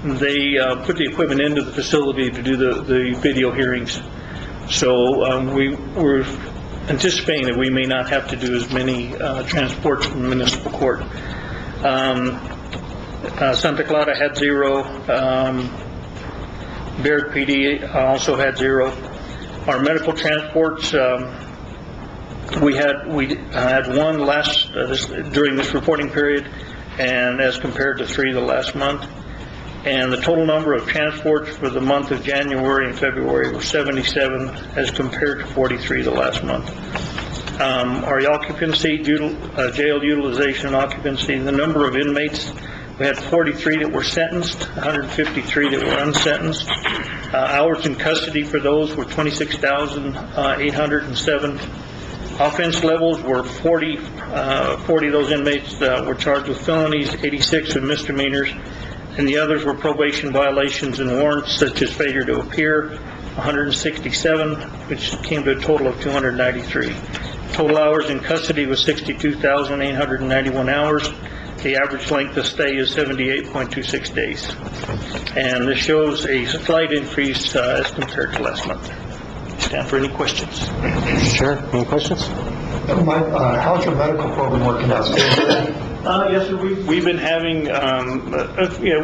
they put the equipment into the facility to do the video hearings. So we're anticipating that we may not have to do as many transports from municipal court. Santa Clara had 0. Baird PD also had 0. Our medical transports, we had 1 during this reporting period, and as compared to 3 the last month. And the total number of transports for the month of January and February were 77 as compared to 43 the last month. Our occupancy, jail utilization and occupancy, the number of inmates, we had 43 that were sentenced, 153 that were unsentenced. Hours in custody for those were 26,807. Offense levels were 40 of those inmates were charged with felonies, 86 with misdemeanors, and the others were probation violations and warrants such as failure to appear, 167, which came to a total of 293. Total hours in custody was 62,891 hours. The average length of stay is 78.26 days. And this shows a slight increase as compared to last month. Stand for any questions. Sure. Any questions? Mike, how's your medical program working out? Yes, sir. We've been having,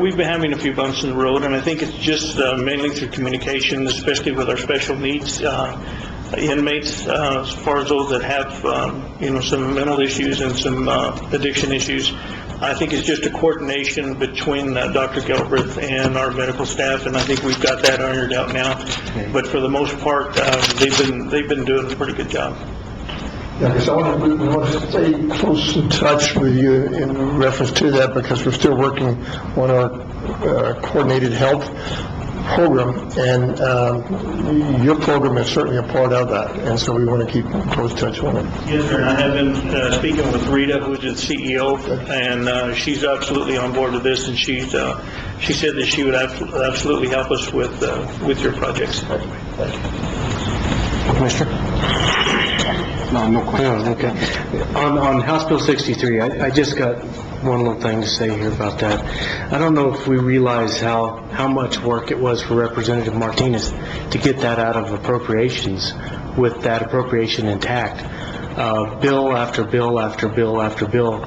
we've been having a few bumps in the road, and I think it's just mainly through communication, especially with our special needs inmates, as far as those that have, some mental issues and some addiction issues. I think it's just a coordination between Dr. Gelbreth and our medical staff, and I think we've got that ironed out now. But for the most part, they've been doing a pretty good job. Yeah, because we want to stay close in touch with you in reference to that, because we're still working on our coordinated health program, and your program is certainly a part of that, and so we want to keep in close touch on it. Yes, sir, and I have been speaking with Rita, who is the CEO, and she's absolutely on board with this, and she said that she would absolutely help us with your projects. Thank you. Commissioner? No question. Oh, okay. On House Bill 63, I just got one little thing to say here about that. I don't know if we realize how much work it was for Representative Martinez to get that out of appropriations with that appropriation intact. Bill after bill after bill after bill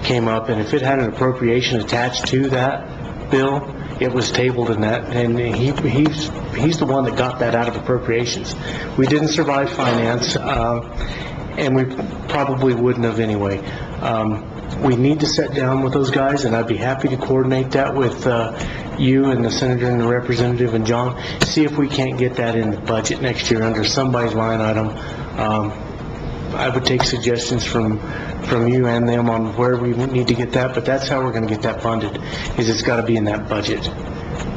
came up, and if it had an appropriation attached to that bill, it was tabled in that, and he's the one that got that out of appropriations. We didn't survive finance, and we probably wouldn't have anyway. we need to sit down with those guys, and I'd be happy to coordinate that with you and the senator and the representative and John, see if we can't get that in the budget next year under somebody's line item. I would take suggestions from you and them on where we need to get that, but that's how we're going to get that funded, is it's got to be in that budget.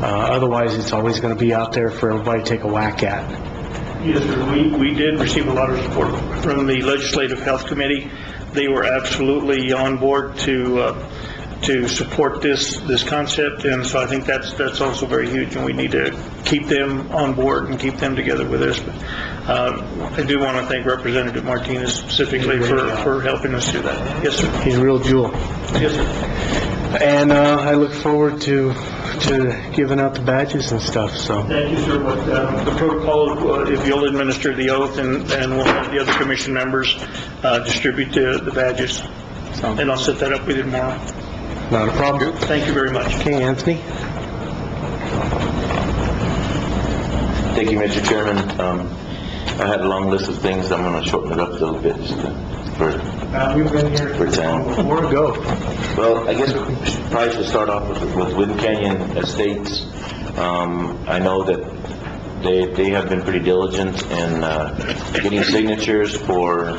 Otherwise, it's always going to be out there for everybody to take a whack at. Yes, sir. We did receive a lot of support from the Legislative Health Committee. They were absolutely on board to support this concept, and so I think that's also very huge, and we need to keep them on board and keep them together with this. But I do want to thank Representative Martinez specifically for helping us do that. Yes, sir. He's a real jewel. Yes, sir. And I look forward to giving out the badges and stuff, so. Thank you, sir. But the protocol, if you'll administer the oath, and we'll have the other commission members distribute the badges. And I'll set that up with you tomorrow. Not a problem. Thank you very much. Okay, Anthony? Thank you, Mr. Chairman. I had a long list of things. I'm going to shorten it up a little bit just We've been here for time. More to go. Well, I guess we probably should start off with Wind Canyon Estates. I know that they have been pretty diligent in getting signatures for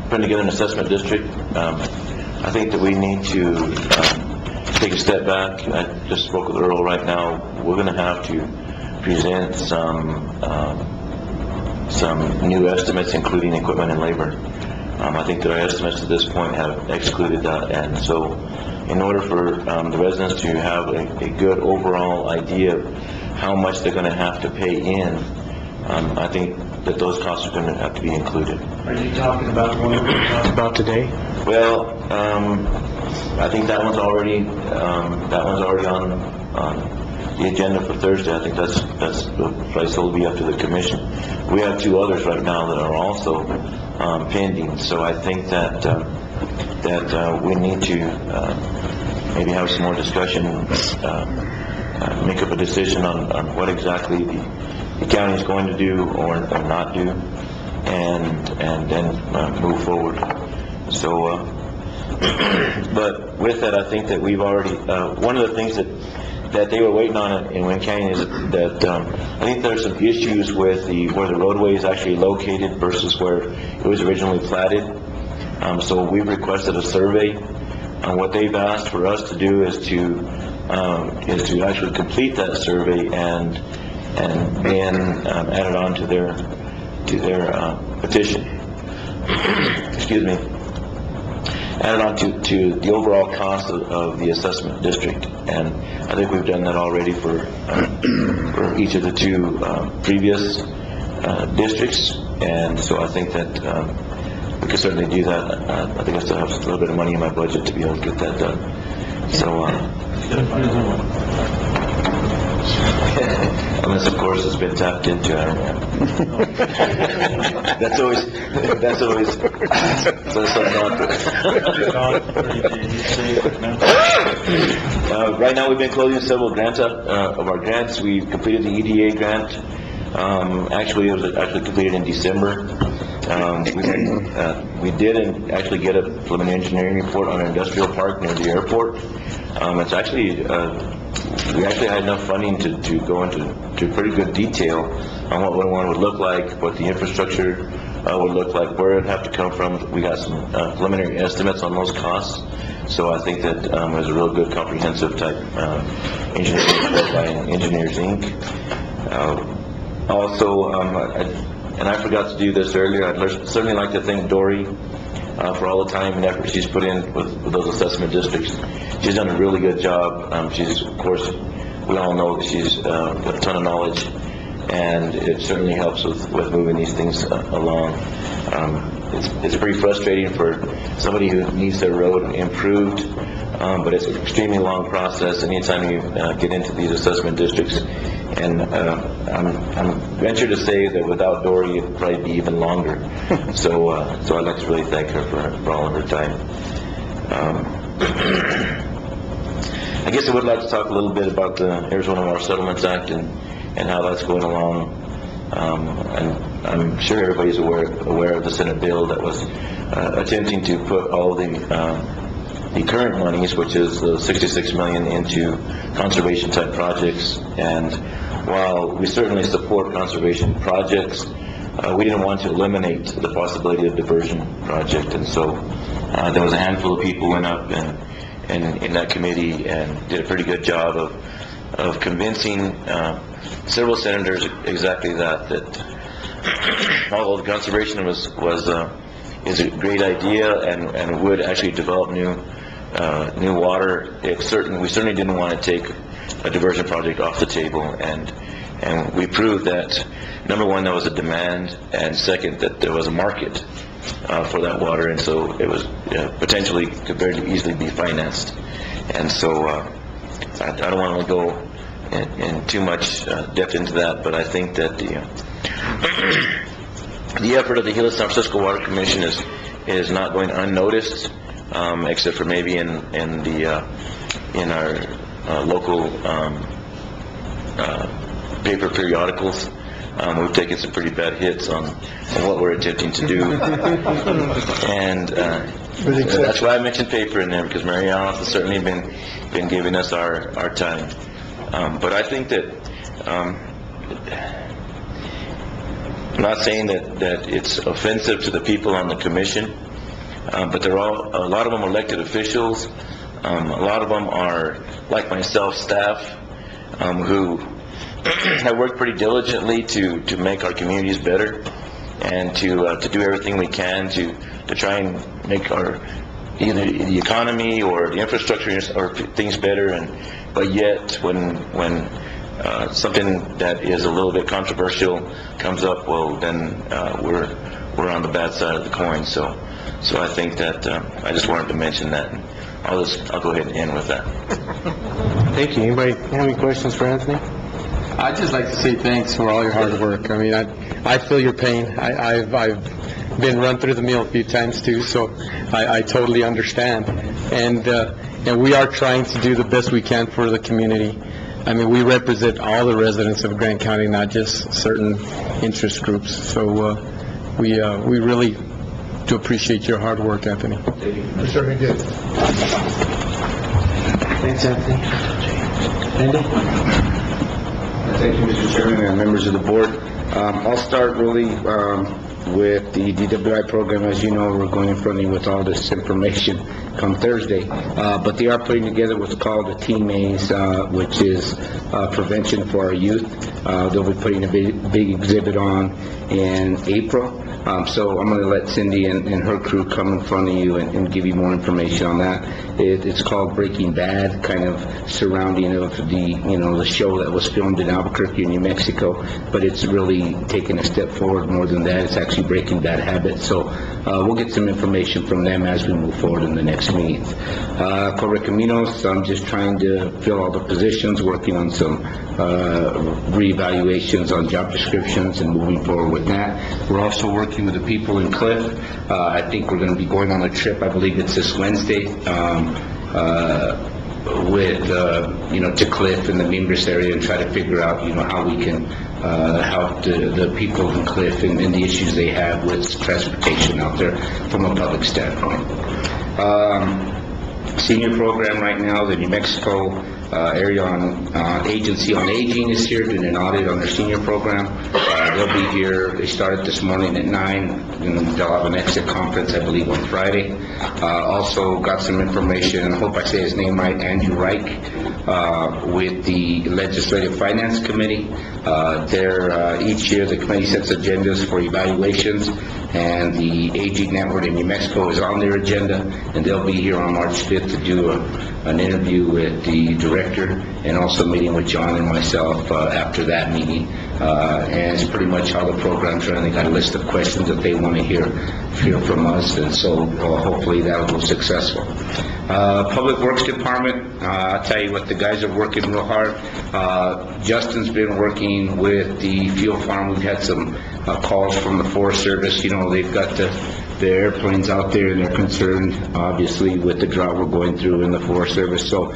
putting together an assessment district. I think that we need to take a step back. I just spoke with Earl right now. We're going to have to present some new estimates, including equipment and labor. I think that our estimates at this point have excluded that, and so in order for the residents to have a good overall idea of how much they're going to have to pay in, I think that those costs are going to have to be included. Are you talking about the one that we talked about today? Well, I think that one's already on the agenda for Thursday. I think that's the price that will be up to the commission. We have two others right now that are also pending, so I think that we need to maybe have some more discussion, make up a decision on what exactly the county is going to do or not do, and then move forward. So, but with that, I think that we've already, one of the things that they were waiting on in Wind Canyon is that I think there's some issues with where the roadway is actually located versus where it was originally platted. So we've requested a survey. What they've asked for us to do is to actually complete that survey and then add it on to their petition. Excuse me. Add it on to the overall cost of the assessment district, and I think we've done that already for each of the two previous districts, and so I think that we can certainly do that. I think I still have a little bit of money in my budget to be able to get that done. So, unless of course it's been tapped into. That's always so something out there. Right now we've been closing several grants of our grants. We've completed the EDA grant. Actually, it was actually completed in December. We did actually get a preliminary engineering report on an industrial park near the airport. It's actually we actually had enough funding to go into pretty good detail on what one would look like, what the infrastructure would look like, where it would have to come from. We got some preliminary estimates on those costs, so I think that it was a real good comprehensive type engineering report by Engineers Inc. Also, and I forgot to do this earlier, I'd certainly like to thank Dory for all the time and effort she's put in with those assessment districts. She's done a really good job. She's, of course, we all know that she's got a ton of knowledge, and it certainly helps with moving these things along. It's pretty frustrating for somebody who needs their road improved, but it's an extremely long process anytime you get into these assessment districts. And I'm venture to say that without Dory, it'd probably be even longer. So I'd like to really thank her for all of her time. I guess I would like to talk a little bit about the Arizona Water Settlements Act and how that's going along. And I'm sure everybody's aware of the Senate bill that was attempting to put all the current monies, which is the $66 million, into conservation-type projects. And while we certainly support conservation projects, we didn't want to eliminate the possibility of diversion project. And so there was a handful of people went up and in that committee and did a pretty good job of convincing several senators exactly that although the conservation is a great idea and would actually develop new water, we certainly didn't want to take a diversion project off the table, and we proved that, number one, there was a demand, and second, that there was a market for that water, and so it was potentially could very easily be financed. And so I don't want to go in too much depth into that, but I think that the effort of the Gila San Francisco Water Commission is not going unnoticed, except for maybe in our local paper periodicals. We've taken some pretty bad hits on what we're attempting to do, and that's why I mentioned paper in there, because Mariana has certainly been giving us our time. But I think that I'm not saying that it's offensive to the people on the commission, but they're all, a lot of them are elected officials. A lot of them are, like myself, staff who have worked pretty diligently to make our communities better and to do everything we can to try and make our either the economy or the infrastructure or things better. But yet when something that is a little bit controversial comes up, well, then we're on the bad side of the coin. So I think that I just wanted to mention that. I'll go ahead and end with that. Thank you. Anybody have any questions for Anthony? I'd just like to say thanks for all your hard work. I mean, I feel your pain. I've been run through the mill a few times too, so I totally understand. And we are trying to do the best we can for the community. I mean, we represent all the residents of Grant County, not just certain interest groups. So we really do appreciate your hard work, Anthony. We certainly did. Thanks, Anthony. Andy? Thank you, Mr. Chairman and members of the board. I'll start really with the DWI program. As you know, we're going in front of you with all this information come Thursday, but they are putting together what's called a TMAs, which is prevention for our youth. They'll be putting a big exhibit on in April. So I'm going to let Cindy and her crew come in front of you and give you more information on that. It's called Breaking Bad, kind of surrounding of the show that was filmed in Albuquerque, New Mexico, but it's really taken a step forward more than that. It's actually breaking bad habits. So we'll get some information from them as we move forward in the next meetings. Correcaminos, I'm just trying to fill all the positions, working on some reevaluations on job descriptions and moving forward with that. We're also working with the people in Cliff. I think we're going to be going on a trip, I believe it's this Wednesday, to Cliff in the Mimbres area and try to figure out, how we can help the people in Cliff and the issues they have with transportation out there from a public standpoint. Senior program right now, the New Mexico Area Agency on Aging is here doing an audit on their senior program. They'll be here. They started this morning at 9, and they'll have an exit conference, I believe, on Friday. Also got some information, I hope I say his name right, Andrew Reich, with the Legislative Finance Committee. Each year the committee sets agendas for evaluations, and the Aging Network in New Mexico is on their agenda, and they'll be here on March 5th to do an interview with the director, and also meeting with John and myself after that meeting. And it's pretty much how the program's run. They got a list of questions that they want to hear from us, and so hopefully that'll go successful. Public Works Department, I'll tell you what, the guys are working real hard. Justin's been working with the fuel farm. We've had some calls from the Forest Service. They've got the the airplanes out there, and they're concerned, obviously, with the drought we're going through in the Forest Service. So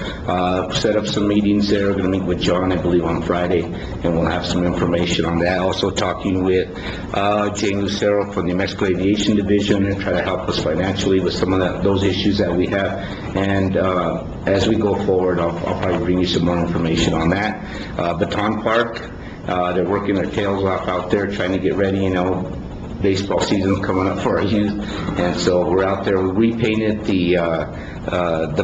set up some meetings there. We're going to meet with John, I believe, on Friday, and we'll have some information on that. Also talking with Jane Lucero from the New Mexico Aviation Division and try to help us financially with some of those issues that we have. And as we go forward, I'll probably bring you some more information on that. Baton Park, they're working their tails off out there trying to get ready, you know, baseball season's coming up for our youth, and so we're out there. We repainted the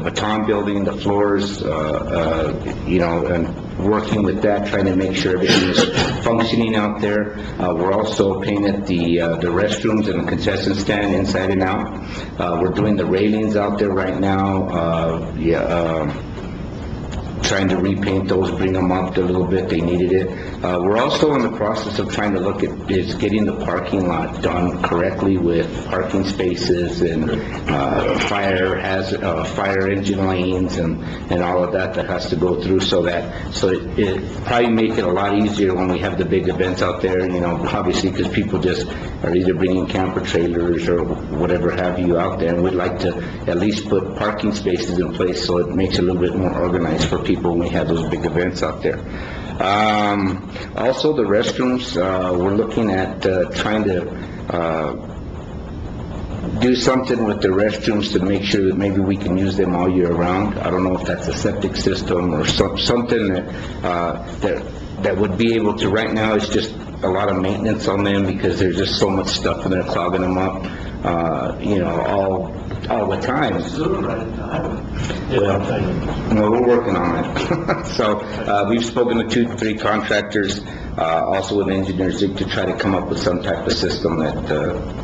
Baton building, the floors, you know, and working with that, trying to make sure everything is functioning out there. We're also painted the restrooms and the concession stand inside and out. We're doing the railings out there right now. Trying to repaint those, bring them up a little bit. They needed it. We're also in the process of trying to look at getting the parking lot done correctly with parking spaces and fire engine lanes and all of that has to go through, so it probably make it a lot easier when we have the big events out there, you know, obviously, because people just are either bringing camper trailers or whatever have you out there, and we'd like to at least put parking spaces in place so it makes it a little bit more organized for people when we have those big events out there. Also, the restrooms, we're looking at trying to do something with the restrooms to make sure that maybe we can use them all year round. I don't know if that's a septic system or something that would be able to. Right now, it's just a lot of maintenance on them because there's just so much stuff and they're clogging them up, you know, all the time. No, we're working on it. So we've spoken to 2-3 contractors, also with engineers, to try to come up with some type of system that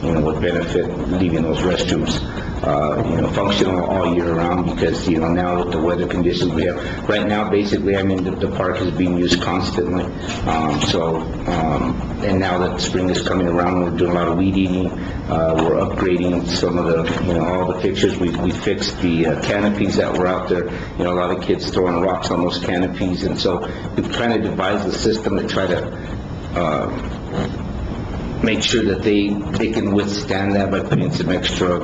you know, would benefit leaving those restrooms you know, functional all year round, because you know, now with the weather conditions we have right now, basically, I mean, the park is being used constantly. And now that spring is coming around, we're doing a lot of weed eating. We're upgrading some of the, you know, all the fixtures. We fixed the canopies that were out there. You know, a lot of kids throwing rocks on those canopies, and so we've kind of devised a system to try to make sure that they can withstand that by putting some extra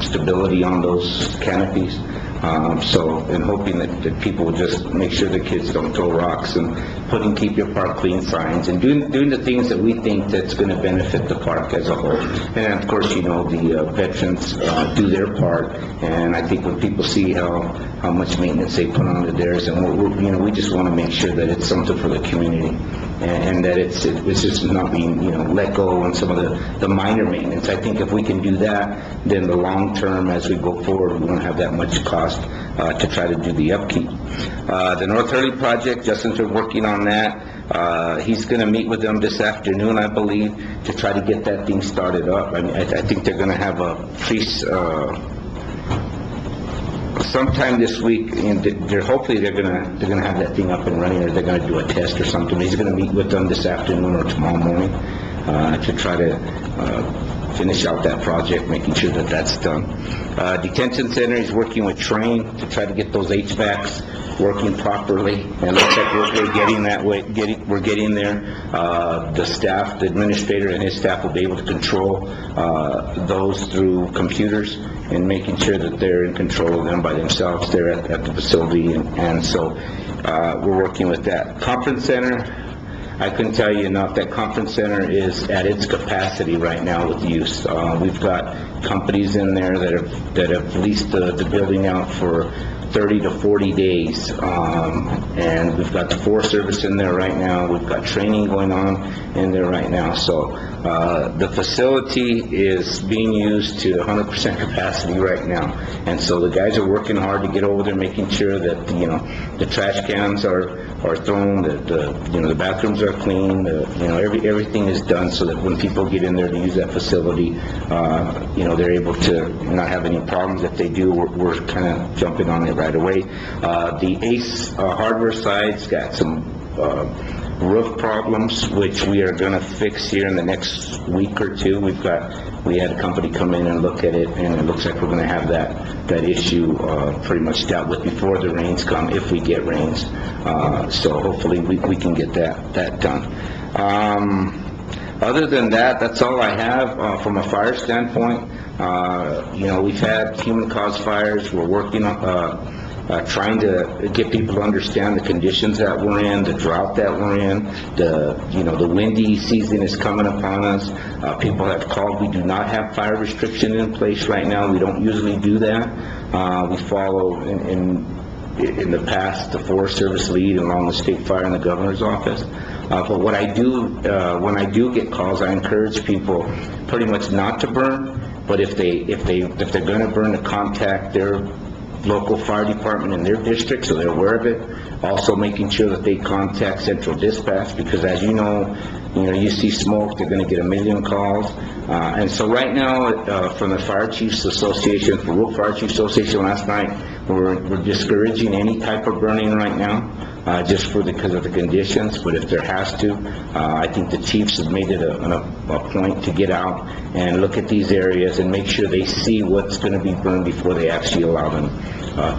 stability on those canopies. And hoping that people will just make sure the kids don't throw rocks, and putting keep your park clean signs, and doing the things that we think that's going to benefit the park as a whole. And of course, you know, the veterans do their part, and I think when people see how much maintenance they put onto theirs, and you know, we just want to make sure that it's something for the community, and that it's just not being, you know, let go on some of the minor maintenance. I think if we can do that, then the long term, as we go forward, we won't have that much cost to try to do the upkeep. The North Hurley project, Justin's been working on that. He's going to meet with them this afternoon, I believe, to try to get that thing started up. I mean, I think they're going to have a sometime this week, and hopefully they're gonna have that thing up and running, or they're gonna do a test or something. He's gonna meet with them this afternoon or tomorrow morning to try to finish out that project, making sure that that's done. Detention center is working with Train to try to get those HVACs working properly, and looks like we're getting that way. We're getting there. The staff, the administrator and his staff will be able to control those through computers, and making sure that they're in control of them by themselves there at the facility, and so we're working with that. Conference center, I couldn't tell you enough, that conference center is at its capacity right now with use. We've got companies in there that have leased the building out for 30 to 40 days, and we've got the Forest Service in there right now. We've got training going on in there right now. So the facility is being used to 100% capacity right now, and so the guys are working hard to get over there, making sure that, you know, the trash cans are thrown, that the bathrooms are clean, everything is done so that when people get in there to use that facility, they're able to not have any problems. If they do, we're kind of jumping on it right away. The Ace hardware side's got some roof problems, which we are going to fix here in the next week or two. We had a company come in and look at it, and it looks like we're going to have that issue pretty much dealt with before the rains come, if we get rains. So hopefully we can get that done. Other than that, that's all I have from a fire standpoint. We've had human-caused fires. We're working on trying to get people to understand the conditions that we're in, the drought that we're in, the windy season is coming upon us. People have called. We do not have fire restriction in place right now. We don't usually do that. We follow in the past the Forest Service lead along with State Fire and the Governor's Office. But what I do, when I do get calls, I encourage people pretty much not to burn, but if they're going to burn, to contact their local fire department in their district so they're aware of it. Also making sure that they contact Central Dispatch, because as you know, you see smoke, they're going to get a million calls. And so right now, from the Fire Chiefs Association, from Rural Fire Chiefs Association last night, we're discouraging any type of burning right now, just because of the conditions. But if there has to, I think the chiefs have made it a point to get out and look at these areas and make sure they see what's going to be burned before they actually allow them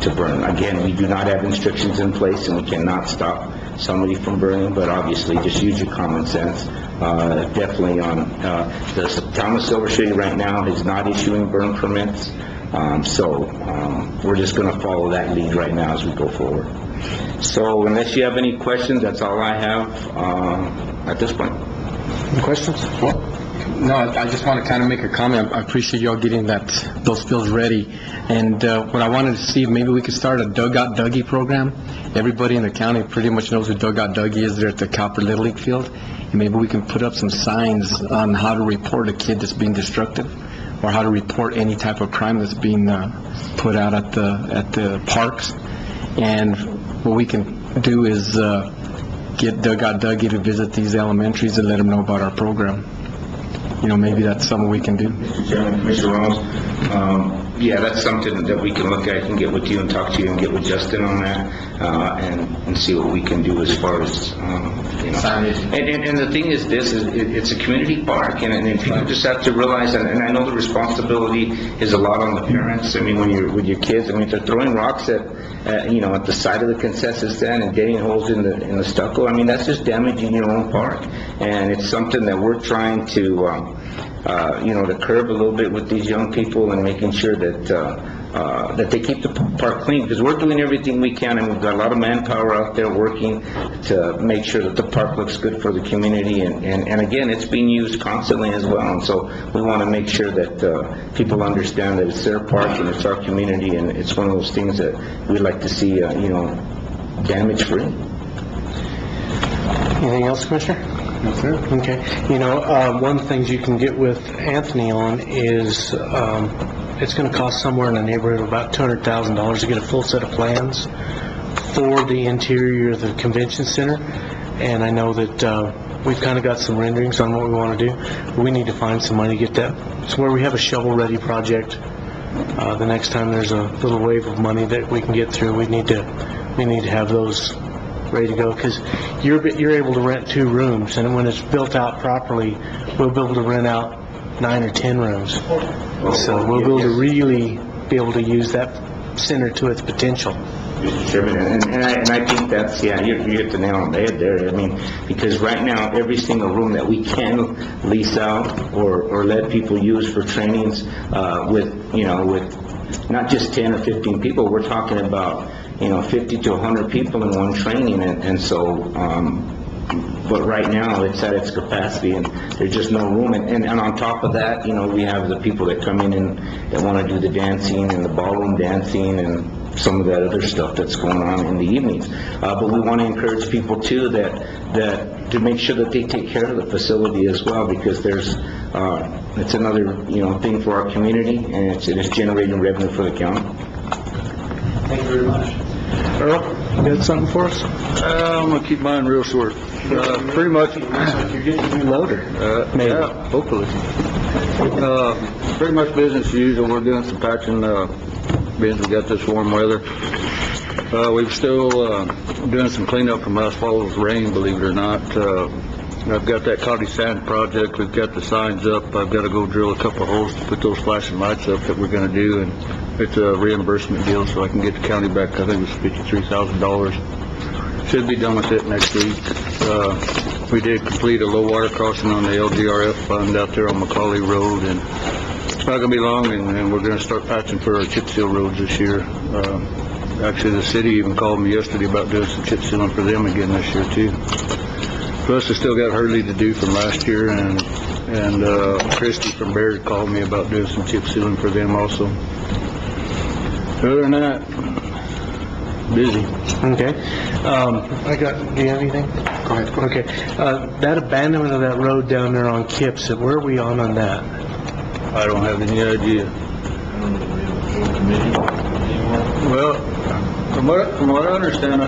to burn. Again, we do not have restrictions in place, and we cannot stop somebody from burning, but obviously just use your common sense. Definitely on the town of Silver City right now is not issuing burn permits, so we're just going to follow that lead right now as we go forward. So unless you have any questions, that's all I have at this point. Any questions? No, I just want to kind of make a comment. I appreciate y'all getting those fields ready. And what I wanted to see, maybe we could start a Dugout Dougie program. Everybody in the county pretty much knows who Dugout Dougie is there at the Copper Little League field. And maybe we can put up some signs on how to report a kid that's being destructive, or how to report any type of crime that's being put out at the parks. And what we can do is get Dugout Dougie to visit these elementaries and let them know about our program. Maybe that's something we can do. Mr. Chairman, Commissioner Ramos, yeah, that's something that we can look at. I can get with you and talk to you and get with Justin on that, and see what we can do as far as, And the thing is this, it's a community park, and people just have to realize, and I know the responsibility is a lot on the parents. I mean, when you're with your kids, if they're throwing rocks at the side of the concession stand and getting holes in the stucco, that's just damaging your own park. And it's something that we're trying to, to curb a little bit with these young people, and making sure that they keep the park clean, because we're doing everything we can, and we've got a lot of manpower out there working to make sure that the park looks good for the community, and again, it's being used constantly as well, and so we want to make sure that people understand that it's their park and it's our community, and it's one of those things that we'd like to see, damage-free. Anything else, Commissioner? No, sir. Okay. One of the things you can get with Anthony on is it's going to cost somewhere in the neighborhood of about $200,000 to get a full set of plans for the interior of the convention center. And I know that we've kind of got some renderings on what we want to do. But we need to find some money to get that. It's where we have a shovel-ready project. The next time there's a little wave of money that we can get through, we need to have those ready to go, because you're able to rent 2 rooms, and when it's built out properly, we'll be able to rent out 9 or 10 rooms. So we'll be able to really be able to use that center to its potential. Mr. Chairman, and I think that's, you hit the nail on the head there. Because right now, every single room that we can lease out or let people use for trainings with not just 10 or 15 people, we're talking about 50 to 100 people in one training, and so, but right now, it's at its capacity, and there's just no room, and on top of that, we have the people that come in and that want to do the dancing and the ballroom dancing and some of that other stuff that's going on in the evenings. But we want to encourage people too that to make sure that they take care of the facility as well, because it's another, thing for our community, and it's generating revenue for the county. Thank you very much. Earl, you got something for us? I'm going to keep mine real short. Pretty much. You're getting a new loader. Maybe. Yeah, hopefully. Pretty much business as usual. We're doing some patching, being we got this warm weather. We're still doing some cleanup from last fall's rain, believe it or not. I've got that cottage sand project. We've got the signs up. I've got to go drill a couple of holes to put those flashing lights up that we're going to do, and it's a reimbursement deal, so I can get the county back, I think it was $53,000. Should be done with it next week. We did complete a low water crossing on the LGRF fund out there on Macaulay Road, and it's not gonna be long, and we're gonna start patching for our chip seal roads this year. Actually, the city even called me yesterday about doing some chip sealing for them again this year too. Plus, I still got Hurley to do from last year, and Christie from Baird called me about doing some chip sealing for them also. Other than that, busy. Okay. Do you have anything? Go ahead. Okay. That abandonment of that road down there on Kipps, where are we on that? I don't have any idea. Well, from what I understand,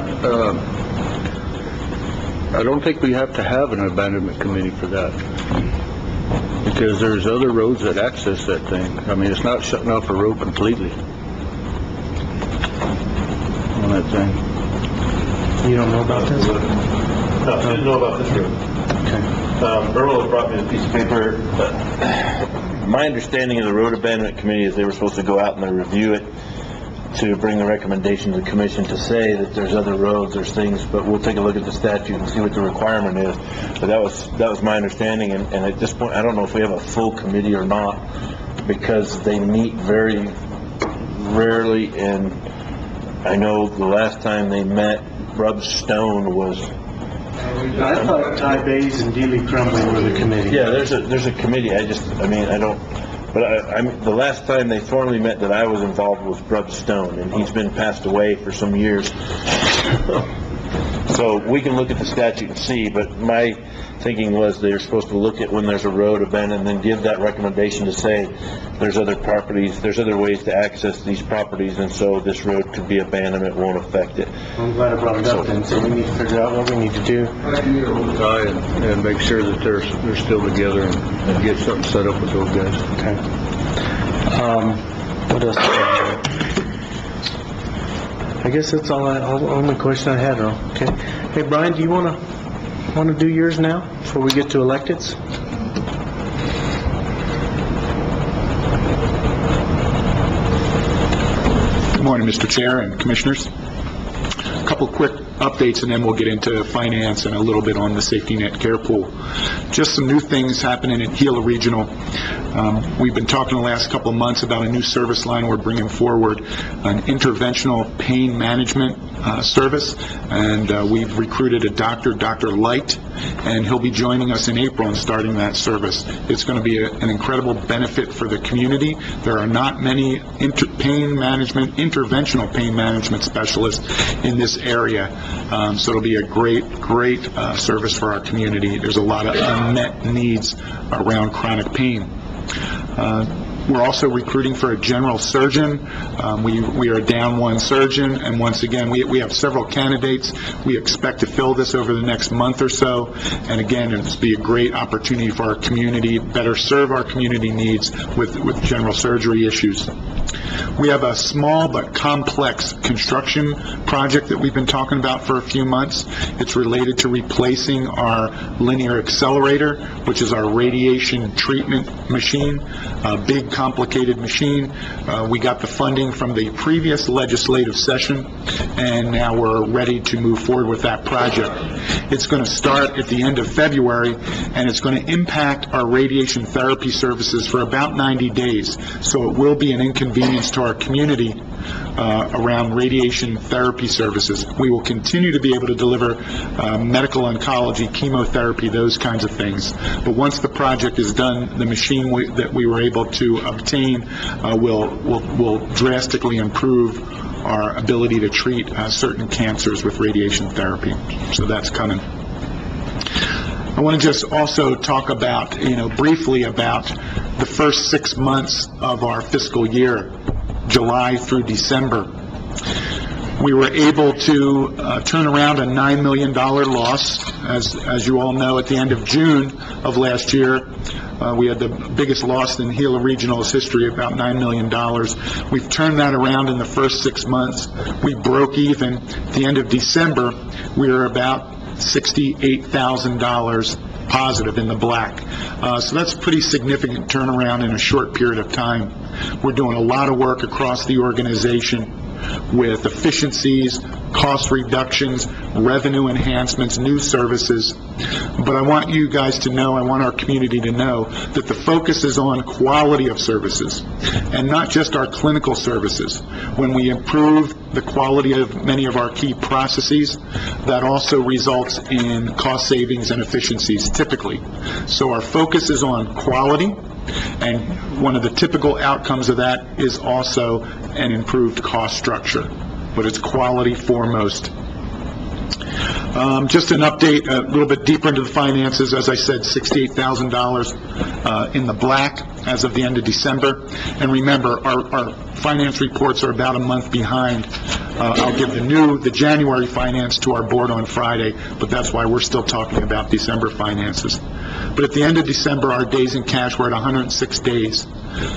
I don't think we have to have an abandonment committee for that, because there's other roads that access that thing. I mean, it's not shutting off a road completely on that thing. You don't know about this? No, I didn't know about this road. Okay. Earl brought me a piece of paper. My understanding of the road abandonment committee is they were supposed to go out and they review it to bring the recommendation to the commission to say that there's other roads, there's things, but we'll take a look at the statute and see what the requirement is. But that was my understanding, and at this point, I don't know if we have a full committee or not, because they meet very rarely, and I know the last time they met, Rub Stone was... I thought Ty Bays and Dealey Crumbly were the committee. Yeah, there's a committee. I don't. But the last time they formally met that I was involved with Rub Stone, and he's been passed away for some years. So we can look at the statute and see, but my thinking was they're supposed to look at when there's a road abandoned and then give that recommendation to say there's other properties, there's other ways to access these properties, and so this road could be abandoned, it won't affect it. I'm glad I brought it up then, so we need to figure out what we need to do. I can get ahold of Ty and make sure that they're still together and get something set up with those guys. Okay. What else? I guess that's all only question I had, Earl. Okay. Hey, Brian, do you want to do yours now before we get to electeds? Good morning, Mr. Chair and Commissioners. A couple quick updates, and then we'll get into finance and a little bit on the safety net care pool. Just some new things happening at Gila Regional. We've been talking the last couple of months about a new service line we're bringing forward, an interventional pain management service, and we've recruited a doctor, Dr. Light, and he'll be joining us in April and starting that service. It's going to be an incredible benefit for the community. There are not many interventional pain management specialists in this area, so it'll be a great service for our community. There's a lot of unmet needs around chronic pain. We're also recruiting for a general surgeon. We are down one surgeon, and once again, we have several candidates. We expect to fill this over the next month or so, and again, it'll be a great opportunity for our community, better serve our community needs with general surgery issues. We have a small but complex construction project that we've been talking about for a few months. It's related to replacing our linear accelerator, which is our radiation treatment machine, a big complicated machine. We got the funding from the previous legislative session, and now we're ready to move forward with that project. It's going to start at the end of February, and it's going to impact our radiation therapy services for about 90 days. So it will be an inconvenience to our community around radiation therapy services. We will continue to be able to deliver medical oncology, chemotherapy, those kinds of things. But once the project is done, the machine that we were able to obtain will drastically improve our ability to treat certain cancers with radiation therapy. So that's coming. I want to just also talk about, briefly about the first 6 months of our fiscal year, July through December. We were able to turn around a $9 million loss. As you all know, at the end of June of last year, we had the biggest loss in Gila Regional's history, about $9 million. We've turned that around in the first 6 months. We broke even. At the end of December, we were about $68,000 positive in the black. So that's a pretty significant turnaround in a short period of time. We're doing a lot of work across the organization. with efficiencies, cost reductions, revenue enhancements, new services. But I want you guys to know, I want our community to know, that the focus is on quality of services, and not just our clinical services. When we improve the quality of many of our key processes, that also results in cost savings and efficiencies, typically. So our focus is on quality, and one of the typical outcomes of that is also an improved cost structure. But it's quality foremost. Just an update, a little bit deeper into the finances. As I said, $68,000 in the black as of the end of December. And remember, our finance reports are about a month behind. I'll give the January finance to our board on Friday, but that's why we're still talking about December finances. But at the end of December, our days in cash were at 106 days.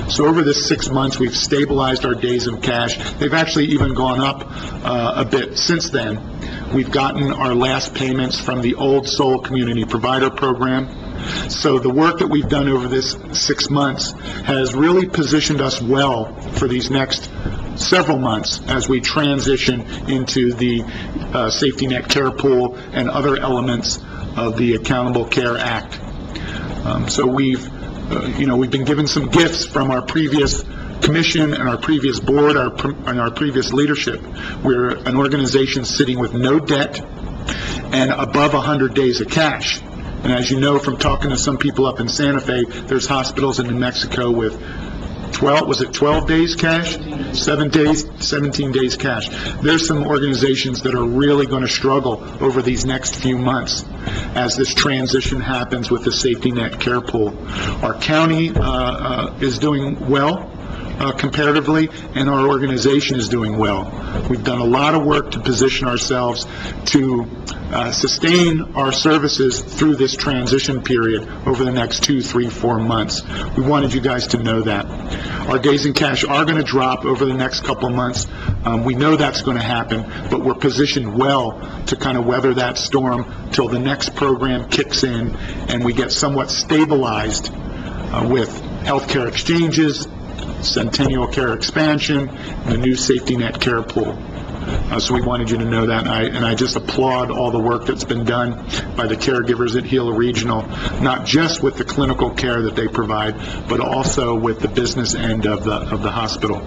So over this 6 months, we've stabilized our days of cash. They've actually even gone up a bit since then. We've gotten our last payments from the Old Soul Community Provider Program. So the work that we've done over this 6 months has really positioned us well for these next several months as we transition into the Safety Net Care Pool and other elements of the Accountable Care Act. So we've been given some gifts from our previous commission and our previous board and our previous leadership. We're an organization sitting with no debt and above 100 days of cash. And as you know from talking to some people up in Santa Fe, there's hospitals in New Mexico with 12 days cash? 17 days cash. There's some organizations that are really going to struggle over these next few months as this transition happens with the Safety Net Care Pool. Our county is doing well comparatively, and our organization is doing well. We've done a lot of work to position ourselves to sustain our services through this transition period over the next 2, 3, 4 months. We wanted you guys to know that. Our days in cash are going to drop over the next couple of months. We know that's going to happen, but we're positioned well to kind of weather that storm till the next program kicks in and we get somewhat stabilized with healthcare exchanges, Centennial Care expansion, and the new Safety Net Care Pool. So we wanted you to know that, and I just applaud all the work that's been done by the caregivers at Gila Regional, not just with the clinical care that they provide, but also with the business end of the hospital.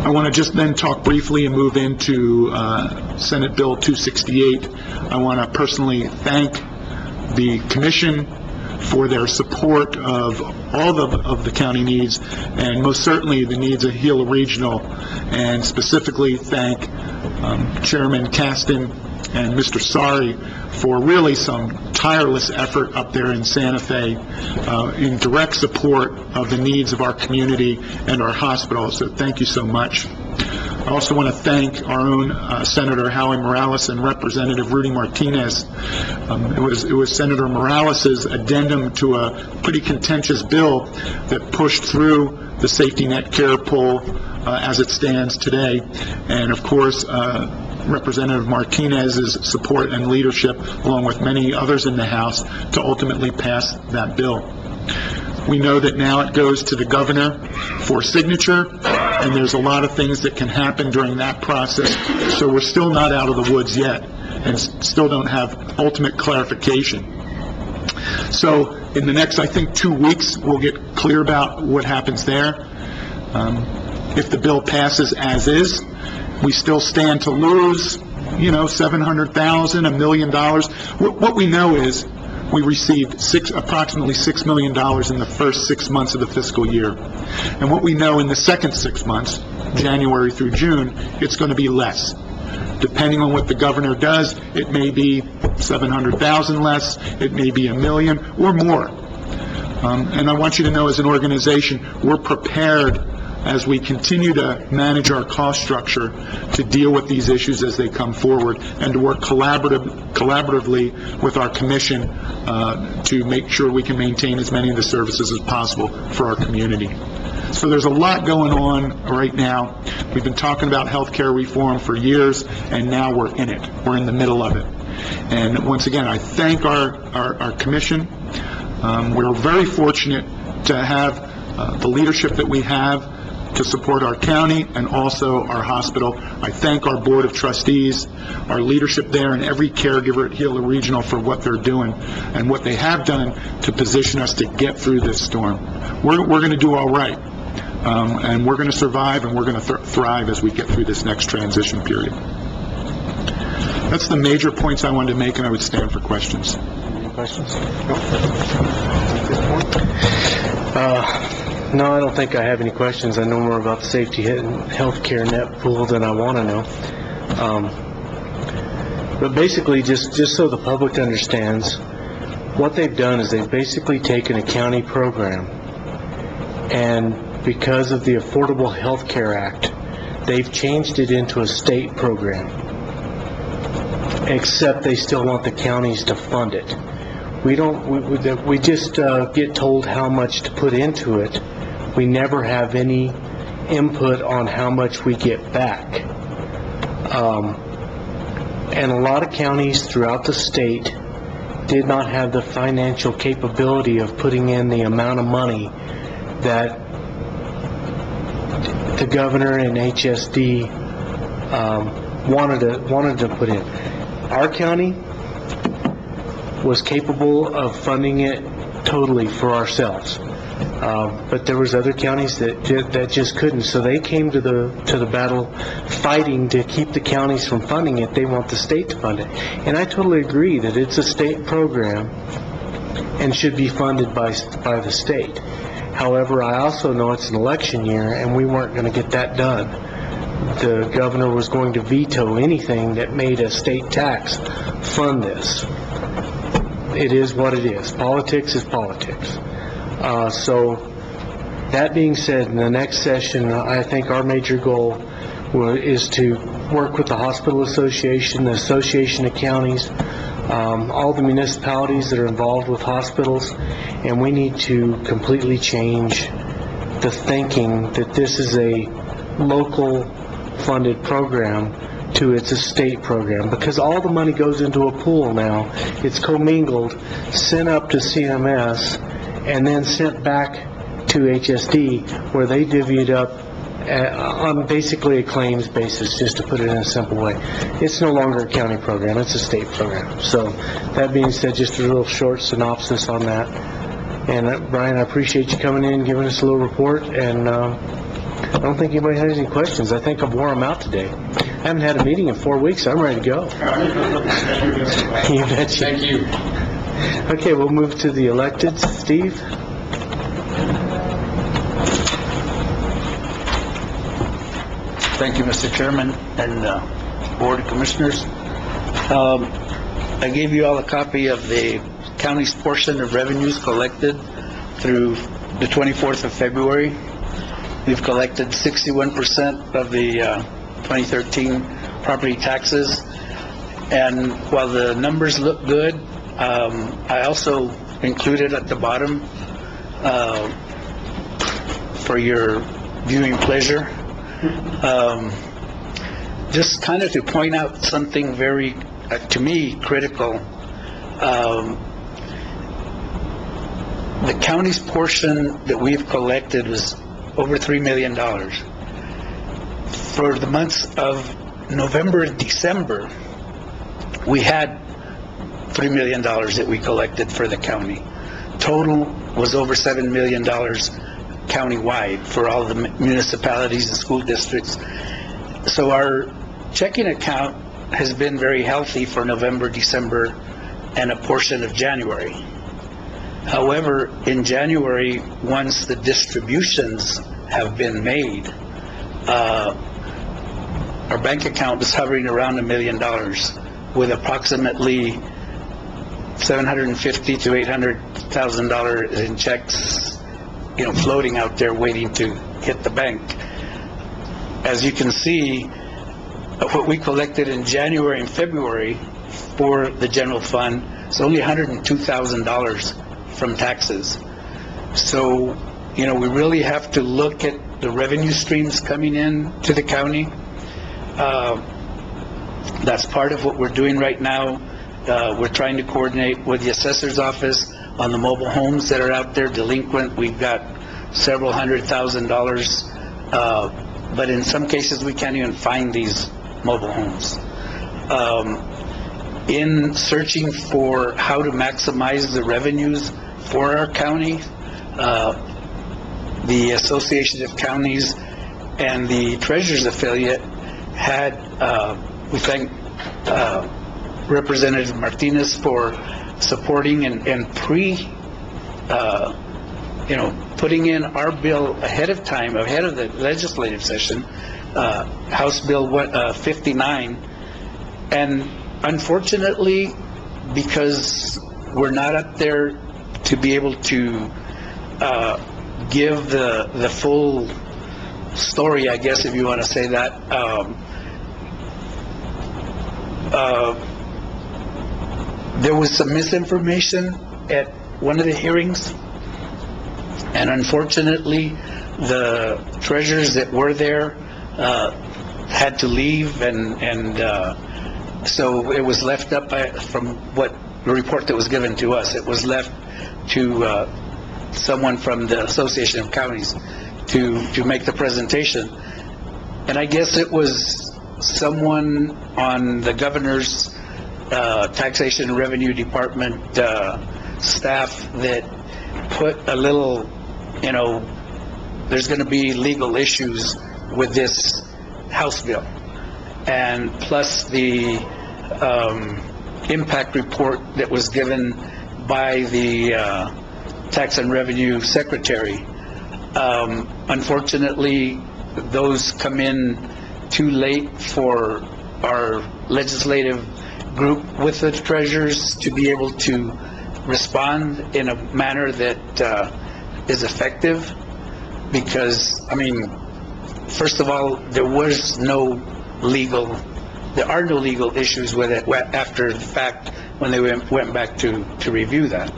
I want to just then talk briefly and move into Senate Bill 268. I want to personally thank the Commission for their support of all of the county needs, and most certainly the needs of Gila Regional, and specifically thank Chairman Caston and Mr. Sari for really some tireless effort up there in Santa Fe in direct support of the needs of our community and our hospital. So thank you so much. I also want to thank our own Senator Howie Morales and Representative Rudy Martinez. It was Senator Morales' addendum to a pretty contentious bill that pushed through the Safety Net Care Pool as it stands today. And of course, Representative Martinez's support and leadership, along with many others in the House, to ultimately pass that bill. We know that now it goes to the governor for signature, and there's a lot of things that can happen during that process, so we're still not out of the woods yet, and still don't have ultimate clarification. So in the next, I think, 2 weeks, we'll get clear about what happens there. If the bill passes as is, we still stand to lose, $700,000, $1 million. What we know is we received approximately $6 million in the first 6 months of the fiscal year. And what we know in the second 6 months, January through June, it's going to be less. Depending on what the governor does, it may be $700,000 less, it may be $1 million or more. And I want you to know, as an organization, we're prepared as we continue to manage our cost structure to deal with these issues as they come forward, and to work collaboratively with our commission to make sure we can maintain as many of the services as possible for our community. So there's a lot going on right now. We've been talking about health care reform for years, and now we're in it. We're in the middle of it. And once again, I thank our commission. We're very fortunate to have the leadership that we have, to support our county and also our hospital. I thank our Board of Trustees, our leadership there, and every caregiver at Gila Regional for what they're doing and what they have done to position us to get through this storm. We're going to do all right, and we're going to survive, and we're going to thrive as we get through this next transition period. That's the major points I wanted to make, and I would stand for questions. Any questions? No, I don't think I have any questions. I know more about the safety and healthcare net pool than I want to know. But basically, just so the public understands, what they've done is they've basically taken a county program, and because of the Affordable Health Care Act, they've changed it into a state program, except they still want the counties to fund it. We just get told how much to put into it. We never have any input on how much we get back. And a lot of counties throughout the state did not have the financial capability of putting in the amount of money that the governor and HSD wanted to put in. Our county was capable of funding it totally for ourselves, but there was other counties that just couldn't. So they came to the battle, fighting to keep the counties from funding it. They want the state to fund it, and I totally agree that it's a state program and should be funded by the state. However, I also know it's an election year, and we weren't going to get that done. The governor was going to veto anything that made a state tax fund this. It is what it is. Politics is politics. So, that being said, in the next session, I think our major goal is to work with the Hospital Association, the Association of Counties, all the municipalities that are involved with hospitals, and we need to completely change the thinking that this is a local funded program to it's a state program, because all the money goes into a pool now. It's commingled, sent up to CMS, and then sent back to HSD, where they divvy it up on basically a claims basis, just to put it in a simple way. It's no longer a county program, it's a state program. So, that being said, just a little short synopsis on that. And Brian, I appreciate you coming in and giving us a little report, and I don't think anybody has any questions. I think I've wore them out today. I haven't had a meeting in 4 weeks, so I'm ready to go. You betcha. Thank you. Okay, we'll move to the electeds. Steve? Thank you, Mr. Chairman and Board of Commissioners. I gave you all a copy of the county's portion of revenues collected through the 24th of February. We've collected 61% of the 2013 property taxes. And while the numbers look good, I also included at the bottom for your viewing pleasure, just kind of to point out something very, to me, critical. The county's portion that we've collected was over $3 million. For the months of November and December, we had $3 million that we collected for the county. Total was over $7 million countywide for all the municipalities and school districts. So our checking account has been very healthy for November, December, and a portion of January. However, in January, once the distributions have been made, our bank account is hovering around $1 million, with approximately $750,000 to $800,000 in checks, floating out there waiting to hit the bank. As you can see, what we collected in January and February for the general fund is only $102,000 from taxes. So, we really have to look at the revenue streams coming in to the county. That's part of what we're doing right now. We're trying to coordinate with the assessor's office on the mobile homes that are out there delinquent. We've got several $100,000 but in some cases, we can't even find these mobile homes. In searching for how to maximize the revenues for our county, the Association of Counties and the Treasurers Affiliate had, we thank Representative Martinez for supporting and putting in our bill ahead of time, ahead of the legislative session, House Bill 59. And unfortunately, because we're not up there to be able to give the full story, I guess, if you want to say that, there was some misinformation at one of the hearings, and unfortunately, the treasurers that were there had to leave, and so it was left up from what the report that was given to us. It was left to someone from the Association of Counties to make the presentation, and I guess it was someone on the governor's Taxation and Revenue Department staff that put a little, there's going to be legal issues with this House bill, and plus the impact report that was given by the Tax and Revenue Secretary. Unfortunately, those come in too late for our legislative group with the treasurers to be able to respond in a manner that is effective, because, first of all, there are no legal issues with it after the fact when they went back to review that.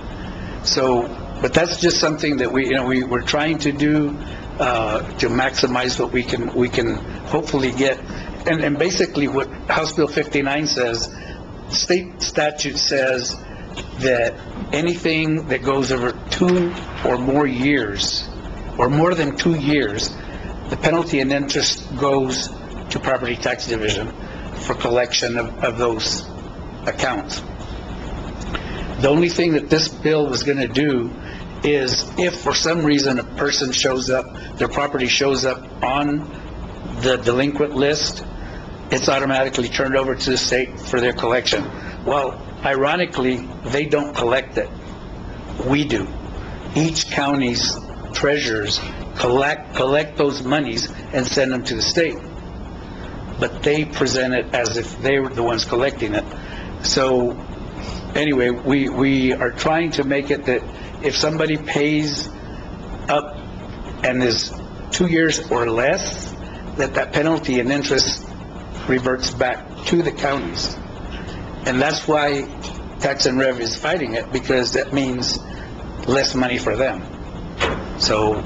So, but that's just something that we're trying to do to maximize what we can hopefully get. And basically what House Bill 59 says, state statute says that anything that goes over 2 or more years, or more than 2 years, the penalty and interest goes to Property Tax Division for collection of those accounts. The only thing that this bill was going to do is, if for some reason a person shows up, their property shows up on the delinquent list, it's automatically turned over to the state for their collection. Well, ironically, they don't collect it. We do. Each county's treasurers collect those monies and send them to the state. But they present it as if they were the ones collecting it. So, anyway, we are trying to make it that if somebody pays up and is 2 years or less, that penalty and interest reverts back to the counties. And that's why Tax and Rev is fighting it, because that means less money for them. So,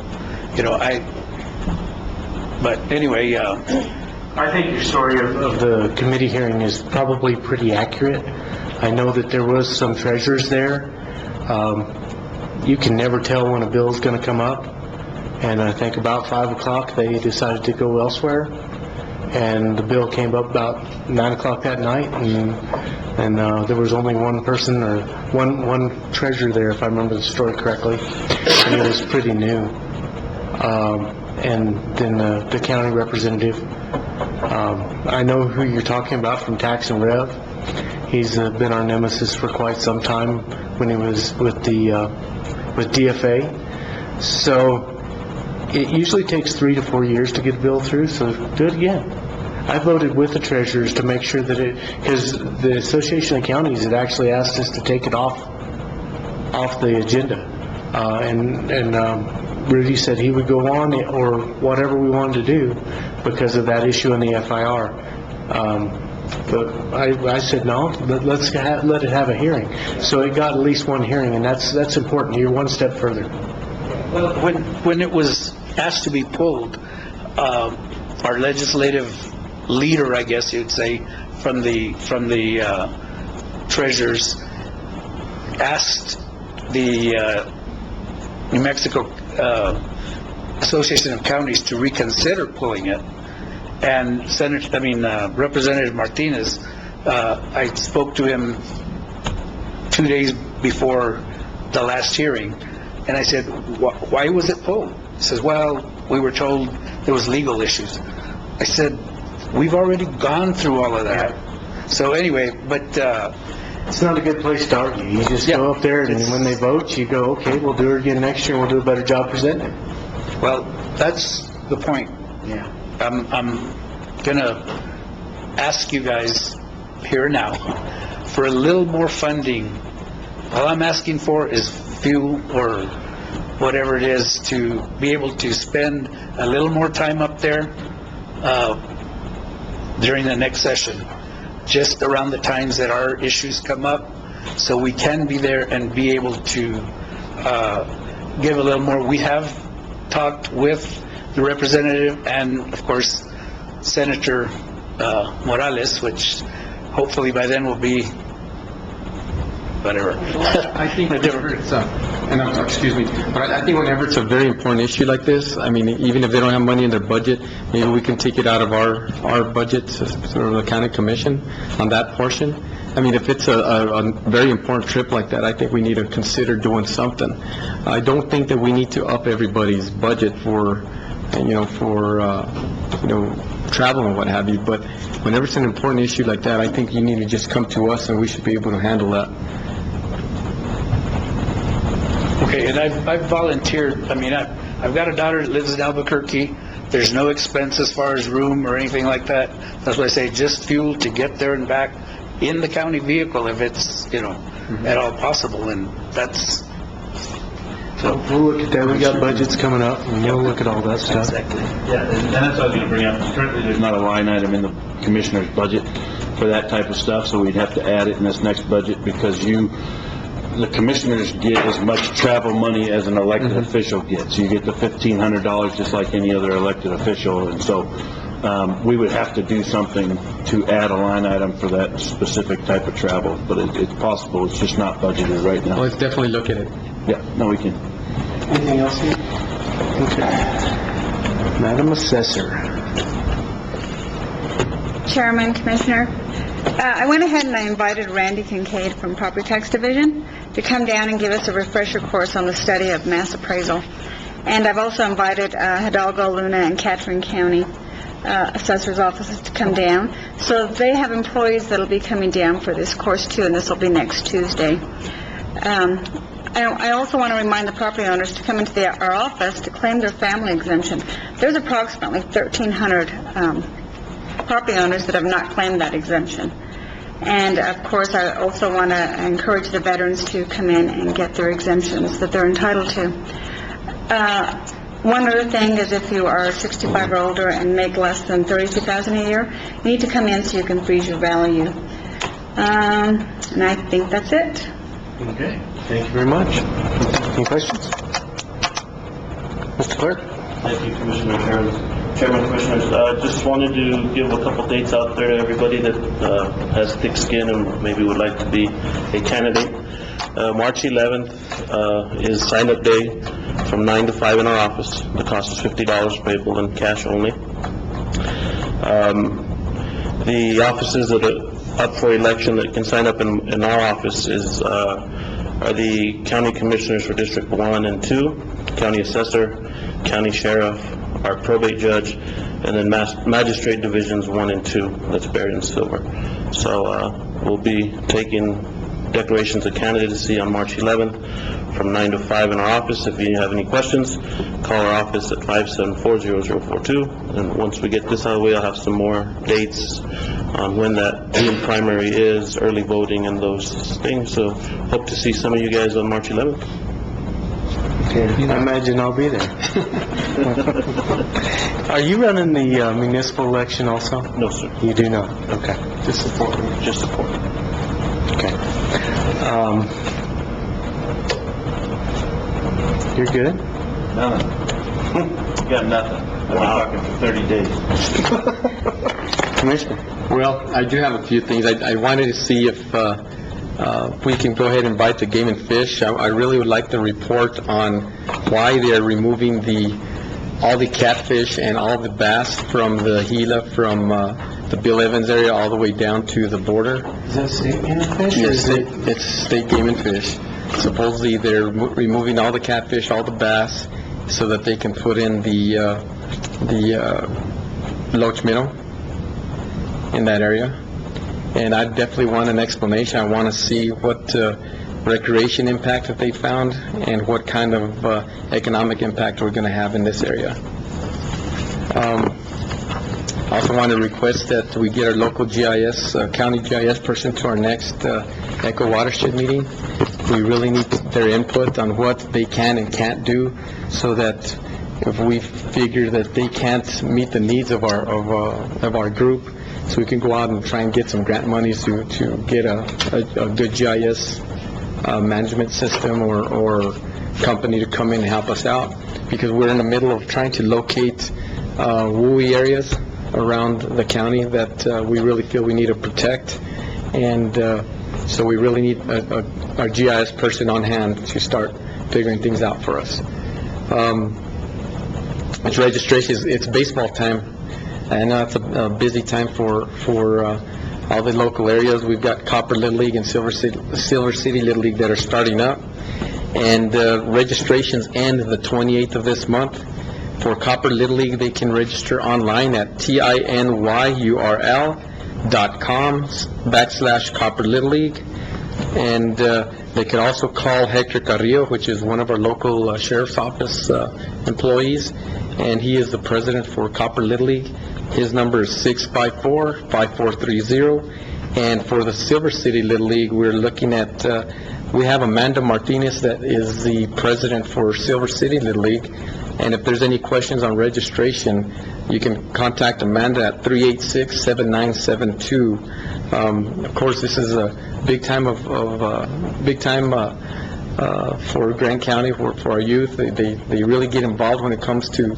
but anyway, I think your story of the committee hearing is probably pretty accurate. I know that there was some treasurers there. You can never tell when a bill's going to come up, and I think about 5 o'clock they decided to go elsewhere, and the bill came up about 9 o'clock that night, and there was only one person, or one treasurer there, if I remember the story correctly, and it was pretty new. And then the county representative, I know who you're talking about from Tax and Rev. He's been our nemesis for quite some time when he was with DFA. So it usually takes 3 to 4 years to get a bill through, so do it again. I voted with the treasurers to make sure that because the Association of Counties had actually asked us to take it off the agenda. And Rudy said he would go on, or whatever we wanted to do, because of that issue in the FIR. But I said, no, let it have a hearing. So it got at least one hearing, and that's important. You're one step further. Well, when it was asked to be pulled, our legislative leader, I guess you'd say, from the treasurers, asked the New Mexico Association of Counties to reconsider pulling it. And Representative Martinez, I spoke to him 2 days before the last hearing, and I said, why was it pulled? He says, well, we were told there was legal issues. I said, we've already gone through all of that. So anyway, but, It's not a good place to argue. You just go up there, and when they vote, you go, okay, we'll do it again next year, and we'll do a better job presenting it. well, that's the point. Yeah. I'm gonna ask you guys here now for a little more funding. All I'm asking for is fuel or whatever it is to be able to spend a little more time up there during the next session, just around the times that our issues come up, so we can be there and be able to give a little more. We have talked with the representative and, of course, Senator Morales, which hopefully by then will be whatever. I think whenever it's excuse me, but I think whenever it's a very important issue like this, I mean, even if they don't have money in their budget, maybe we can take it out of our budget, sort of the county commission on that portion. I mean, if it's a very important trip like that, I think we need to consider doing something. I don't think that we need to up everybody's budget for travel and what have you, but whenever it's an important issue like that, I think you need to just come to us and we should be able to handle that. Okay, and I've volunteered. I've got a daughter that lives in Albuquerque. There's no expense as far as room or anything like that. That's why I say just fuel to get there and back in the county vehicle if it's, at all possible, and that's... So we'll look at that. We got budgets coming up, and we'll look at all that stuff. Exactly. Yeah, and that's what I was going to bring up. Currently, there's not a line item in the commissioner's budget for that type of stuff, so we'd have to add it in this next budget because the commissioners get as much travel money as an elected official gets. You get the $1,500 just like any other elected official, and so we would have to do something to add a line item for that specific type of travel, but it's possible. It's just not budgeted right now. Let's definitely look at it. Yeah, no, we can. Anything else here? Okay. Madam Assessor. Chairman, Commissioner, I went ahead and I invited Randy Kincaid from Property Tax Division to come down and give us a refresher course on the study of mass appraisal. And I've also invited Hidalgo, Luna, and Catherine County assessor's offices to come down. So they have employees that'll be coming down for this course too, and this will be next Tuesday. I also want to remind the property owners to come into our office to claim their family exemption. There's approximately 1,300 property owners that have not claimed that exemption. And of course, I also want to encourage the veterans to come in and get their exemptions that they're entitled to. One other thing is if you are 65 or older and make less than $32,000 a year, you need to come in so you can freeze your value. And I think that's it. Okay. Thank you very much. Any questions? Mr. Clerk? Thank you, Commissioner Chairman, Commissioners. Just wanted to give a couple dates out there to everybody that has thick skin and maybe would like to be a candidate. March 11th is sign-up day from 9 to 5 in our office. The cost is $50 payable in cash only. The offices that are up for election that can sign up in our office are the county commissioners for District 1 and 2, county assessor, county sheriff, our probate judge, and then magistrate divisions 1 and 2, that's buried in silver. So we'll be taking declarations of candidacy on March 11th from 9 to 5 in our office. If you have any questions, call our office at 574-0042, and once we get this out of the way, I'll have some more dates on when that June primary is, early voting, and those things. So hope to see some of you guys on March 11th. Okay, I imagine I'll be there. Are you running the municipal election also? No, sir. You do not? Okay. Just support. Just support. Okay. You're good? You got nothing. I've been talking for 30 days. Commissioner? Well, I do have a few things. I wanted to see if we can go ahead and invite the Game and Fish. I really would like the report on why they are removing the all the catfish and all the bass from the Gila, from the Bill Evans area, all the way down to the border. Is that state game and fish? or is Yes, it- it's state game and fish. Supposedly, they're removing all the catfish, all the bass, so that they can put in the loach minnow in that area. And I definitely want an explanation. I want to see what recreation impact that they found and what kind of economic impact we're going to have in this area. I also want to request that we get our local GIS, county GIS person to our next Echo Watershed meeting. We really need their input on what they can and can't do, so that if we figure that they can't meet the needs of our group, so we can go out and try and get some grant monies to get a good GIS management system or company to come in and help us out, because we're in the middle of trying to locate WUI areas around the county that we really feel we need to protect, and so we really need our GIS person on hand to start figuring things out for us. It's registration, it's baseball time. I know it's a busy time for all the local areas. We've got Copper Little League and Silver City Little League that are starting up, and registrations end the 28th of this month. For Copper Little League, they can register online at tinyurl.com/Copper Little League, and they could also call Hector Carrillo, which is one of our local sheriff's office employees, and he is the president for Copper Little League. His number is 654-5430. And for the Silver City Little League, we're looking at, we have Amanda Martinez that is the president for Silver City Little League. And if there's any questions on registration, you can contact Amanda at 386-7972. Of course, this is a big time for Grant County, for our youth. They really get involved when it comes to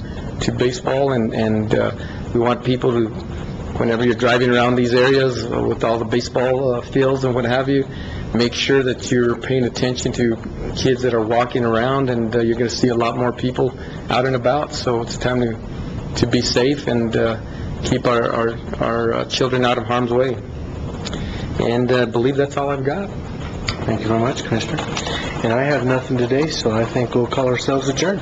baseball, and we want people to, whenever you're driving around these areas with all the baseball fields and what have you, make sure that you're paying attention to kids that are walking around, and you're going to see a lot more people out and about. So it's time to be safe and keep our children out of harm's way. And I believe that's all I've got. Thank you very much, Commissioner. And I have nothing today, so I think we'll call ourselves adjourned.